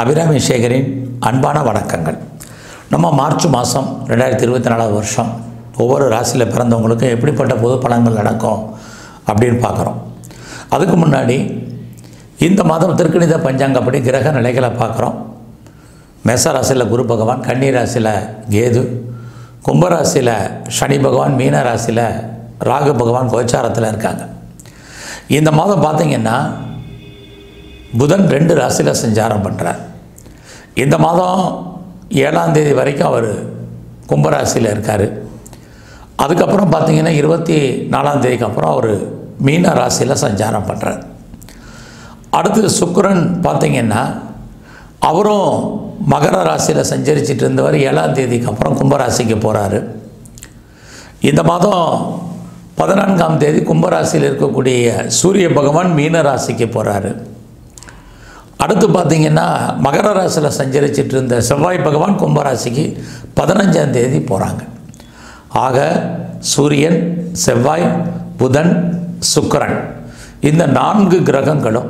அபிராமி சேகரின் அன்பான வணக்கங்கள். நம்ம மார்ச் மாதம் 2024 வருஷம் ஒவ்வொரு ராசியில் பிறந்தவங்களுக்கு எப்படிப்பட்ட பொது பலன்கள் நடக்கும் அப்படின்னு பார்க்குறோம். அதுக்கு முன்னாடி இந்த மாதம் திருக்கணித பஞ்சாங்கப்படி கிரக நிலைகளை பார்க்குறோம். மேச ராசியில் குரு பகவான், கன்னி ராசியில் கேது, கும்பராசியில் சனி பகவான், மீன ராசியில் ராகு பகவான் கோச்சாரத்தில் இருக்காங்க. இந்த மாதம் பார்த்திங்கன்னா புதன் 2 ராசியில் சஞ்சாரம் பண்ணுறார். இந்த மாதம் 7ஆம் தேதி வரைக்கும் அவர் கும்பராசியில் இருக்கார். அதுக்கப்புறம் பார்த்திங்கன்னா 24ஆம் தேதிக்கு அப்புறம் அவர் மீன ராசியில் சஞ்சாரம் பண்ணுறார். அடுத்து சுக்கிரன் பார்த்திங்கன்னா அவரும் மகர ராசியில் சஞ்சரிச்சிட்டு இருந்தவர் 7ஆம் தேதிக்கு அப்புறம் கும்பராசிக்கு போகிறாரு. இந்த மாதம் 14ஆம் தேதி கும்பராசியில் இருக்கக்கூடிய சூரிய பகவான் மீன ராசிக்கு போகிறாரு. அடுத்து பார்த்திங்கன்னா மகர ராசியில் சஞ்சரிச்சிட்டு இருந்த செவ்வாய் பகவான் கும்பராசிக்கு 15ஆம் தேதி போகிறாங்க. ஆக சூரியன், செவ்வாய், புதன், சுக்கிரன் இந்த 4 கிரகங்களும்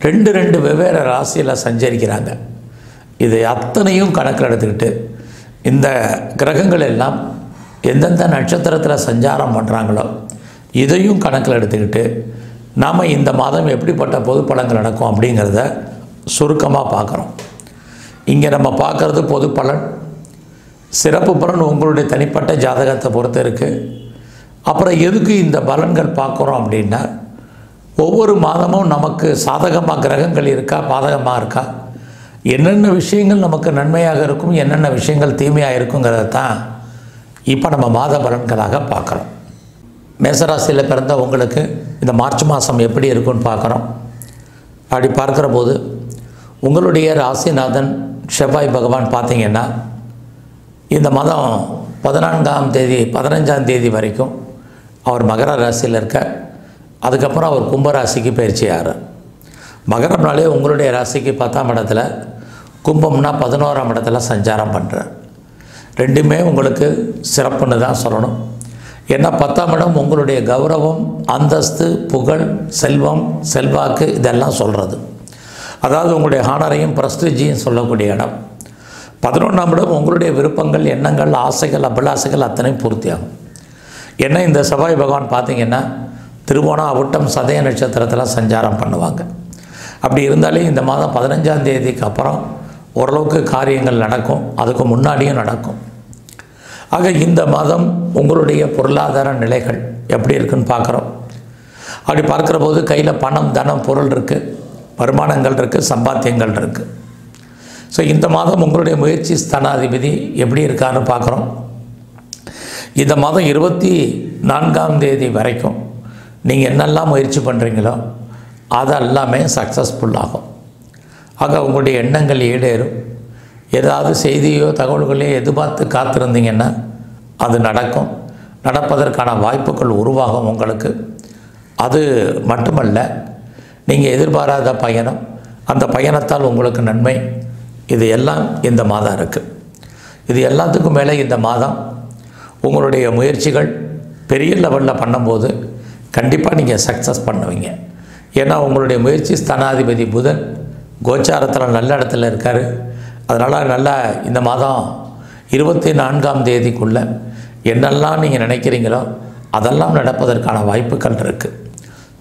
2 வெவ்வேறு ராசியில் சஞ்சரிக்கிறாங்க. இது அத்தனையும் கணக்கில் எடுத்துக்கிட்டு இந்த கிரகங்கள் எல்லாம் எந்தெந்த நட்சத்திரத்தில் சஞ்சாரம் பண்ணுறாங்களோ இதையும் கணக்கில் எடுத்துக்கிட்டு நாம் இந்த மாதம் எப்படிப்பட்ட பொது பலன்கள் நடக்கும் அப்படிங்கிறத சுருக்கமாக பார்க்குறோம். இங்கே நம்ம பார்க்குறது பொது பலன். சிறப்பு பலன் உங்களுடைய தனிப்பட்ட ஜாதகத்தை பொறுத்து இருக்குது. அப்புறம் எதுக்கு இந்த பலன்கள் பார்க்குறோம் அப்படின்னா, ஒவ்வொரு மாதமும் நமக்கு சாதகமாக கிரகங்கள் இருக்கா, பாதகமாக இருக்கா, என்னென்ன விஷயங்கள் நமக்கு நன்மையாக இருக்கும், என்னென்ன விஷயங்கள் தீமையாக இருக்குங்கிறத தான் இப்போ நம்ம மாத பலன்களாக பார்க்குறோம். மேசராசியில் பிறந்த உங்களுக்கு இந்த மார்ச் மாதம் எப்படி இருக்குன்னு பார்க்குறோம். அப்படி பார்க்குற போது உங்களுடைய ராசிநாதன் செவ்வாய் பகவான் பார்த்திங்கன்னா இந்த மாதம் 14ஆம் தேதி 15ஆம் தேதி வரைக்கும் அவர் மகர ராசியில் இருக்க. அதுக்கப்புறம் அவர் கும்பராசிக்கு பயிற்சியாகிறார். மகரம்னாலே உங்களுடைய ராசிக்கு 10ஆம் இடத்துல, கும்பம்னா 11ஆம் இடத்துல சஞ்சாரம் பண்ணுறார். ரெண்டுமே உங்களுக்கு சிறப்புன்னு தான் சொல்லணும். ஏன்னா 10ஆம் இடம் உங்களுடைய கௌரவம், அந்தஸ்து, புகழ், செல்வம், செல்வாக்கு இதெல்லாம் சொல்கிறது. அதாவது உங்களுடைய ஹானரையும் பிரஸ்டீஜையும் சொல்லக்கூடிய இடம். 11ஆம் இடம் உங்களுடைய விருப்பங்கள், எண்ணங்கள், ஆசைகள், அபிலாசைகள் அத்தனையும் பூர்த்தியாகும். ஏன்னா இந்த செவ்வாய் பகவான் பார்த்திங்கன்னா திருவோணம், அவிட்டம், சதய நட்சத்திரத்தில் சஞ்சாரம் பண்ணுவாங்க. அப்படி இருந்தாலே இந்த மாதம் 15ஆம் தேதிக்கு அப்புறம் ஓரளவுக்கு காரியங்கள் நடக்கும். அதுக்கு முன்னாடியும் நடக்கும். ஆக இந்த மாதம் உங்களுடைய பொருளாதார நிலைகள் எப்படி இருக்குன்னு பார்க்குறோம். அப்படி பார்க்குற போது கையில் பணம், தனம், பொருள் இருக்குது, வருமானங்கள் இருக்குது, சம்பாத்தியங்கள் இருக்குது. ஸோ இந்த மாதம் உங்களுடைய முயற்சி ஸ்தானாதிபதி எப்படி இருக்கான்னு பார்க்குறோம். இந்த மாதம் 24ஆம் தேதி வரைக்கும் நீங்கள் என்னெல்லாம் முயற்சி பண்ணுறீங்களோ அதெல்லாமே சக்ஸஸ்ஃபுல் ஆகும். ஆக உங்களுடைய எண்ணங்கள் ஈடேறும். ஏதாவது செய்தியோ தகவல்களையோ எதிர்பார்த்து காத்திருந்தீங்கன்னா அது நடக்கும். நடப்பதற்கான வாய்ப்புகள் உருவாகும் உங்களுக்கு. அது மட்டுமல்ல, நீங்கள் எதிர்பாராத பயணம், அந்த பயணத்தால் உங்களுக்கு நன்மை, இது எல்லாம் இந்த மாதம் இருக்குது. இது எல்லாத்துக்கும் மேலே இந்த மாதம் உங்களுடைய முயற்சிகள் பெரிய லெவலில் பண்ணும்போது கண்டிப்பாக நீங்கள் சக்ஸஸ் பண்ணுவீங்க. ஏன்னா உங்களுடைய முயற்சி ஸ்தானாதிபதி புதன் கோச்சாரத்தில் நல்ல இடத்துல இருக்கார். அதனால் நல்லா இந்த மாதம் 24ஆம் தேதிக்குள்ளே என்னெல்லாம் நீங்கள் நினைக்கிறீங்களோ அதெல்லாம் நடப்பதற்கான வாய்ப்புகள் இருக்குது.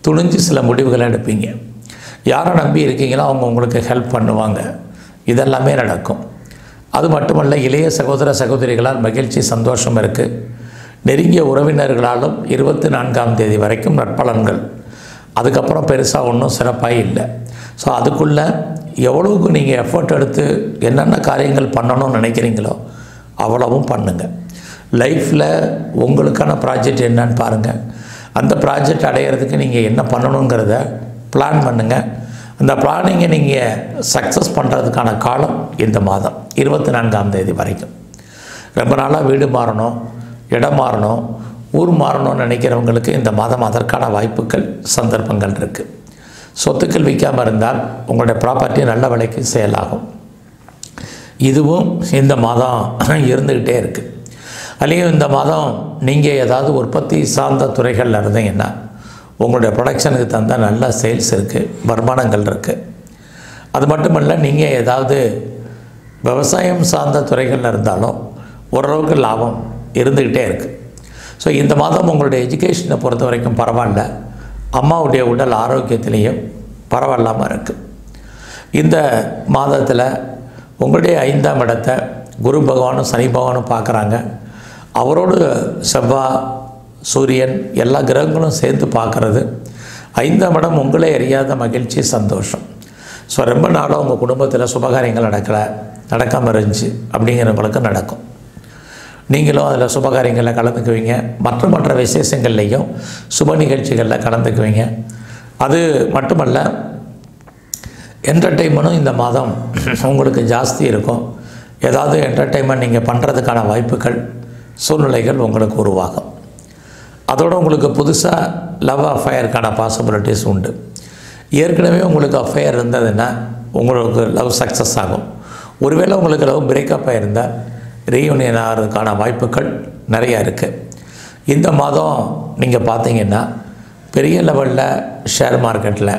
துணிஞ்சு சில முடிவுகளை எடுப்பீங்க. யாரை நம்பி இருக்கீங்களோ அவங்க உங்களுக்கு ஹெல்ப் பண்ணுவாங்க. இதெல்லாமே நடக்கும். அது மட்டுமல்ல, இளைய சகோதர சகோதரிகளால் மகிழ்ச்சி, சந்தோஷம் இருக்குது. நெருங்கிய உறவினர்களாலும் 24ஆம் தேதி வரைக்கும் நற்பலன்கள். அதுக்கப்புறம் பெருசாக ஒன்றும் சிறப்பாக இல்லை. ஸோ அதுக்குள்ளே எவ்வளவுக்கு நீங்கள் எஃபர்ட் எடுத்து என்னென்ன காரியங்கள் பண்ணணும்னு நினைக்கிறீங்களோ அவ்வளவும் பண்ணுங்கள். லைஃப்பில் உங்களுக்கான ப்ராஜெக்ட் என்னன்னு பாருங்கள். அந்த ப்ராஜெக்ட் அடையிறதுக்கு நீங்கள் என்ன பண்ணணுங்கிறத பிளான் பண்ணுங்கள். அந்த பிளானிங்கை நீங்கள் சக்ஸஸ் பண்ணுறதுக்கான காலம் இந்த மாதம் 24ஆம் தேதி வரைக்கும். ரொம்ப நாளாக வீடு மாறணும், இடம் மாறணும், ஊர் மாறணும்னு நினைக்கிறவங்களுக்கு இந்த மாதம் அதற்கான வாய்ப்புகள், சந்தர்ப்பங்கள் இருக்குது. சொத்துக்கள் விற்காமல் இருந்தால் உங்களுடைய ப்ராப்பர்ட்டி நல்ல விலைக்கு சேல் ஆகும். இதுவும் இந்த மாதம் இருந்துக்கிட்டே இருக்குது. அதுலேயும் இந்த மாதம் நீங்கள் ஏதாவது உற்பத்தி சார்ந்த துறைகளில் இருந்தீங்கன்னா உங்களுடைய ப்ரொடக்ஷனுக்கு தந்தால் நல்ல சேல்ஸ் இருக்குது, வருமானங்கள் இருக்குது. அது மட்டுமல்ல, நீங்கள் ஏதாவது விவசாயம் சார்ந்த துறைகளில் இருந்தாலும் ஓரளவுக்கு லாபம் இருந்துக்கிட்டே இருக்குது. ஸோ இந்த மாதம் உங்களுடைய எஜுகேஷனை பொறுத்த வரைக்கும் பரவாயில்ல. அம்மாவுடைய உடல் ஆரோக்கியத்திலையும் பரவாயில்லாமல் இருக்குது. இந்த மாதத்தில் உங்களுடைய 5ஆம் இடத்தை குரு பகவானும் சனி பகவானும் பார்க்குறாங்க. அவரோடு செவ்வாய், சூரியன் எல்லா கிரகங்களும் சேர்த்து பார்க்குறது 5ஆம் இடம் உங்களே அறியாத மகிழ்ச்சி, சந்தோஷம். ஸோ ரொம்ப நாளாக உங்கள் குடும்பத்தில் சுபகாரியங்கள் நடக்காமல் இருந்துச்சு அப்படிங்கிறவங்களுக்கு நடக்கும். நீங்களும் அதில் சுபகாரியங்களில் கலந்துக்குவீங்க. மற்ற விசேஷங்கள்லேயும் சுப நிகழ்ச்சிகளில் கலந்துக்குவீங்க. அது மட்டுமல்ல, என்டர்டெயின்மெண்ட்டும் இந்த மாதம் உங்களுக்கு ஜாஸ்தி இருக்கும். ஏதாவது என்டர்டெயின்மெண்ட் நீங்கள் பண்ணுறதுக்கான வாய்ப்புகள், சூழ்நிலைகள் உங்களுக்கு உருவாகும். அதோடு உங்களுக்கு புதுசாக லவ் அஃபையருக்கான பாசிபிலிட்டிஸ் உண்டு. ஏற்கனவே உங்களுக்கு அஃபையர் இருந்ததுன்னா உங்களுக்கு லவ் சக்ஸஸ் ஆகும். ஒருவேளை உங்களுக்கு லவ் பிரேக்கப் ஆகிருந்தால் ரீயூனியன் ஆகிறதுக்கான வாய்ப்புகள் நிறையா இருக்குது. இந்த மாதம் நீங்கள் பார்த்தீங்கன்னா பெரிய லெவலில் ஷேர் மார்க்கெட்டில்,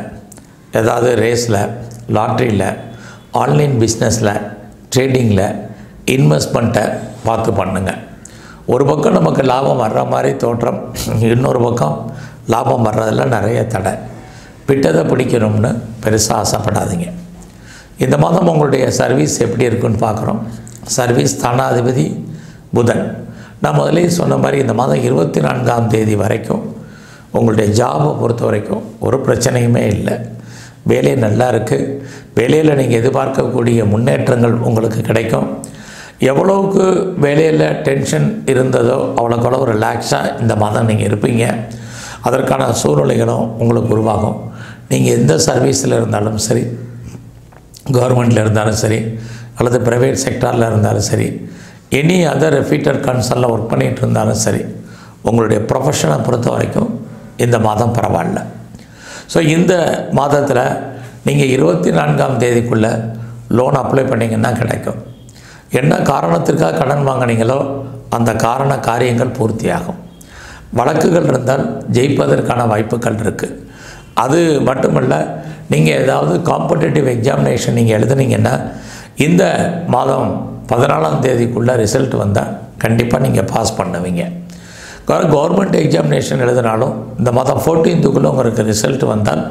ஏதாவது ரேஸில், லாட்ரியில், ஆன்லைன் பிஸ்னஸில், ட்ரேடிங்கில் இன்வெஸ்ட்மெண்ட்டை பார்த்து பண்ணுங்கள். ஒரு பக்கம் நமக்கு லாபம் வர்ற மாதிரி தோற்றம், இன்னொரு பக்கம் லாபம் வர்றதில் நிறைய தடை. விட்டதை பிடிக்கணும்னு பெருசாக ஆசைப்படாதீங்க. இந்த மாதம் உங்களுடைய சர்வீஸ் எப்படி இருக்குன்னு பார்க்குறோம். சர்வீஸ் ஸ்தானாதிபதி புதன். நான் முதலே சொன்ன மாதிரி இந்த மாதம் 24ஆம் தேதி வரைக்கும் உங்களுடைய ஜாபை பொறுத்த வரைக்கும் ஒரு பிரச்சனையுமே இல்லை. வேலை நல்லா இருக்குது. வேலையில் நீங்கள் எதிர்பார்க்கக்கூடிய முன்னேற்றங்கள் உங்களுக்கு கிடைக்கும். எவ்வளோவுக்கு வேலையில் டென்ஷன் இருந்ததோ அவ்வளோக்கவ்வளோ ரிலாக்ஸாக இந்த மாதம் நீங்கள் இருப்பீங்க. அதற்கான சூழ்நிலைகளும் உங்களுக்கு உருவாகும். நீங்கள் எந்த சர்வீஸில் இருந்தாலும் சரி, கவர்மெண்ட்டில் இருந்தாலும் சரி, அல்லது ப்ரைவேட் செக்டாரில் இருந்தாலும் சரி, எனி அதர் ரெஃபீட்டர் கன்சர்னில் ஒர்க் பண்ணிகிட்டு இருந்தாலும் சரி, உங்களுடைய ப்ரொஃபஷனை பொறுத்த வரைக்கும் இந்த மாதம் பரவாயில்ல. ஸோ இந்த மாதத்தில் நீங்கள் 24ஆம் தேதிக்குள்ளே லோன் அப்ளை பண்ணிங்கன்னா கிடைக்கும். என்ன காரணத்திற்காக கடன் வாங்கினீங்களோ அந்த காரியங்கள் பூர்த்தியாகும். வழக்குகள் இருந்தால் ஜெயிப்பதற்கான வாய்ப்புகள் இருக்குது. அது மட்டுமல்ல, நீங்கள் ஏதாவது காம்படிட்டிவ் எக்ஸாமினேஷன் நீங்கள் எழுதுனீங்கன்னா இந்த மாதம் 14ஆம் தேதிக்குள்ளே ரிசல்ட் வந்தால் கண்டிப்பாக நீங்கள் பாஸ் பண்ணுவீங்க. கவர்மெண்ட் எக்ஸாமினேஷன் எழுதினாலும் இந்த மாதம் 14க்குள்ளே உங்களுக்கு ரிசல்ட் வந்தால்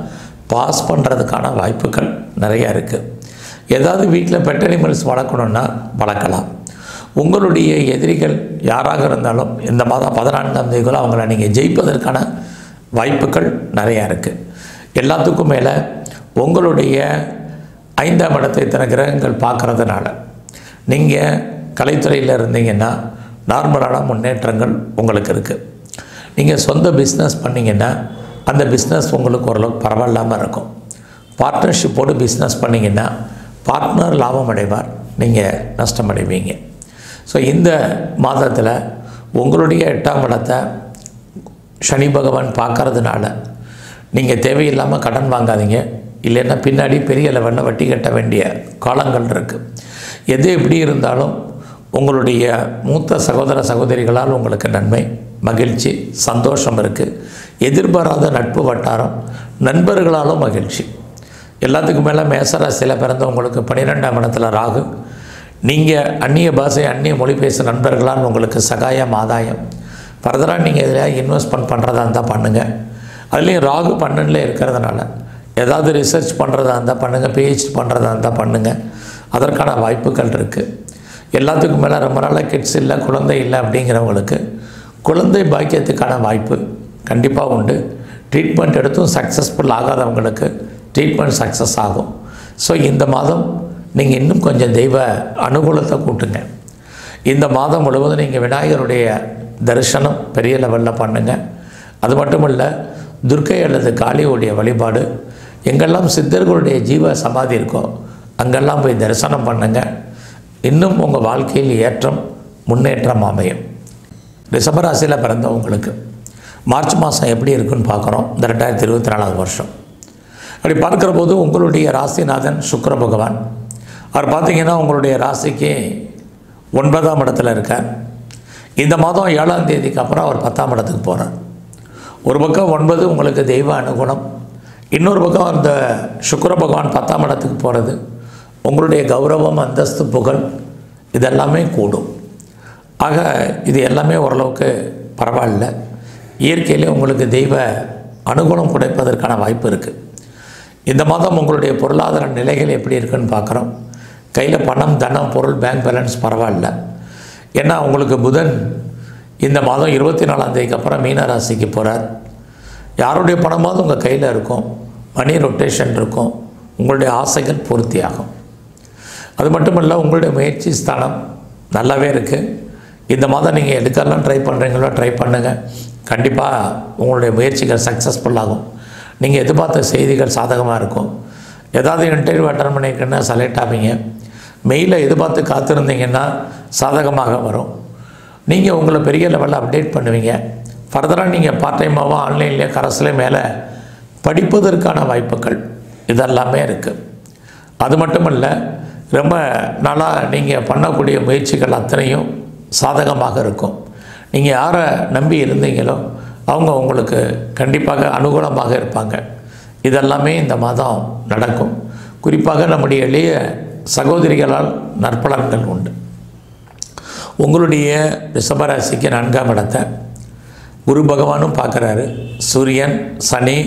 பாஸ் பண்ணுறதுக்கான வாய்ப்புகள் நிறையா இருக்குது. ஏதாவது வீட்டில் பெட் அனிமல்ஸ் வளர்க்கணுன்னா வளர்க்கலாம். உங்களுடைய எதிரிகள் யாராக இருந்தாலும் இந்த மாதம் 14ஆம் தேதிக்குள்ளே அவங்கள நீங்கள் ஜெயிப்பதற்கான வாய்ப்புகள் நிறையா இருக்குது. எல்லாத்துக்கும் மேலே உங்களுடைய 5ஆம் இடத்தை இத்தனை கிரகங்கள் பார்க்குறதுனால நீங்கள் கலைத்துறையில் இருந்தீங்கன்னா நார்மலான முன்னேற்றங்கள் உங்களுக்கு இருக்குது. நீங்கள் சொந்த பிஸ்னஸ் பண்ணிங்கன்னா அந்த பிஸ்னஸ் உங்களுக்கு ஓரளவுக்கு பரவாயில்லாமல் இருக்கும். பார்ட்னர்ஷிப்போடு பிஸ்னஸ் பண்ணிங்கன்னா பார்ட்னர் லாபம் அடைவார், நீங்கள் நஷ்டம் அடைவீங்க. ஸோ இந்த மாதத்தில் உங்களுடைய 8ஆம் இடத்தை சனி பகவான் பார்க்கறதுனால நீங்கள் தேவையில்லாமல் கடன் வாங்காதீங்க. இல்லைன்னா பின்னாடி பெரிய லெவலில் வட்டி கட்ட வேண்டிய காலங்கள் இருக்குது. எது எப்படி இருந்தாலும் உங்களுடைய மூத்த சகோதர சகோதரிகளால் உங்களுக்கு நன்மை, மகிழ்ச்சி, சந்தோஷம் இருக்குது. எதிர்பாராத நட்பு வட்டாரம், நண்பர்களாலும் மகிழ்ச்சி. எல்லாத்துக்கும் மேலே மேசராசியில் பிறந்தவங்களுக்கு 12ஆம் இடத்துல ராகு. நீங்கள் அந்நிய பாஷை, அந்நிய மொழி பேசும் நண்பர்களால் உங்களுக்கு சகாயம், ஆதாயம். ஃபர்தராக நீங்கள் எதில் இன்வெஸ்ட்மெண்ட் பண்ணுறதா இருந்தால் பண்ணுங்கள். அதுலேயும் ராகு 12ல் இருக்கிறதுனால ஏதாவது ரிசர்ச் பண்ணுறதா இருந்தால் பண்ணுங்கள், பிஹெச்டி பண்ணுறதா இருந்தால் பண்ணுங்கள். அதற்கான வாய்ப்புகள் இருக்குது. எல்லாத்துக்கும் மேலே ரொம்ப நாளாக கிட்ஸ் இல்லை, குழந்தை இல்லை அப்படிங்கிறவங்களுக்கு குழந்தை பாக்கியத்துக்கான வாய்ப்பு கண்டிப்பாக உண்டு. ட்ரீட்மெண்ட் எடுத்தும் சக்ஸஸ்ஃபுல் ஆகாதவங்களுக்கு ட்ரீட்மெண்ட் சக்ஸஸ் ஆகும். ஸோ இந்த மாதம் நீங்கள் இன்னும் கொஞ்சம் தெய்வ அனுகூலத்தை கூட்டுங்க. இந்த மாதம் முழுவதும் நீங்கள் விநாயகருடைய தரிசனம் பெரிய லெவலில் பண்ணுங்கள். அது மட்டும் இல்லை, துர்க்கை அல்லது காளியுடைய வழிபாடு, எங்கெல்லாம் சித்தர்களுடைய ஜீவ சமாதி இருக்கோ அங்கெல்லாம் போய் தரிசனம் பண்ணுங்கள். இன்னும் உங்கள் வாழ்க்கையில் ஏற்றம், முன்னேற்றம் அமையும். ரிஷபராசியில் பிறந்தவங்களுக்கு மார்ச் மாதம் எப்படி இருக்குன்னு பார்க்குறோம். இந்த 2024 வருஷம் அப்படி பார்க்குற போது உங்களுடைய ராசிநாதன் சுக்கிர பகவான், அவர் பார்த்திங்கன்னா உங்களுடைய ராசிக்கு 9ஆம் இடத்துல இருக்கார். இந்த மாதம் 7ஆம் தேதிக்கு அப்புறம் அவர் 10ஆம் இடத்துக்கு போகிறார். ஒரு பக்கம் 9 உங்களுக்கு தெய்வ அனுகூலம், இன்னொரு பக்கம் அந்த சுக்கிர பகவான் 10ஆம் இடத்துக்கு போகிறது உங்களுடைய கௌரவம், அந்தஸ்து, புகழ் இதெல்லாமே கூடும். ஆக இது எல்லாமே ஓரளவுக்கு பரவாயில்ல. இயற்கையிலே உங்களுக்கு தெய்வ அனுகூலம் கிடைப்பதற்கான வாய்ப்பு இருக்குது. இந்த மாதம் உங்களுடைய பொருளாதார நிலைகள் எப்படி இருக்குன்னு பார்க்குறோம். கையில் பணம், தனம், பொருள், பேங்க் பேலன்ஸ் பரவாயில்ல. ஏன்னா உங்களுக்கு புதன் இந்த மாதம் 24ஆம் தேதிக்கு அப்புறம் மீன ராசிக்கு போகிறார். யாருடைய பணமாவது உங்கள் கையில் இருக்கும், மணி ரொட்டேஷன் இருக்கும், உங்களுடைய ஆசைகள் பூர்த்தியாகும். அது மட்டும் இல்லை, உங்களுடைய முயற்சி ஸ்தானம் நல்லாவே இருக்குது. இந்த மாதம் நீங்கள் எதுக்கெல்லாம் ட்ரை பண்ணுறீங்களோ ட்ரை பண்ணுங்கள். கண்டிப்பாக உங்களுடைய முயற்சிகள் சக்ஸஸ்ஃபுல்லாகும். நீங்கள் எதிர்பார்த்த செய்திகள் சாதகமாக இருக்கும். ஏதாவது இன்டர்வியூ அட்டன் பண்ணியிருக்கேன்னா செலக்ட் ஆவீங்க. மெயிலை எதிர்பார்த்து காத்திருந்தீங்கன்னா சாதகமாக வரும். நீங்கள் உங்களை பெரிய லெவலில் அப்டேட் பண்ணுவீங்க. ஃபர்தராக நீங்கள் பார்ட் டைமாகவும் ஆன்லைன்லேயே கரஸ்லேயே மேலே படிப்பதற்கான வாய்ப்புகள் இதெல்லாமே இருக்குது. அது மட்டும் இல்லை, ரொம்ப நாளாக நீங்கள் பண்ணக்கூடிய முயற்சிகள் அத்தனையும் சாதகமாக இருக்கும். நீங்கள் யாரை நம்பி இருந்தீங்களோ அவங்க உங்களுக்கு கண்டிப்பாக அனுகூலமாக இருப்பாங்க. இதெல்லாமே இந்த மாதம் நடக்கும். குறிப்பாக நம்முடைய எளிய சகோதரிகளால் நற்பலன்கள் உண்டு. உங்களுடைய ரிஷபராசிக்கு 4ஆம் இடத்தை குரு பகவானும் பார்க்குறாரு. சூரியன், சனி,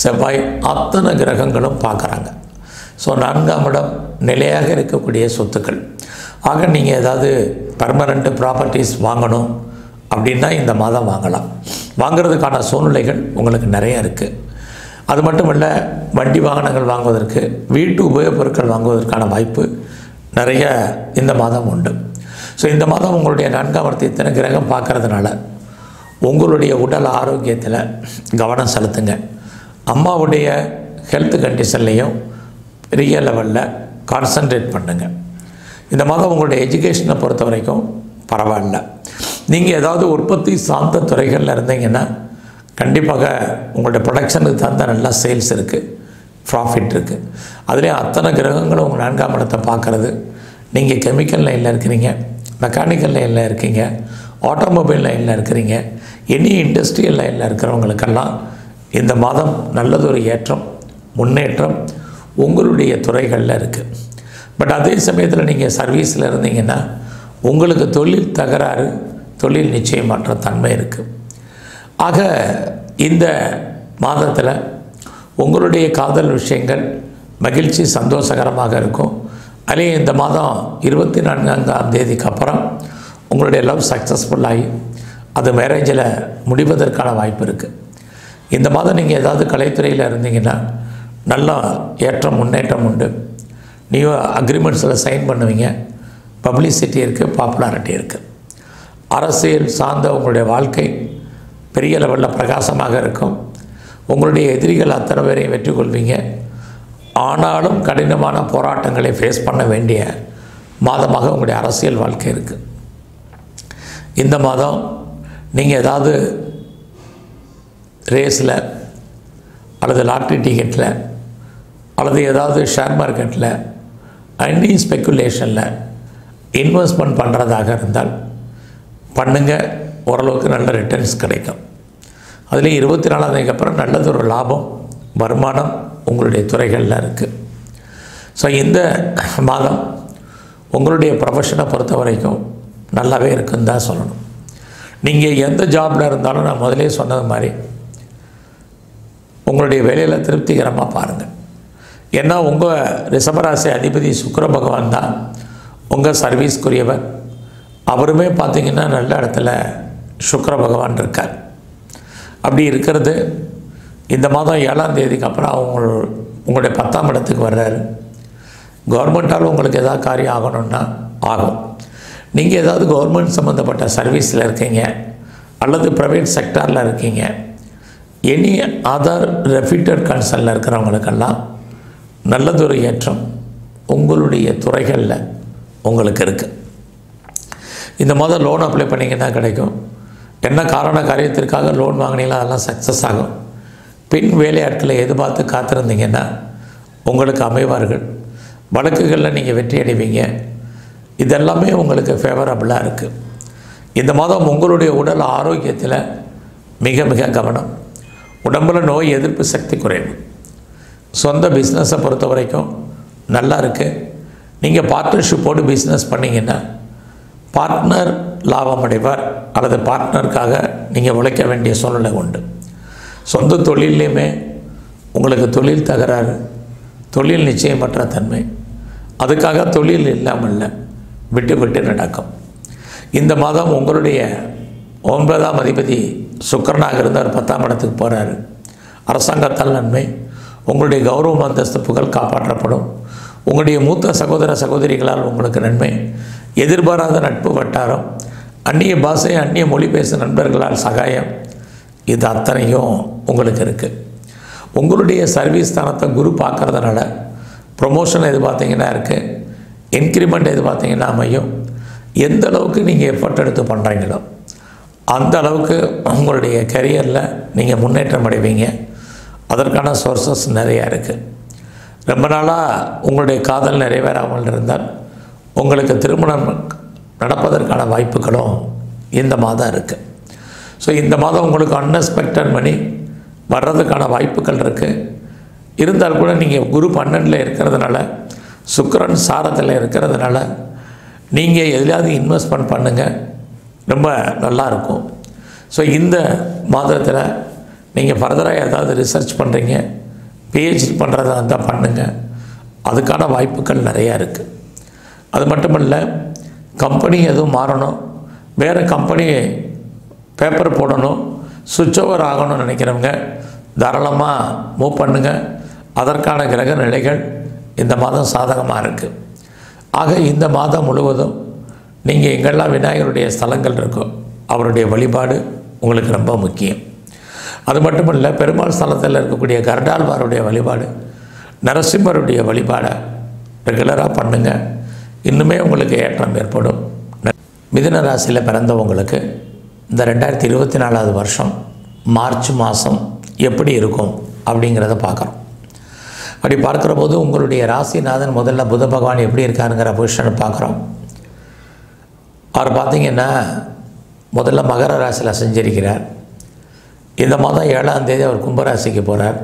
செவ்வாய் அத்தனை கிரகங்களும் பார்க்குறாங்க. ஸோ 4ஆம் இடம் நிலையாக இருக்கக்கூடிய சொத்துக்கள். ஆக நீங்கள் ஏதாவது பர்மனெண்ட்டு ப்ராப்பர்ட்டிஸ் வாங்கணும் அப்படின்னா இந்த மாதம் வாங்கலாம். வாங்கிறதுக்கான சூழ்நிலைகள் உங்களுக்கு நிறைய இருக்குது. அது மட்டும் இல்லை, வண்டி வாகனங்கள் வாங்குவதற்கு, வீட்டு உபயோகப் பொருட்கள் வாங்குவதற்கான வாய்ப்பு நிறைய இந்த மாதம் உண்டு. ஸோ இந்த மாதம் உங்களுடைய 4ஆம் இடத்தை இத்தனை கிரகம் பார்க்கறதுனால உங்களுடைய உடல் ஆரோக்கியத்தில் கவனம் செலுத்துங்க. அம்மாவுடைய ஹெல்த் கண்டிஷன்லேயும் பெரிய லெவலில் கான்சன்ட்ரேட் பண்ணுங்கள். இந்த மாதம் உங்களுடைய எஜுகேஷனை பொறுத்த வரைக்கும் பரவாயில்ல. நீங்கள் ஏதாவது உற்பத்தி சார்ந்த துறைகளில் இருந்தீங்கன்னா கண்டிப்பாக உங்களுடைய ப்ரொடக்ஷனுக்கு தகுந்த நல்லா சேல்ஸ் இருக்குது, ப்ராஃபிட் இருக்குது. அதுலேயும் அத்தனை கிரகங்களும் உங்கள் 4ஆம் இடத்தை பார்க்குறது. நீங்கள் கெமிக்கல் லைனில் இருக்கிறீங்க, மெக்கானிக்கல் லைனில் இருக்கீங்க, ஆட்டோமொபைல் லைனில் இருக்கிறீங்க, எனி இண்டஸ்ட்ரியல் லைனில் இருக்கிறவங்களுக்கெல்லாம் இந்த மாதம் நல்லதொரு ஏற்றம், முன்னேற்றம் உங்களுடைய துறைகளில் இருக்குது. பட் அதே சமயத்தில் நீங்கள் சர்வீஸில் இருந்தீங்கன்னா உங்களுக்கு தொழில் தகராறு, தொழில் நிச்சயமற்ற தன்மை இருக்குது. ஆக இந்த மாதத்தில் உங்களுடைய காதல் விஷயங்கள் மகிழ்ச்சி, சந்தோஷகரமாக இருக்கும். அதே இந்த மாதம் 24ஆம் தேதிக்கு அப்புறம் உங்களுடைய லவ் சக்ஸஸ்ஃபுல்லாகி அது மேரேஜில் முடிவதற்கான வாய்ப்பு இருக்குது. இந்த மாதம் நீங்கள் ஏதாவது கலைத்துறையில் இருந்தீங்கன்னா நல்ல ஏற்றம், முன்னேற்றம் உண்டு. நீங்கள் அக்ரிமெண்ட்ஸில் சைன் பண்ணுவீங்க. பப்ளிசிட்டி இருக்குது, பாப்புலாரிட்டி இருக்குது. அரசியல் சார்ந்த உங்களுடைய வாழ்க்கை பெரிய லெவலில் பிரகாசமாக இருக்கும். உங்களுடைய எதிரிகள் அத்தனை பேரையும் வெற்றி கொள்வீங்க. ஆனாலும் கடினமான போராட்டங்களை ஃபேஸ் பண்ண வேண்டிய மாதமாக உங்களுடைய அரசியல் வாழ்க்கை இருக்குது. இந்த மாதம் நீங்கள் ஏதாவது ரேஸில் அல்லது லாட்ரி டிக்கெட்டில் அல்லது ஏதாவது ஷேர் மார்க்கெட்டில் அனி ஸ்பெக்குலேஷனில் இன்வெஸ்ட்மெண்ட் பண்ணுறதாக இருந்தால் பண்ணுங்கள். ஓரளவுக்கு நல்ல ரிட்டர்ன்ஸ் கிடைக்கும். அதில் 24ஆம் தேதிக்கு அப்புறம் நல்லதொரு லாபம், வருமானம் உங்களுடைய துறைகளில் இருக்குது. ஸோ இந்த மாதம் உங்களுடைய ப்ரொஃபஷனை பொறுத்த வரைக்கும் நல்லாவே இருக்குன்னு தான் சொல்லணும். நீங்கள் எந்த ஜாபில் இருந்தாலும் நான் முதலே சொன்னது மாதிரி உங்களுடைய வேலையில் திருப்திகரமாக பாருங்கள். ஏன்னா உங்கள் ரிஷபராசி அதிபதி சுக்கிர பகவான் தான் உங்கள் சர்வீஸ்க்குரியவர். அவருமே பார்த்திங்கன்னா நல்ல இடத்துல சுக்கிர பகவான் இருக்கார். அப்படி இருக்கிறது இந்த மாதம் 7ஆம் தேதிக்கு அப்புறம் உங்களுடைய 10ஆம் இடத்துக்கு வர்றாரு. கவர்மெண்ட்டால் உங்களுக்கு ஏதாவது காரியம் ஆகணும்னா ஆகும். நீங்கள் ஏதாவது கவர்மெண்ட் சம்மந்தப்பட்ட சர்வீஸில் இருக்கீங்க அல்லது ப்ரைவேட் செக்டாரில் இருக்கீங்க, எனி அதர் ரெப்யூட்டட் கன்சர்னில் இருக்கிறவங்களுக்கெல்லாம் நல்லதொரு ஏற்றம் உங்களுடைய துறைகளில் உங்களுக்கு இருக்குது. இந்த மாதம் லோன் அப்ளை பண்ணிங்கன்னா கிடைக்கும். என்ன காரண காரியத்திற்காக லோன் வாங்கினீங்களோ அதெல்லாம் சக்ஸஸ் ஆகும். பெண் வேலையாட்களை எதிர்பார்த்து காத்திருந்தீங்கன்னா உங்களுக்கு அமைவார்கள். வழக்குகளில் நீங்கள் வெற்றி அடைவீங்க. இதெல்லாமே உங்களுக்கு ஃபேவரபுளாக இருக்குது. இந்த மாதம் உங்களுடைய உடல் ஆரோக்கியத்தில் மிக மிக கவனம். உடம்பில் நோய் எதிர்ப்பு சக்தி குறைவு. சொந்த பிஸ்னஸை பொறுத்த வரைக்கும் நல்லா இருக்குது. நீங்கள் பார்ட்னர்ஷிப்போடு பிஸ்னஸ் பண்ணிங்கன்னா பார்ட்னர் லாபம் அடைவார் அல்லது பார்ட்னருக்காக நீங்கள் உழைக்க வேண்டிய சூழ்நிலை உண்டு. சொந்த தொழிலையுமே உங்களுக்கு தொழில் தகராறு, தொழில் நிச்சயமற்ற தன்மை, அதுக்காக தொழில் இல்லாமல் விட்டு விட்டு நடக்கும். இந்த மாதம் உங்களுடைய 9ஆம் அதிபதி சுக்கிரனாக இருந்தார் 10ஆம் இடத்துக்கு போகிறாரு. அரசாங்கத்தால் நன்மை, உங்களுடைய கௌரவம் அந்தஸ்து புகழ் காப்பாற்றப்படும். உங்களுடைய மூத்த சகோதர சகோதரிகளால் உங்களுக்கு நன்மை, எதிர்பாராத நட்பு வட்டாரம், அந்நிய பாஷை அந்நிய மொழி பேசும் நண்பர்களால் சகாயம், இது அத்தனையும் உங்களுக்கு இருக்குது. உங்களுடைய சர்வீஸ் ஸ்தானத்தை குரு பார்க்குறதுனால ப்ரொமோஷன் எதிர்பார்த்தீங்கன்னா இருக்குது, இன்க்ரிமெண்ட் எதிர்பார்த்தீங்கன்னா அமையும். எந்த அளவுக்கு நீங்கள் எஃபர்ட் எடுத்து பண்ணுறீங்களோ அந்த அளவுக்கு உங்களுடைய கரியரில் நீங்கள் முன்னேற்றம் அடைவீங்க. அதற்கான சோர்ஸஸ் நிறையா இருக்குது. ரொம்ப நாளாக உங்களுடைய காதல் நிறைவேறாமல் இருந்தால் உங்களுக்கு திருமணம் நடப்பதற்கான வாய்ப்புகளும் இந்த மாதம் இருக்குது. ஸோ இந்த மாதம் உங்களுக்கு அன்எக்ஸ்பெக்டட் மணி வர்றதுக்கான வாய்ப்புகள் இருக்குது. இருந்தால் கூட நீங்கள் குரு 12ல் இருக்கிறதுனால, சுக்கிரன் சாரத்தில் இருக்கிறதுனால நீங்கள் எதுலையாவது இன்வெஸ்ட்மெண்ட் பண்ணுங்கள், ரொம்ப நல்லாயிருக்கும். ஸோ இந்த மாதத்தில் நீங்கள் ஃபர்தராக ஏதாவது ரிசர்ச் பண்ணுறீங்க, பிஹெச்டி பண்ணுறதா இருந்தால் பண்ணுங்கள், அதுக்கான வாய்ப்புகள் நிறையா இருக்குது. அது மட்டும் இல்லை, கம்பெனி எதுவும் மாறணும், வேறு கம்பெனி பேப்பர் போடணும், சுவிட்ச் ஓவர் ஆகணும்னு நினைக்கிறவங்க தாராளமாக மூவ் பண்ணுங்கள். அதற்கான கிரக நிலைகள் இந்த மாதம் சாதகமாக இருக்குது. ஆக இந்த மாதம் முழுவதும் நீங்கள் எங்கெல்லாம் விநாயகருடைய ஸ்தலங்கள் இருக்கோ அவருடைய வழிபாடு உங்களுக்கு ரொம்ப முக்கியம். அது மட்டும் இல்லை, பெருமாள் ஸ்தலத்தில் இருக்கக்கூடிய கருடாழ்வாருடைய வழிபாடு, நரசிம்மருடைய வழிபாடை ரெகுலராக பண்ணுங்கள். இன்னுமே உங்களுக்கு ஏற்றம் ஏற்படும். மிதுன ராசியில் பிறந்தவங்களுக்கு இந்த 2024 வருஷம் மார்ச் மாதம் எப்படி இருக்கும் அப்படிங்கிறத பார்க்குறோம். அப்படி பார்க்குற போது உங்களுடைய ராசிநாதன் முதல்ல புத பகவான் எப்படி இருக்காருங்கிற பொசிஷனை பார்க்குறோம். அவர் பார்த்திங்கன்னா முதல்ல மகர ராசியில் செஞ்சிருக்கிறார். இந்த மாதம் 7ஆம் தேதி அவர் கும்பராசிக்கு போகிறார்.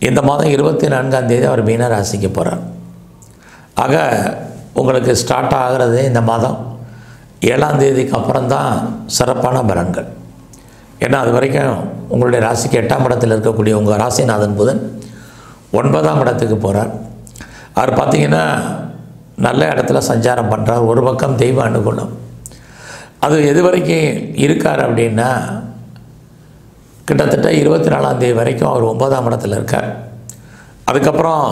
இந்த மாதம் 24ஆம் தேதி அவர் மீன ராசிக்கு போகிறார். ஆக உங்களுக்கு ஸ்டார்ட் ஆகிறது இந்த மாதம் 7ஆம் தேதிக்கு அப்புறம்தான் சிறப்பான பலன்கள். ஏன்னா அது வரைக்கும் உங்களுடைய ராசிக்கு 8ஆம் இடத்தில் இருக்கக்கூடிய உங்கள் ராசிநாதன் புதன் 9ஆம் இடத்துக்கு போகிறார். அவர் பார்த்திங்கன்னா நல்ல இடத்துல சஞ்சாரம் பண்ணுறார். ஒரு பக்கம் தெய்வ அனுகூலம். அது எது வரைக்கும் இருக்கார் அப்படின்னா கிட்டத்தட்ட 24ஆம் தேதி வரைக்கும் அவர் 9ஆம் இடத்துல இருக்கார். அதுக்கப்புறம்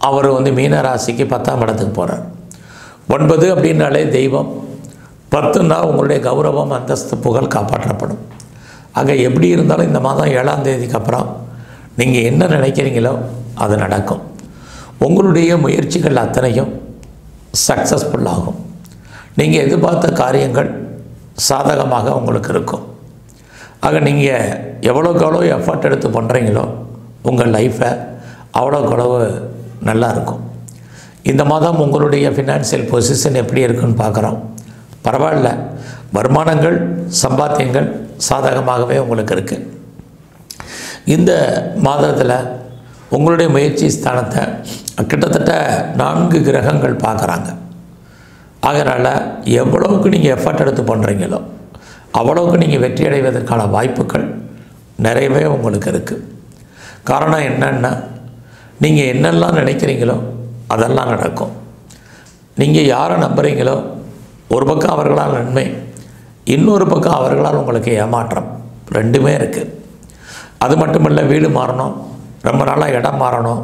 அவர் மீன ராசிக்கு 10ஆம் இடத்துக்கு போகிறார். 9 அப்படின்னாலே தெய்வம், 10ன்னா உங்களுடைய கௌரவம் அந்தஸ்து புகழ் காப்பாற்றப்படும். ஆக எப்படி இருந்தாலும் இந்த மாதம் 7ஆம் தேதிக்கு அப்புறம் நீங்கள் என்ன நினைக்கிறீங்களோ அது நடக்கும். உங்களுடைய முயற்சிகள் அத்தனையும் சக்ஸஸ்ஃபுல் ஆகும். நீங்கள் எதிர்பார்த்த காரியங்கள் சாதகமாக உங்களுக்கு இருக்கும். ஆக நீங்கள் எவ்வளோக்கு எவ்வளோ எஃபர்ட் எடுத்து பண்ணுறீங்களோ உங்கள் லைஃப்பை அவ்வளோக்கு அவ்வளவு நல்லா இருக்கும். இந்த மாதம் உங்களுடைய ஃபினான்ஷியல் பொசிஷன் எப்படி இருக்குன்னு பார்க்குறோம். பரவாயில்ல, வருமானங்கள் சம்பாத்தியங்கள் சாதகமாகவே உங்களுக்கு இருக்குது. இந்த மாதத்தில் உங்களுடைய முயற்சி ஸ்தானத்தை கிட்டத்தட்ட 4 கிரகங்கள் பார்க்குறாங்க. அதனால் எவ்வளவுக்கு நீங்கள் எஃபர்ட் எடுத்து பண்ணுறீங்களோ அவ்வளவுக்கு நீங்கள் வெற்றி அடைவதற்கான வாய்ப்புகள் நிறையவே உங்களுக்கு இருக்குது. காரணம் என்னன்னா, நீங்கள் என்னெல்லாம் நினைக்கிறீங்களோ அதெல்லாம் நடக்கும். நீங்கள் யாரை நம்புகிறீங்களோ ஒரு பக்கம் அவர்களால் நன்மை, இன்னொரு பக்கம் அவர்களால் உங்களுக்கு ஏமாற்றம், ரெண்டுமே இருக்குது. அது மட்டும் இல்லை, வீடு மாறணும், ரொம்ப நாளாக இடம் மாறணும்,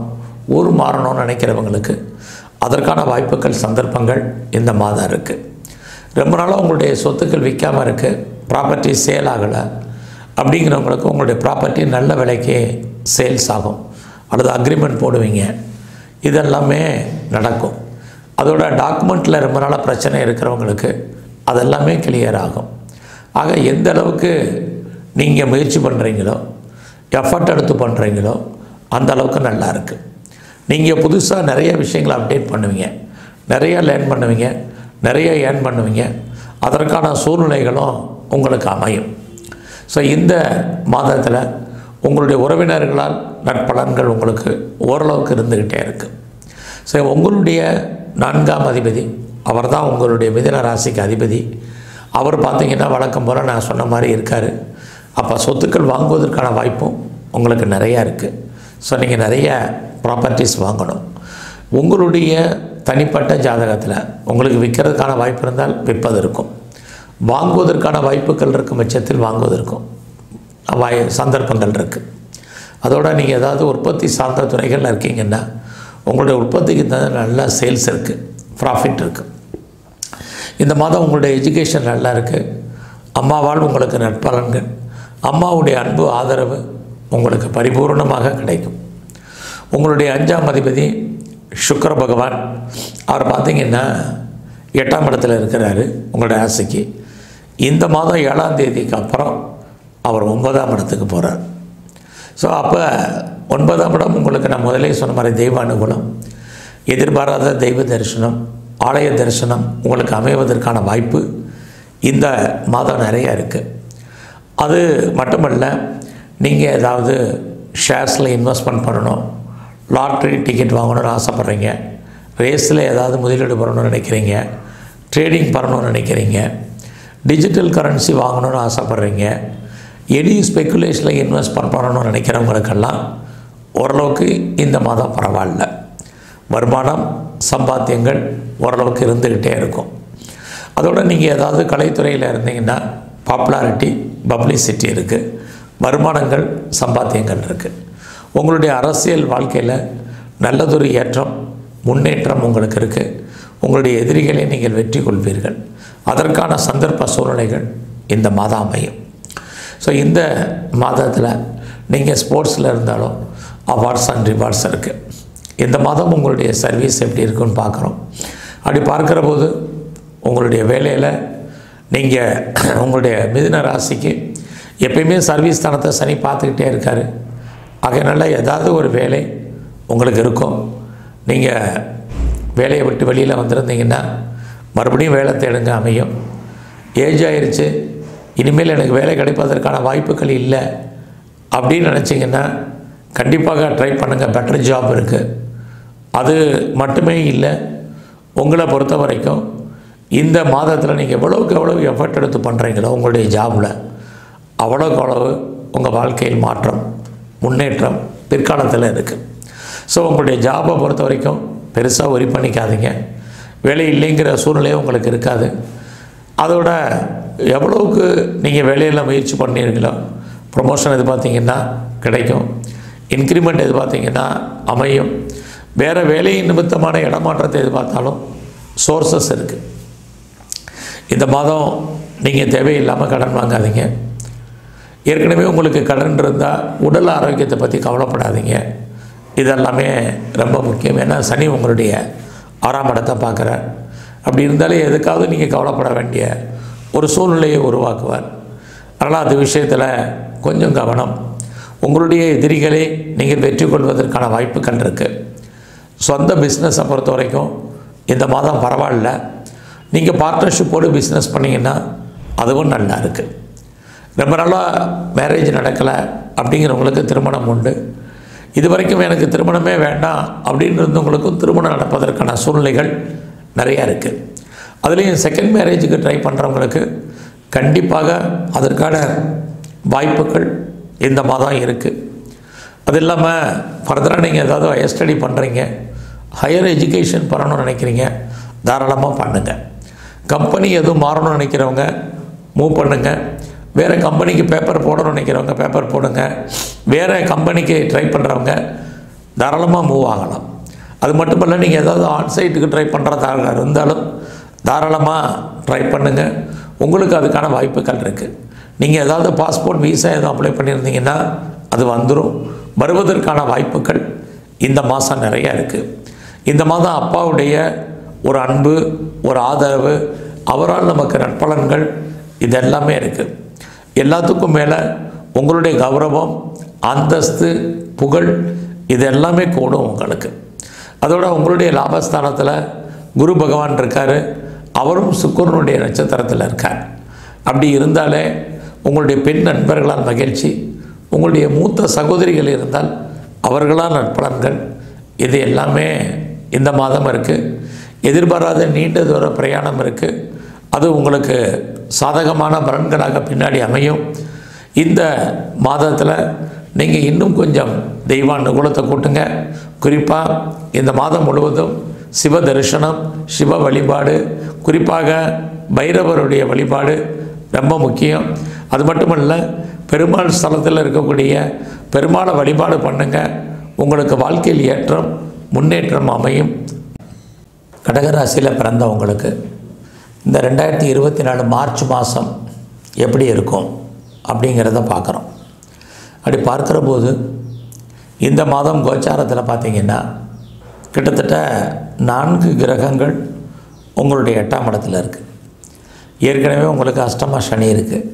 ஊர் மாறணும்னு நினைக்கிறவங்களுக்கு அதற்கான வாய்ப்புகள் சந்தர்ப்பங்கள் இந்த மாதம் இருக்குது. ரொம்ப நாளாக உங்களுடைய சொத்துக்கள் விற்காமல் இருக்குது, ப்ராப்பர்ட்டி சேல் ஆகலை அப்படிங்கிறவங்களுக்கு உங்களுடைய ப்ராப்பர்ட்டி நல்ல விலைக்கு சேல்ஸ் ஆகும் அல்லது அக்ரிமெண்ட் போடுவீங்க. இதெல்லாமே நடக்கும். அதோட டாக்குமெண்ட்டில் ரொம்ப நாளாக பிரச்சனை இருக்கிறவங்களுக்கு அதெல்லாமே கிளியர் ஆகும். ஆக எந்த அளவுக்கு நீங்கள் முயற்சி பண்ணுறீங்களோ எஃபர்ட் எடுத்து பண்ணுறீங்களோ அந்த அளவுக்கு நல்லா இருக்குது. நீங்கள் புதுசாக நிறைய விஷயங்களை அப்டேட் பண்ணுவீங்க, நிறைய லேர்ன் பண்ணுவீங்க, நிறைய ஏர்ன் பண்ணுவீங்க. அதற்கான சூழ்நிலைகளும் உங்களுக்கு அமையும். ஸோ இந்த மாதத்தில் உங்களுடைய உறவினர்களால் நற்பலன்கள் உங்களுக்கு ஓரளவுக்கு இருந்துக்கிட்டே இருக்குது. சரி, உங்களுடைய 4ஆம் அதிபதி அவர் தான் உங்களுடைய மிதுன ராசிக்கு அதிபதி. அவர் பார்த்திங்கன்னா வழக்கம் போல் நான் சொன்ன மாதிரி இருக்கார். அப்போ சொத்துக்கள் வாங்குவதற்கான வாய்ப்பும் உங்களுக்கு நிறையா இருக்குது. ஸோ நீங்கள் நிறைய ப்ராப்பர்ட்டிஸ் வாங்கணும். உங்களுடைய தனிப்பட்ட ஜாதகத்தில் உங்களுக்கு விற்கிறதுக்கான வாய்ப்பு இருந்தால் விற்பது இருக்கும், வாங்குவதற்கான வாய்ப்புகள் இருக்கும் பட்சத்தில் வாங்குவதற்கும் சந்தர்ப்பங்கள் இருக்குது. அதோடு நீங்கள் ஏதாவது உற்பத்தி சார்ந்த துறைகளில் இருக்கீங்கன்னா உங்களுடைய உற்பத்திக்கு தகுந்த நல்ல சேல்ஸ் இருக்குது, ப்ராஃபிட் இருக்குது. இந்த மாதம் உங்களுடைய எஜுகேஷன் நல்லா இருக்குது. அம்மாவால் உங்களுக்கு நற்பலன்கள், அம்மாவுடைய அன்பு ஆதரவு உங்களுக்கு பரிபூர்ணமாக கிடைக்கும். உங்களுடைய 5ஆம் அதிபதி சுக்கிர பகவான், அவர் பார்த்திங்கன்னா 8ஆம் இடத்துல இருக்கிறாரு உங்களுடைய ராசிக்கு. இந்த மாதம் 7ஆம் தேதிக்கு அப்புறம் அவர் 9ஆம் இடத்துக்கு போகிறார். ஸோ அப்போ 9ஆம் இடம் உங்களுக்கு நான் முதலே சொன்ன மாதிரி தெய்வ அனுகூலம், எதிர்பாராத தெய்வ தரிசனம், ஆலய தரிசனம் உங்களுக்கு அமைவதற்கான வாய்ப்பு இந்த மாதம் நிறையா இருக்குது. அது மட்டுமல்ல, நீங்கள் ஏதாவது ஷேர்ஸில் இன்வெஸ்ட்மெண்ட் பண்ணணும், லாட்ரி டிக்கெட் வாங்கணும்னு ஆசைப்பட்றீங்க, ரேஸில் ஏதாவது முதலீடு பண்ணணும்னு நினைக்கிறீங்க, ட்ரேடிங் பண்ணணும்னு நினைக்கிறீங்க, டிஜிட்டல் கரன்சி வாங்கணும்னு ஆசைப்பட்றீங்க, எனி ஸ்பெக்குலேஷனில் இன்வெஸ்ட்மெண்ட் பண்ணணும்னு நினைக்கிறவங்களுக்கெல்லாம் ஓரளவுக்கு இந்த மாதம் பரவாயில்ல. வருமானம் சம்பாத்தியங்கள் ஓரளவுக்கு இருந்துக்கிட்டே இருக்கும். அதோடு நீங்கள் ஏதாவது கலைத்துறையில் இருந்தீங்கன்னா பாப்புலாரிட்டி, பப்ளிசிட்டி இருக்குது, வருமானங்கள் சம்பாத்தியங்கள் இருக்குது. உங்களுடைய அரசியல் வாழ்க்கையில் நல்லதொரு ஏற்றம், முன்னேற்றம் உங்களுக்கு இருக்குது. உங்களுடைய எதிரிகளை நீங்கள் வெற்றி கொள்வீர்கள். அதற்கான சந்தர்ப்ப சூழ்நிலைகள் இந்த மாதம் அமையும். ஸோ இந்த மாதத்தில் நீங்கள் ஸ்போர்ட்ஸில் இருந்தாலும் அவார்ட்ஸ் அண்ட் ரிவார்ட்ஸ் இருக்குது. இந்த மாதம் உங்களுடைய சர்வீஸ் எப்படி இருக்குன்னு பார்க்குறோம். அப்படி பார்க்குற போது உங்களுடைய வேலையில் நீங்கள் உங்களுடைய மிதுன ராசிக்கு எப்பயுமே சர்வீஸ் ஸ்தானத்தை சனி பார்த்துக்கிட்டே இருக்கார். அதனால் ஏதாவது ஒரு வேலை உங்களுக்கு இருக்கும். நீங்கள் வேலையை விட்டு வெளியில் வந்திருந்தீங்கன்னா மறுபடியும் வேலை தேடுங்க, அமையும். ஏஜ் ஆயிடுச்சு, இனிமேல் எனக்கு வேலை கிடைப்பதற்கான வாய்ப்புகள் இல்லை அப்படின்னு நினச்சிங்கன்னா கண்டிப்பாக ட்ரை பண்ணுங்கள். பெட்டர் ஜாப் இருக்குது. அது மட்டுமே இல்லை, உங்களை பொறுத்த வரைக்கும் இந்த மாதத்தில் நீங்கள் எவ்வளோக்கு எவ்வளோ எஃபர்ட் எடுத்து பண்ணுறீங்களோ உங்களுடைய ஜாபில், அவ்வளோக்கு அவ்வளவு உங்கள் வாழ்க்கையில் மாற்றம், முன்னேற்றம் பிற்காலத்தில் இருக்குது. ஸோ உங்களுடைய ஜாபை பொறுத்த வரைக்கும் பெருசாக ஒரி பண்ணிக்காதீங்க. வேலை இல்லைங்கிற சூழ்நிலையே உங்களுக்கு இருக்காது. அதோட எவ்வளோவுக்கு நீங்கள் வேலையில் முயற்சி பண்ணீர்களோ ப்ரொமோஷன் எதிர்பார்த்தீங்கன்னா கிடைக்கும், இன்க்ரிமெண்ட் எதிர்பார்த்தீங்கன்னா அமையும். வேறு வேலை நிமித்தமான இடமாற்றத்தை எதிர்பார்த்தாலும் சோர்ஸஸ் இருக்குது. இந்த மாதம் நீங்கள் தேவையில்லாமல் கடன் வாங்காதீங்க. ஏற்கனவே உங்களுக்கு கடன் இருந்தால் உடல் ஆரோக்கியத்தை பற்றி கவலைப்படாதீங்க. இதெல்லாமே ரொம்ப முக்கியம். ஏன்னா சனி உங்களுடைய 6ஆம் இடத்தை பார்க்குறார். அப்படி இருந்தாலே எதுக்காவது நீங்கள் கவலைப்பட வேண்டிய ஒரு சூழ்நிலையை உருவாக்குவார். அதனால் அது விஷயத்தில் கொஞ்சம் கவனம். உங்களுடைய எதிரிகளை நீங்கள் வெற்றி கொள்வதற்கான வாய்ப்புகள் இருக்குது. சொந்த பிஸ்னஸை பொறுத்த வரைக்கும் இந்த மாதம் பரவாயில்ல. நீங்கள் பார்ட்னர்ஷிப்போடு பிஸ்னஸ் பண்ணிங்கன்னா அதுவும் நல்லா இருக்குது. ரொம்ப நாளாக மேரேஜ் நடக்கலை அப்படிங்கிறவங்களுக்கு திருமணம் உண்டு. இது வரைக்கும் எனக்கு திருமணமே வேண்டாம் அப்படின்னு இருந்தவங்களுக்கும் திருமணம் நடப்பதற்கான சூழ்நிலைகள் நிறையா இருக்குது. அதுலேயும் செகண்ட் மேரேஜுக்கு ட்ரை பண்ணுறவங்களுக்கு கண்டிப்பாக அதற்கான வாய்ப்புகள் இந்த மாதம் இருக்குது. அது இல்லாமல் ஃபர்தராக நீங்கள் ஏதாவது ஹையர் ஸ்டடி பண்ணுறீங்க, ஹையர் எஜுகேஷன் பண்ணணும்னு நினைக்கிறீங்க, தாராளமாக பண்ணுங்கள். கம்பெனி எதுவும் மாறணும்னு நினைக்கிறவங்க மூவ் பண்ணுங்கள். வேறு கம்பெனிக்கு பேப்பர் போடணும்னு நினைக்கிறவங்க பேப்பர் போடுங்க. வேறு கம்பெனிக்கு ட்ரை பண்ணுறவங்க தாராளமாக மூவ் ஆகலாம். அது மட்டும் இல்லை, நீங்கள் ஏதாவது ஆன்சைட்டுக்கு ட்ரை பண்ணுறதாக இருந்தாலும் தாராளமாக ட்ரை பண்ணுங்கள். உங்களுக்கு அதுக்கான வாய்ப்புகள் இருக்குது. நீங்கள் ஏதாவது பாஸ்போர்ட் விசா எதுவும் அப்ளை பண்ணியிருந்தீங்கன்னா அது வந்துடும். வருவதற்கான வாய்ப்புகள் இந்த மாதம் நிறையா இருக்குது. இந்த மாதம் அப்பாவுடைய ஒரு அன்பு, ஒரு ஆதரவு, அவரால் நமக்கு நற்பலன்கள் இது எல்லாமே இருக்குது. எல்லாத்துக்கும் மேலே உங்களுடைய கௌரவம், அந்தஸ்து, புகழ் இது எல்லாமே கூடும் உங்களுக்கு. அதோட உங்களுடைய லாபஸ்தானத்தில் குரு பகவான் இருக்கார். அவரும் சுக்கிரனுடைய நட்சத்திரத்தில் இருக்கார். அப்படி இருந்தாலே உங்களுடைய பெண் நண்பர்களால் மகிழ்ச்சி, உங்களுடைய மூத்த சகோதரிகள் இருந்தால் அவர்களால் நற்பலன்கள், இது எல்லாமே இந்த மாதம் இருக்குது. எதிர்பாராத நீண்ட தூர பிரயாணம் இருக்குது, அது உங்களுக்கு சாதகமான பலன்களாக பின்னாடி அமையும். இந்த மாதத்தில் நீங்கள் இன்னும் கொஞ்சம் தெய்வ அனுகூலத்தை கூட்டுங்க. குறிப்பாக இந்த மாதம் முழுவதும் சிவ தரிசனம், சிவ வழிபாடு, குறிப்பாக பைரவருடைய வழிபாடு ரொம்ப முக்கியம். அது மட்டுமல்ல, பெருமாள் ஸ்தலத்தில் இருக்கக்கூடிய பெருமாளை வழிபாடு பண்ணுங்கள். உங்களுக்கு வாழ்க்கையில் ஏற்றம், முன்னேற்றம் அமையும். கடகராசியில் பிறந்தவங்களுக்கு இந்த 2024 மார்ச் மாதம் எப்படி இருக்கும் அப்படிங்கிறத பார்க்குறோம். அப்படி பார்க்குற போது இந்த மாதம் கோச்சாரத்தில் பார்த்திங்கன்னா கிட்டத்தட்ட 4 கிரகங்கள் உங்களுடைய 8ஆம் இடத்துல இருக்குது. ஏற்கனவே உங்களுக்கு அஷ்டம சனி இருக்குது,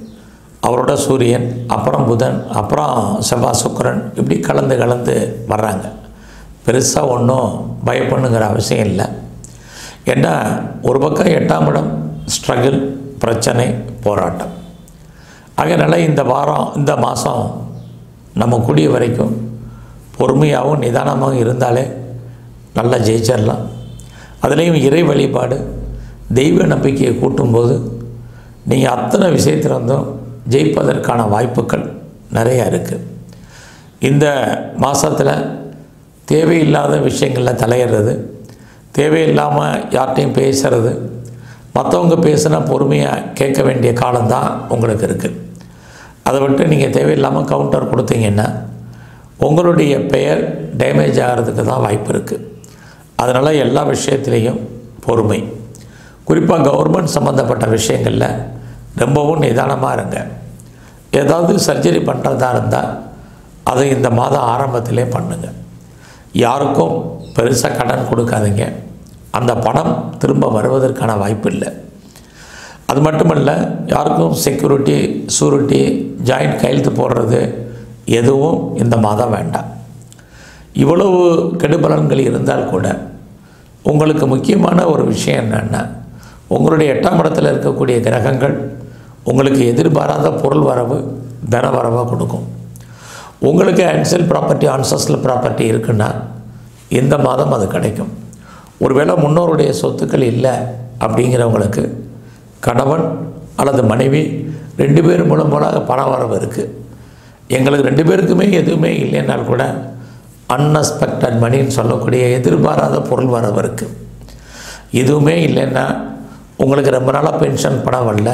அவரோட சூரியன், அப்புறம் புதன், அப்புறம் செவ்வாய், சுக்கிரன், இப்படி கலந்து வர்றாங்க. பெருசாக ஒன்றும் பயப்பண்ணுங்கிற அவசியம் இல்லை. ஏன்னா ஒரு பக்கம் 8ஆம் இடம் ஸ்ட்ரகிள், பிரச்சனை, போராட்டம். அதனால் இந்த வாரம், இந்த மாதம் நம்ம கூடிய வரைக்கும் பொறுமையாகவும் நிதானமாகவும் இருந்தாலே நல்லா ஜெயிச்சிடலாம். அதுலேயும் இறை வழிபாடு, தெய்வ நம்பிக்கையை கூட்டும்போது நீங்கள் அத்தனை விஷயத்திலிருந்தும் ஜெயிப்பதற்கான வாய்ப்புகள் நிறையா இருக்குது. இந்த மாதத்தில் தேவையில்லாத விஷயங்களில் தலையிடுறது, தேவையில்லாமல் யார்கிட்டையும் பேசுகிறது, மற்றவங்க பேசுனா பொறுமையாக கேட்க வேண்டிய காலம்தான் உங்களுக்கு இருக்குது. அதை விட்டு நீங்கள் தேவையில்லாமல் கவுண்டர் கொடுத்தீங்கன்னா உங்களுடைய பெயர் டேமேஜ் ஆகிறதுக்கு தான் வாய்ப்பு இருக்குது. அதனால் எல்லா விஷயத்துலேயும் பொறுமை. குறிப்பாக கவர்மெண்ட் சம்மந்தப்பட்ட விஷயங்களில் ரொம்பவும் நிதானமாக இருங்க. ஏதாவது சர்ஜரி பண்ணுறதா இருந்தால் அதை இந்த மாதம் ஆரம்பத்திலே பண்ணுங்கள். யாருக்கும் பெருசாக கடன் கொடுக்காதீங்க, அந்த பணம் திரும்ப வருவதற்கான வாய்ப்பு இல்லை. அது மட்டுமல்ல, யாருக்கும் செக்யூரிட்டி, சூரிட்டி, ஜாயிண்ட் கையெழுத்து போடுறது எதுவும் இந்த மாதம் வேண்டாம். இவ்வளவு கெடுபலன்கள் இருந்தால் கூட உங்களுக்கு முக்கியமான ஒரு விஷயம் என்னென்னா, உங்களுடைய 8ஆம் இடத்தில் இருக்கக்கூடிய கிரகங்கள் உங்களுக்கு எதிர்பாராத பொருள் வரவு, தன வரவை கொடுக்கும். உங்களுக்கு ஆன்சல் ப்ராப்பர்ட்டி, ஆன்சஸ்ல ப்ராப்பர்ட்டி இருக்குன்னா இந்த மாதம் அது கிடைக்கும். ஒருவேளை முன்னோருடைய சொத்துக்கள் இல்லை அப்படிங்கிறவங்களுக்கு கணவன் அல்லது மனைவி 2 பேர் மூலமாக பண வரவு இருக்குது. எங்களுக்கு 2 பேருக்குமே எதுவுமே இல்லைன்னால் கூட அன்எக்ஸ்பெக்டட் மணின்னு சொல்லக்கூடிய எதிர்பாராத பொருள் வரவு இருக்குது. எதுவுமே இல்லைன்னா உங்களுக்கு ரொம்ப நாளாக பென்ஷன் பணம் வரல,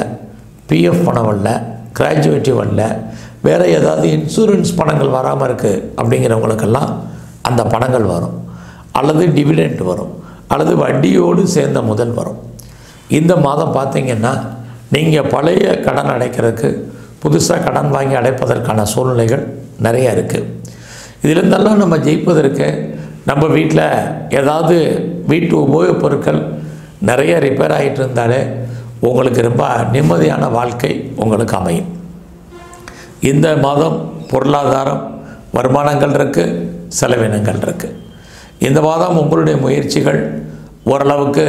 பிஎஃப் பணம் வரல, கிராஜுவேட்டி வரல, வேறு ஏதாவது இன்சூரன்ஸ் பணங்கள் வராமல் இருக்குது அப்படிங்கிறவங்களுக்கெல்லாம் அந்த பணங்கள் வரும், அல்லது டிவிடெண்ட் வரும், அல்லது வட்டியோடு சேர்ந்த முதல் வரும். இந்த மாதம் பார்த்திங்கன்னா நீங்கள் பழைய கடன் அடைக்கிறதுக்கு புதுசாக கடன் வாங்கி அடைப்பதற்கான சூழ்நிலைகள் நிறையா இருக்குது. இதிலிருந்தெல்லாம் நம்ம ஜெயிப்பதற்கு நம்ம வீட்டில் ஏதாவது வீட்டு உபயோகப் பொருட்கள் நிறைய ரிப்பேர் ஆகிட்டு இருந்தாலே உங்களுக்கு ரொம்ப நிம்மதியான வாழ்க்கை உங்களுக்கு அமையும். இந்த மாதம் பொருளாதாரம், வருமானங்கள் இருக்குது, செலவினங்கள் இருக்குது. இந்த மாதம் உங்களுடைய முயற்சிகள் ஓரளவுக்கு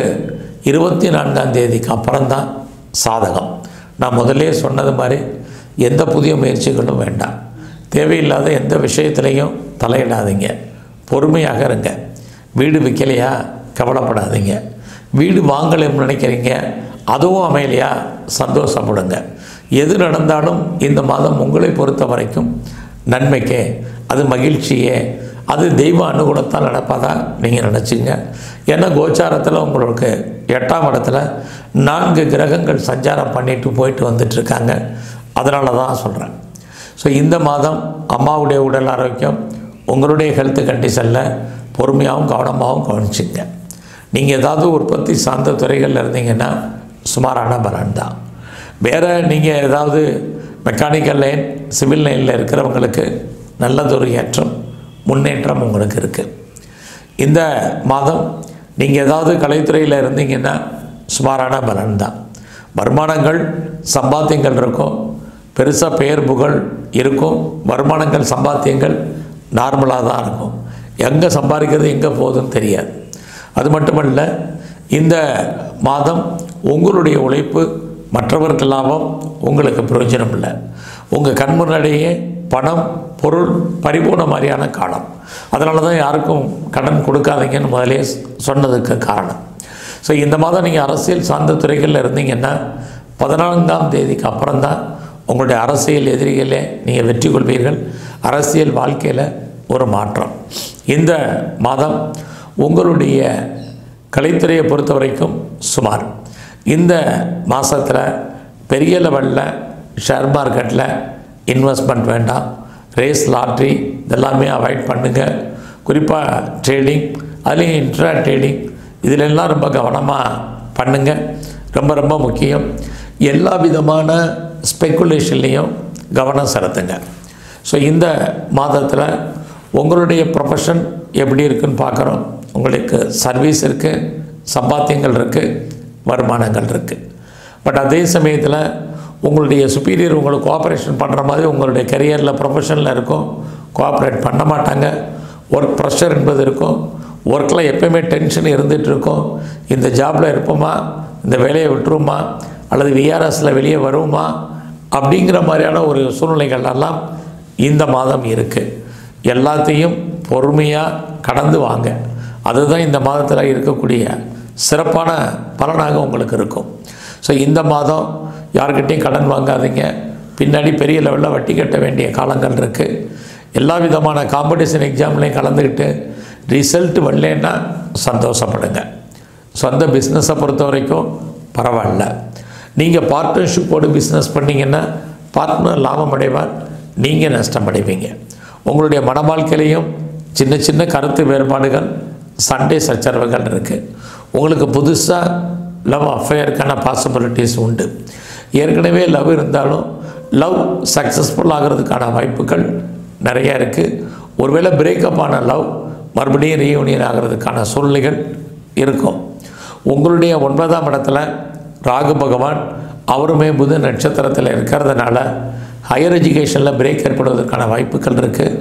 24ஆம் தேதிக்கு அப்புறம்தான் சாதகம். நான் முதலே சொன்னது மாதிரி எந்த புதிய முயற்சிகளும் வேண்டாம். தேவையில்லாத எந்த விஷயத்துலையும் தலையிடாதீங்க, பொறுமையாக இருங்க. வீடு விற்கலையா, கவலைப்படாதீங்க. வீடு வாங்கலைன்னு நினைக்கிறீங்க, அதுவும் அமையலையா, சந்தோஷப்படுங்க. எது நடந்தாலும் இந்த மாதம் உங்களை பொறுத்த வரைக்கும் நன்மைக்கே, அது மகிழ்ச்சியே, அது தெய்வ அனுகூலத்தால் நடப்பதாக நீங்கள் நினச்சிங்க. ஏன்னா கோச்சாரத்தில் உங்களுக்கு 8ஆம் இடத்துல 4 கிரகங்கள் சஞ்சாரம் பண்ணிட்டு போயிட்டு வந்துட்டுருக்காங்க. அதனால தான் சொல்கிறேன். ஸோ இந்த மாதம் அம்மாவுடைய உடல் ஆரோக்கியம், உங்களுடைய ஹெல்த் கண்டிஷனில் பொறுமையாகவும் கவனமாகவும் கவனிச்சுங்க. நீங்கள் ஏதாவது உற்பத்தி சார்ந்த துறைகளில் இருந்தீங்கன்னா சுமாரான பலன் தான். வேறு நீங்கள் ஏதாவது மெக்கானிக்கல் லைன், சிவில் லைனில் இருக்கிறவங்களுக்கு நல்லதொரு ஏற்றம், முன்னேற்றம் உங்களுக்கு இருக்குது. இந்த மாதம் நீங்கள் ஏதாவது கலைத்துறையில் இருந்தீங்கன்னா சுமாரான பலன் தான். வருமானங்கள், சம்பாத்தியங்கள் இருக்கும், பெருசாக பெயர் புகழ் இருக்கும். வருமானங்கள், சம்பாத்தியங்கள் நார்மலாக தான் இருக்கும். எங்கே சம்பாதிக்கிறது எங்கே போகுதுன்னு தெரியாது. அது மட்டுமல்ல, இந்த மாதம் உங்களுடைய உழைப்பு மற்றவருக்கு லாபம், உங்களுக்கு பிரயோஜனம் இல்லை. உங்கள் கண் முன்னாடியே பணம் பொருள் பறிபோன மாதிரியான காலம். அதனால தான் யாருக்கும் கடன் கொடுக்காதீங்கன்னு முதலே சொன்னதுக்கு காரணம். ஸோ இந்த மாதம் நீங்கள் அரசியல் சார்ந்த துறைகளில் இருந்தீங்கன்னா 14ஆம் தேதிக்கு அப்புறம் தான் உங்களுடைய அரசியல் எதிரிகளே நீங்கள் வெற்றி கொள்வீர்கள். அரசியல் வாழ்க்கையில் ஒரு மாற்றம். இந்த மாதம் உங்களுடைய கலைத்துறையை பொறுத்த வரைக்கும் சுமார். இந்த மாதத்தில் பெரிய லெவலில் ஷேர் மார்க்கெட்டில் இன்வெஸ்ட்மெண்ட் வேண்டாம். ரேஸ், லாட்ரி இதெல்லாமே அவாய்ட் பண்ணுங்கள். குறிப்பாக ட்ரேடிங், அதுலேயும் இன்ட்ரா ட்ரேடிங் இதிலெல்லாம் ரொம்ப கவனமாக பண்ணுங்கள். ரொம்ப ரொம்ப முக்கியம். எல்லா விதமான ஸ்பெக்குலேஷன்லேயும் கவனம் செலுத்துங்க. ஸோ இந்த மாதத்தில் உங்களுடைய ப்ரொஃபஷன் எப்படி இருக்குன்னு பார்க்குறோம். உங்களுக்கு சர்வீஸ் இருக்குது, சம்பாத்தியங்கள் இருக்குது, வருமானங்கள் இருக்குது. பட் அதே சமயத்தில் உங்களுடைய சுப்பீரியர் உங்களுக்கு கோஆப்ரேஷன் பண்ணுற மாதிரி உங்களுடைய கெரியரில் ப்ரொஃபஷனில் இருக்கும். கோஆப்ரேட் பண்ண மாட்டாங்க. ஒர்க் ப்ரெஷர் என்பது இருக்கும். ஒர்க்கில் எப்போயுமே டென்ஷன் இருந்துகிட்ருக்கும். இந்த ஜாபில் இருப்போமா, இந்த வேலையை விட்டுருமா, அல்லது விஆர்எஸில் வெளியே வருவோமா அப்படிங்கிற மாதிரியான ஒரு சூழ்நிலைகள் எல்லாம் இந்த மாதம் இருக்குது. எல்லாத்தையும் பொறுமையாக கடந்து வாங்க. அதுதான் இந்த மாதத்தில் இருக்கக்கூடிய சிறப்பான பலனாக உங்களுக்கு இருக்கும். ஸோ இந்த மாதம் யார்கிட்டையும் கடன் வாங்காதீங்க. பின்னாடி பெரிய லெவலில் வட்டி கட்ட வேண்டிய காலங்கள் இருக்குது. எல்லா விதமான காம்படிஷன் எக்ஸாம்லேயும் கலந்துக்கிட்டு ரிசல்ட் வரலன்னா சந்தோஷப்படுங்க. சொந்த பிஸ்னஸை பொறுத்த வரைக்கும் பரவாயில்ல. நீங்கள் பார்ட்னர்ஷிப்போடு பிஸ்னஸ் பண்ணிங்கன்னா பார்ட்னர் லாபம் அடைவார், நீங்கள் நஷ்டம் அடைவீங்க. உங்களுடைய மன வாழ்க்கையிலையும் சின்ன சின்ன கருத்து வேறுபாடுகள், சண்டை சச்சரவுகள் இருக்குது. உங்களுக்கு புதுசாக லவ் அஃபேருக்கான பாசிபிலிட்டிஸ் உண்டு. ஏற்கனவே லவ் இருந்தாலும் லவ் சக்ஸஸ்ஃபுல் ஆகிறதுக்கான வாய்ப்புகள் நிறையா இருக்குது. ஒருவேளை பிரேக்கப் ஆன லவ் மறுபடியும் ரீயூனியன் ஆகிறதுக்கான சூழ்நிலைகள் இருக்கும். உங்களுடைய 9ஆம் இடத்துல ராகு பகவான் அவருமே புத நட்சத்திரத்தில் இருக்கிறதுனால ஹையர் எஜுகேஷனில் பிரேக் ஏற்படுவதற்கான வாய்ப்புகள் இருக்குது.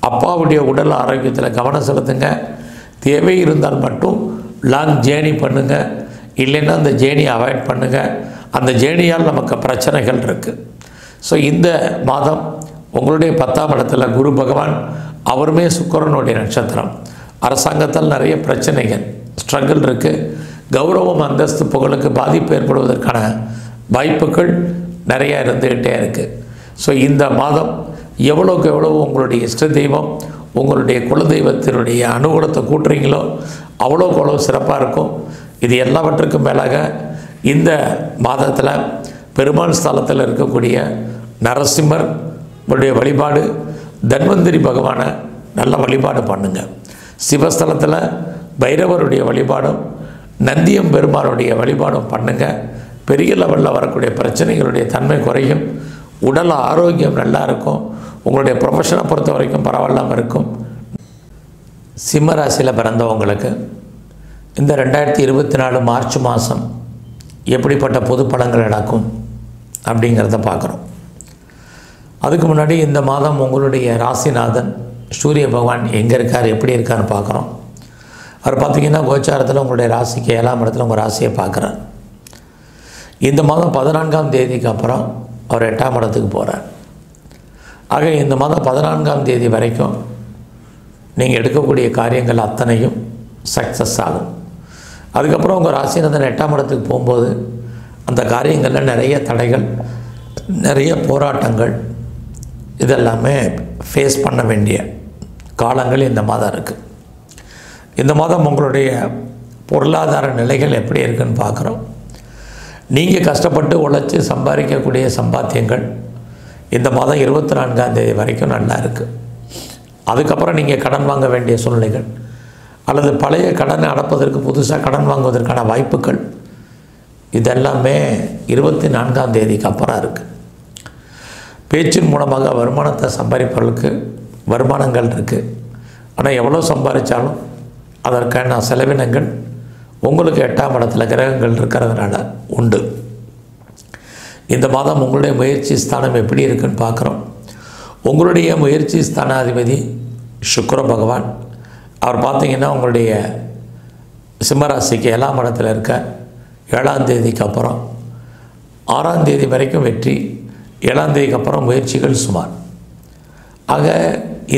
அப்பாவுடைய உடல் ஆரோக்கியத்தில் கவனம் செலுத்துங்க. தேவை இருந்தால் மட்டும் லாங் ஜேர்னி பண்ணுங்கள். இல்லைன்னா அந்த ஜேர்னியை அவாய்ட் பண்ணுங்கள். அந்த ஜேர்னியால் நமக்கு பிரச்சனைகள் இருக்குது. ஸோ இந்த மாதம் உங்களுடைய 10ஆம் இடத்துல குரு பகவான் அவருமே சுக்கிரனுடைய நட்சத்திரம். அரசாங்கத்தால் நிறைய பிரச்சனைகள், ஸ்ட்ரகிள் இருக்குது. கௌரவம், அந்தஸ்து, புகழுக்கு பாதிப்பு ஏற்படுவதற்கான வாய்ப்புகள் நிறையா இருந்துக்கிட்டே இருக்குது. ஸோ இந்த மாதம் எவ்வளோக்கு எவ்வளோ உங்களுடைய இஷ்ட தெய்வம், உங்களுடைய குலதெய்வத்தினுடைய அனுகூலத்தை கூட்டுறீங்களோ அவ்வளோக்கு அவ்வளோ சிறப்பாக இருக்கும். இது எல்லாவற்றுக்கும் மேலாக இந்த மாதத்தில் பெருமாள் ஸ்தலத்தில் இருக்கக்கூடிய நரசிம்மர் உடைய வழிபாடு, தன்வந்திரி பகவானை நல்ல வழிபாடு பண்ணுங்கள். சிவஸ்தலத்தில் பைரவருடைய வழிபாடும் நந்தியம் பெருமானுடைய வழிபாடும் பண்ணுங்கள். பெரிய லெவலில் வரக்கூடிய பிரச்சனைகளுடைய தன்மை குறையும். உடல் ஆரோக்கியம் நல்லா இருக்கும். உங்களுடைய ப்ரொஃபஷனை பொறுத்த வரைக்கும் பரவாயில்லாமல் இருக்கும். சிம்ம ராசியில் பிறந்தவங்களுக்கு இந்த 2024 மார்ச் மாதம் எப்படிப்பட்ட பொது பலன்கள் நடக்கும் அப்படிங்கிறத பார்க்குறோம். அதுக்கு முன்னாடி இந்த மாதம் உங்களுடைய ராசிநாதன் சூரிய பகவான் எங்கே இருக்கார், எப்படி இருக்காருன்னு பார்க்குறோம். அவர் பார்த்திங்கன்னா கோச்சாரத்தில் உங்களுடைய ராசிக்கு 7ஆம் இடத்துல உங்கள் ராசியை பார்க்குறார். இந்த மாதம் 14ஆம் தேதிக்கு அப்புறம் அவர் 8ஆம் இடத்துக்கு போகிறார். ஆக இந்த மாதம் 14ஆம் தேதி வரைக்கும் நீங்கள் எடுக்கக்கூடிய காரியங்கள் அத்தனையும் சக்ஸஸ் ஆகும். அதுக்கப்புறம் உங்கள் ராசிநாதன் 8ஆம் இடத்துக்கு போகும்போது அந்த காரியங்களில் நிறைய தடைகள், நிறைய போராட்டங்கள் இதெல்லாமே ஃபேஸ் பண்ண வேண்டிய காலங்கள் இந்த மாதம் இருக்குது. இந்த மாதம் உங்களுடைய பொருளாதார நிலைகள் எப்படி இருக்குன்னு பார்க்குறோம். நீங்கள் கஷ்டப்பட்டு உழைச்சி சம்பாதிக்கக்கூடிய சம்பாத்தியங்கள் இந்த மாதம் 24ஆம் தேதி வரைக்கும் நல்லா இருக்குது. அதுக்கப்புறம் நீங்கள் கடன் வாங்க வேண்டிய சூழ்நிலைகள் அல்லது பழைய கடனை அடைப்பதற்கு புதுசாக கடன் வாங்குவதற்கான வாய்ப்புகள் இதெல்லாமே 24ஆம் தேதிக்கு அப்புறம் இருக்குது. பேச்சின் மூலமாக வருமானத்தை சம்பாதிப்பவர்களுக்கு வருமானங்கள் இருக்குது. ஆனால் எவ்வளோ சம்பாதிச்சாலும் அதற்கான செலவினங்கள் உங்களுக்கு 8ஆம் இடத்துல கிரகங்கள் இருக்கிறதுனால உண்டு. இந்த மாதம் உங்களுடைய முயற்சி ஸ்தானம் எப்படி இருக்குன்னு பார்க்குறோம். உங்களுடைய முயற்சி ஸ்தானாதிபதி சுக்கிர பகவான். அவர் பார்த்திங்கன்னா உங்களுடைய சிம்மராசிக்கு 7ஆம் இடத்துல இருக்க. 7ஆம் தேதிக்கு அப்புறம் 6ஆம் தேதி வரைக்கும் வெற்றி. 7ஆம் தேதிக்கு அப்புறம் முயற்சிகள் சுமார். ஆக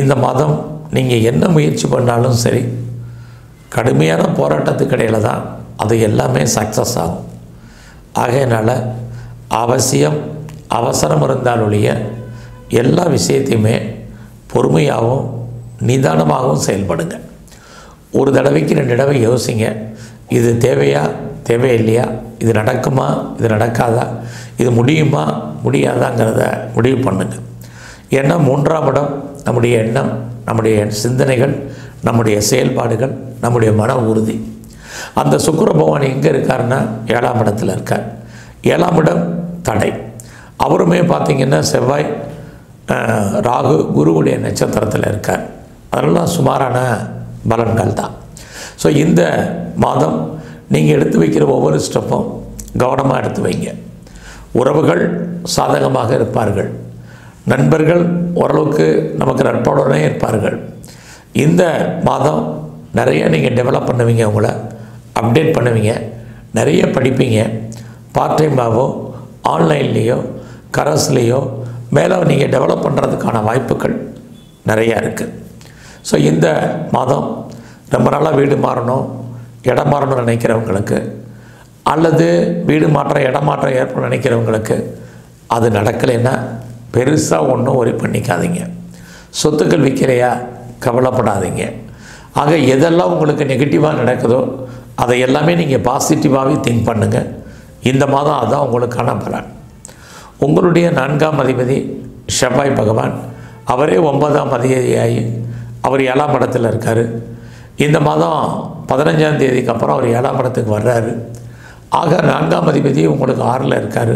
இந்த மாதம் நீங்கள் என்ன முயற்சி பண்ணாலும் சரி, கடுமையான போராட்டத்துக்கு இடையில் தான் அது எல்லாமே சக்ஸஸ் ஆகும். ஆகையினால் அவசரம் இருந்தால் ஒழிய எல்லா விஷயத்தையுமே பொறுமையாகவும் நிதானமாகவும் செயல்படுங்க. ஒரு தடவைக்கு 2 தடவை யோசிங்க. இது தேவையா தேவையில்லையா, இது நடக்குமா இது நடக்காதா, இது முடியுமா முடியாதாங்கிறத முடிவு பண்ணுங்க. ஏன்னா 3ஆம் இடம் நம்முடைய எண்ணம், நம்முடைய சிந்தனைகள், நம்முடைய செயல்பாடுகள், நம்முடைய மன உறுதி. அந்த சுக்கிர பகவான் எங்கே இருக்காருன்னா 7ஆம் இடத்துல இருக்கார். 7ஆம் இடம் தடை. அவருமே பார்த்திங்கன்னா செவ்வாய் ராகு குருவுடைய நட்சத்திரத்தில் இருக்கார். அதெல்லாம் சுமாரான பலன்கள் தான். ஸோ இந்த மாதம் நீங்கள் எடுத்து வைக்கிற ஒவ்வொரு ஸ்டெப்பும் கவனமாக எடுத்து வைங்க. உறவுகள் சாதகமாக இருப்பார்கள். நண்பர்கள் ஓரளவுக்கு நமக்கு நட்புடனே இருப்பார்கள். இந்த மாதம் நிறைய நீங்கள் டெவலப் பண்ணுவீங்க, உங்களை அப்டேட் பண்ணுவீங்க, நிறைய படிப்பீங்க. பார்ட் டைமாகவோ ஆன்லைன்லேயோ கரஸ்லேயோ மேலே நீங்கள் டெவலப் பண்ணுறதுக்கான வாய்ப்புகள் நிறையா இருக்குது. ஸோ இந்த மாதம் ரொம்ப நாளாக வீடு மாறணும், இடம் மாறணும்னு நினைக்கிறவங்களுக்கு, அல்லது வீடு மாற்றம் இடம் மாற்றம் ஏற்படும் நினைக்கிறவங்களுக்கு அது நடக்கலைன்னா பெருசாக ஒன்றும் ஒரி பண்ணிக்காதீங்க. சொத்துக்கள் விற்கிறையா கவலைப்படாதீங்க. ஆக எதெல்லாம் உங்களுக்கு நெகட்டிவாக நடக்குதோ அதை எல்லாமே நீங்கள் பாசிட்டிவாகவே திங்க் பண்ணுங்கள். இந்த மாதம் அதுதான் உங்களுக்கான பலன். உங்களுடைய 4ஆம் அதிபதி செவ்வாய் பகவான், அவரே 9ஆம் அதிபதியாகி அவர் 7ஆம் இடத்துல இருக்கார். இந்த மாதம் 15ஆம் தேதிக்கு அப்புறம் அவர் 7ஆம் இடத்துக்கு வர்றாரு. ஆக 4ஆம் அதிபதி உங்களுக்கு 6ல் இருக்கார்.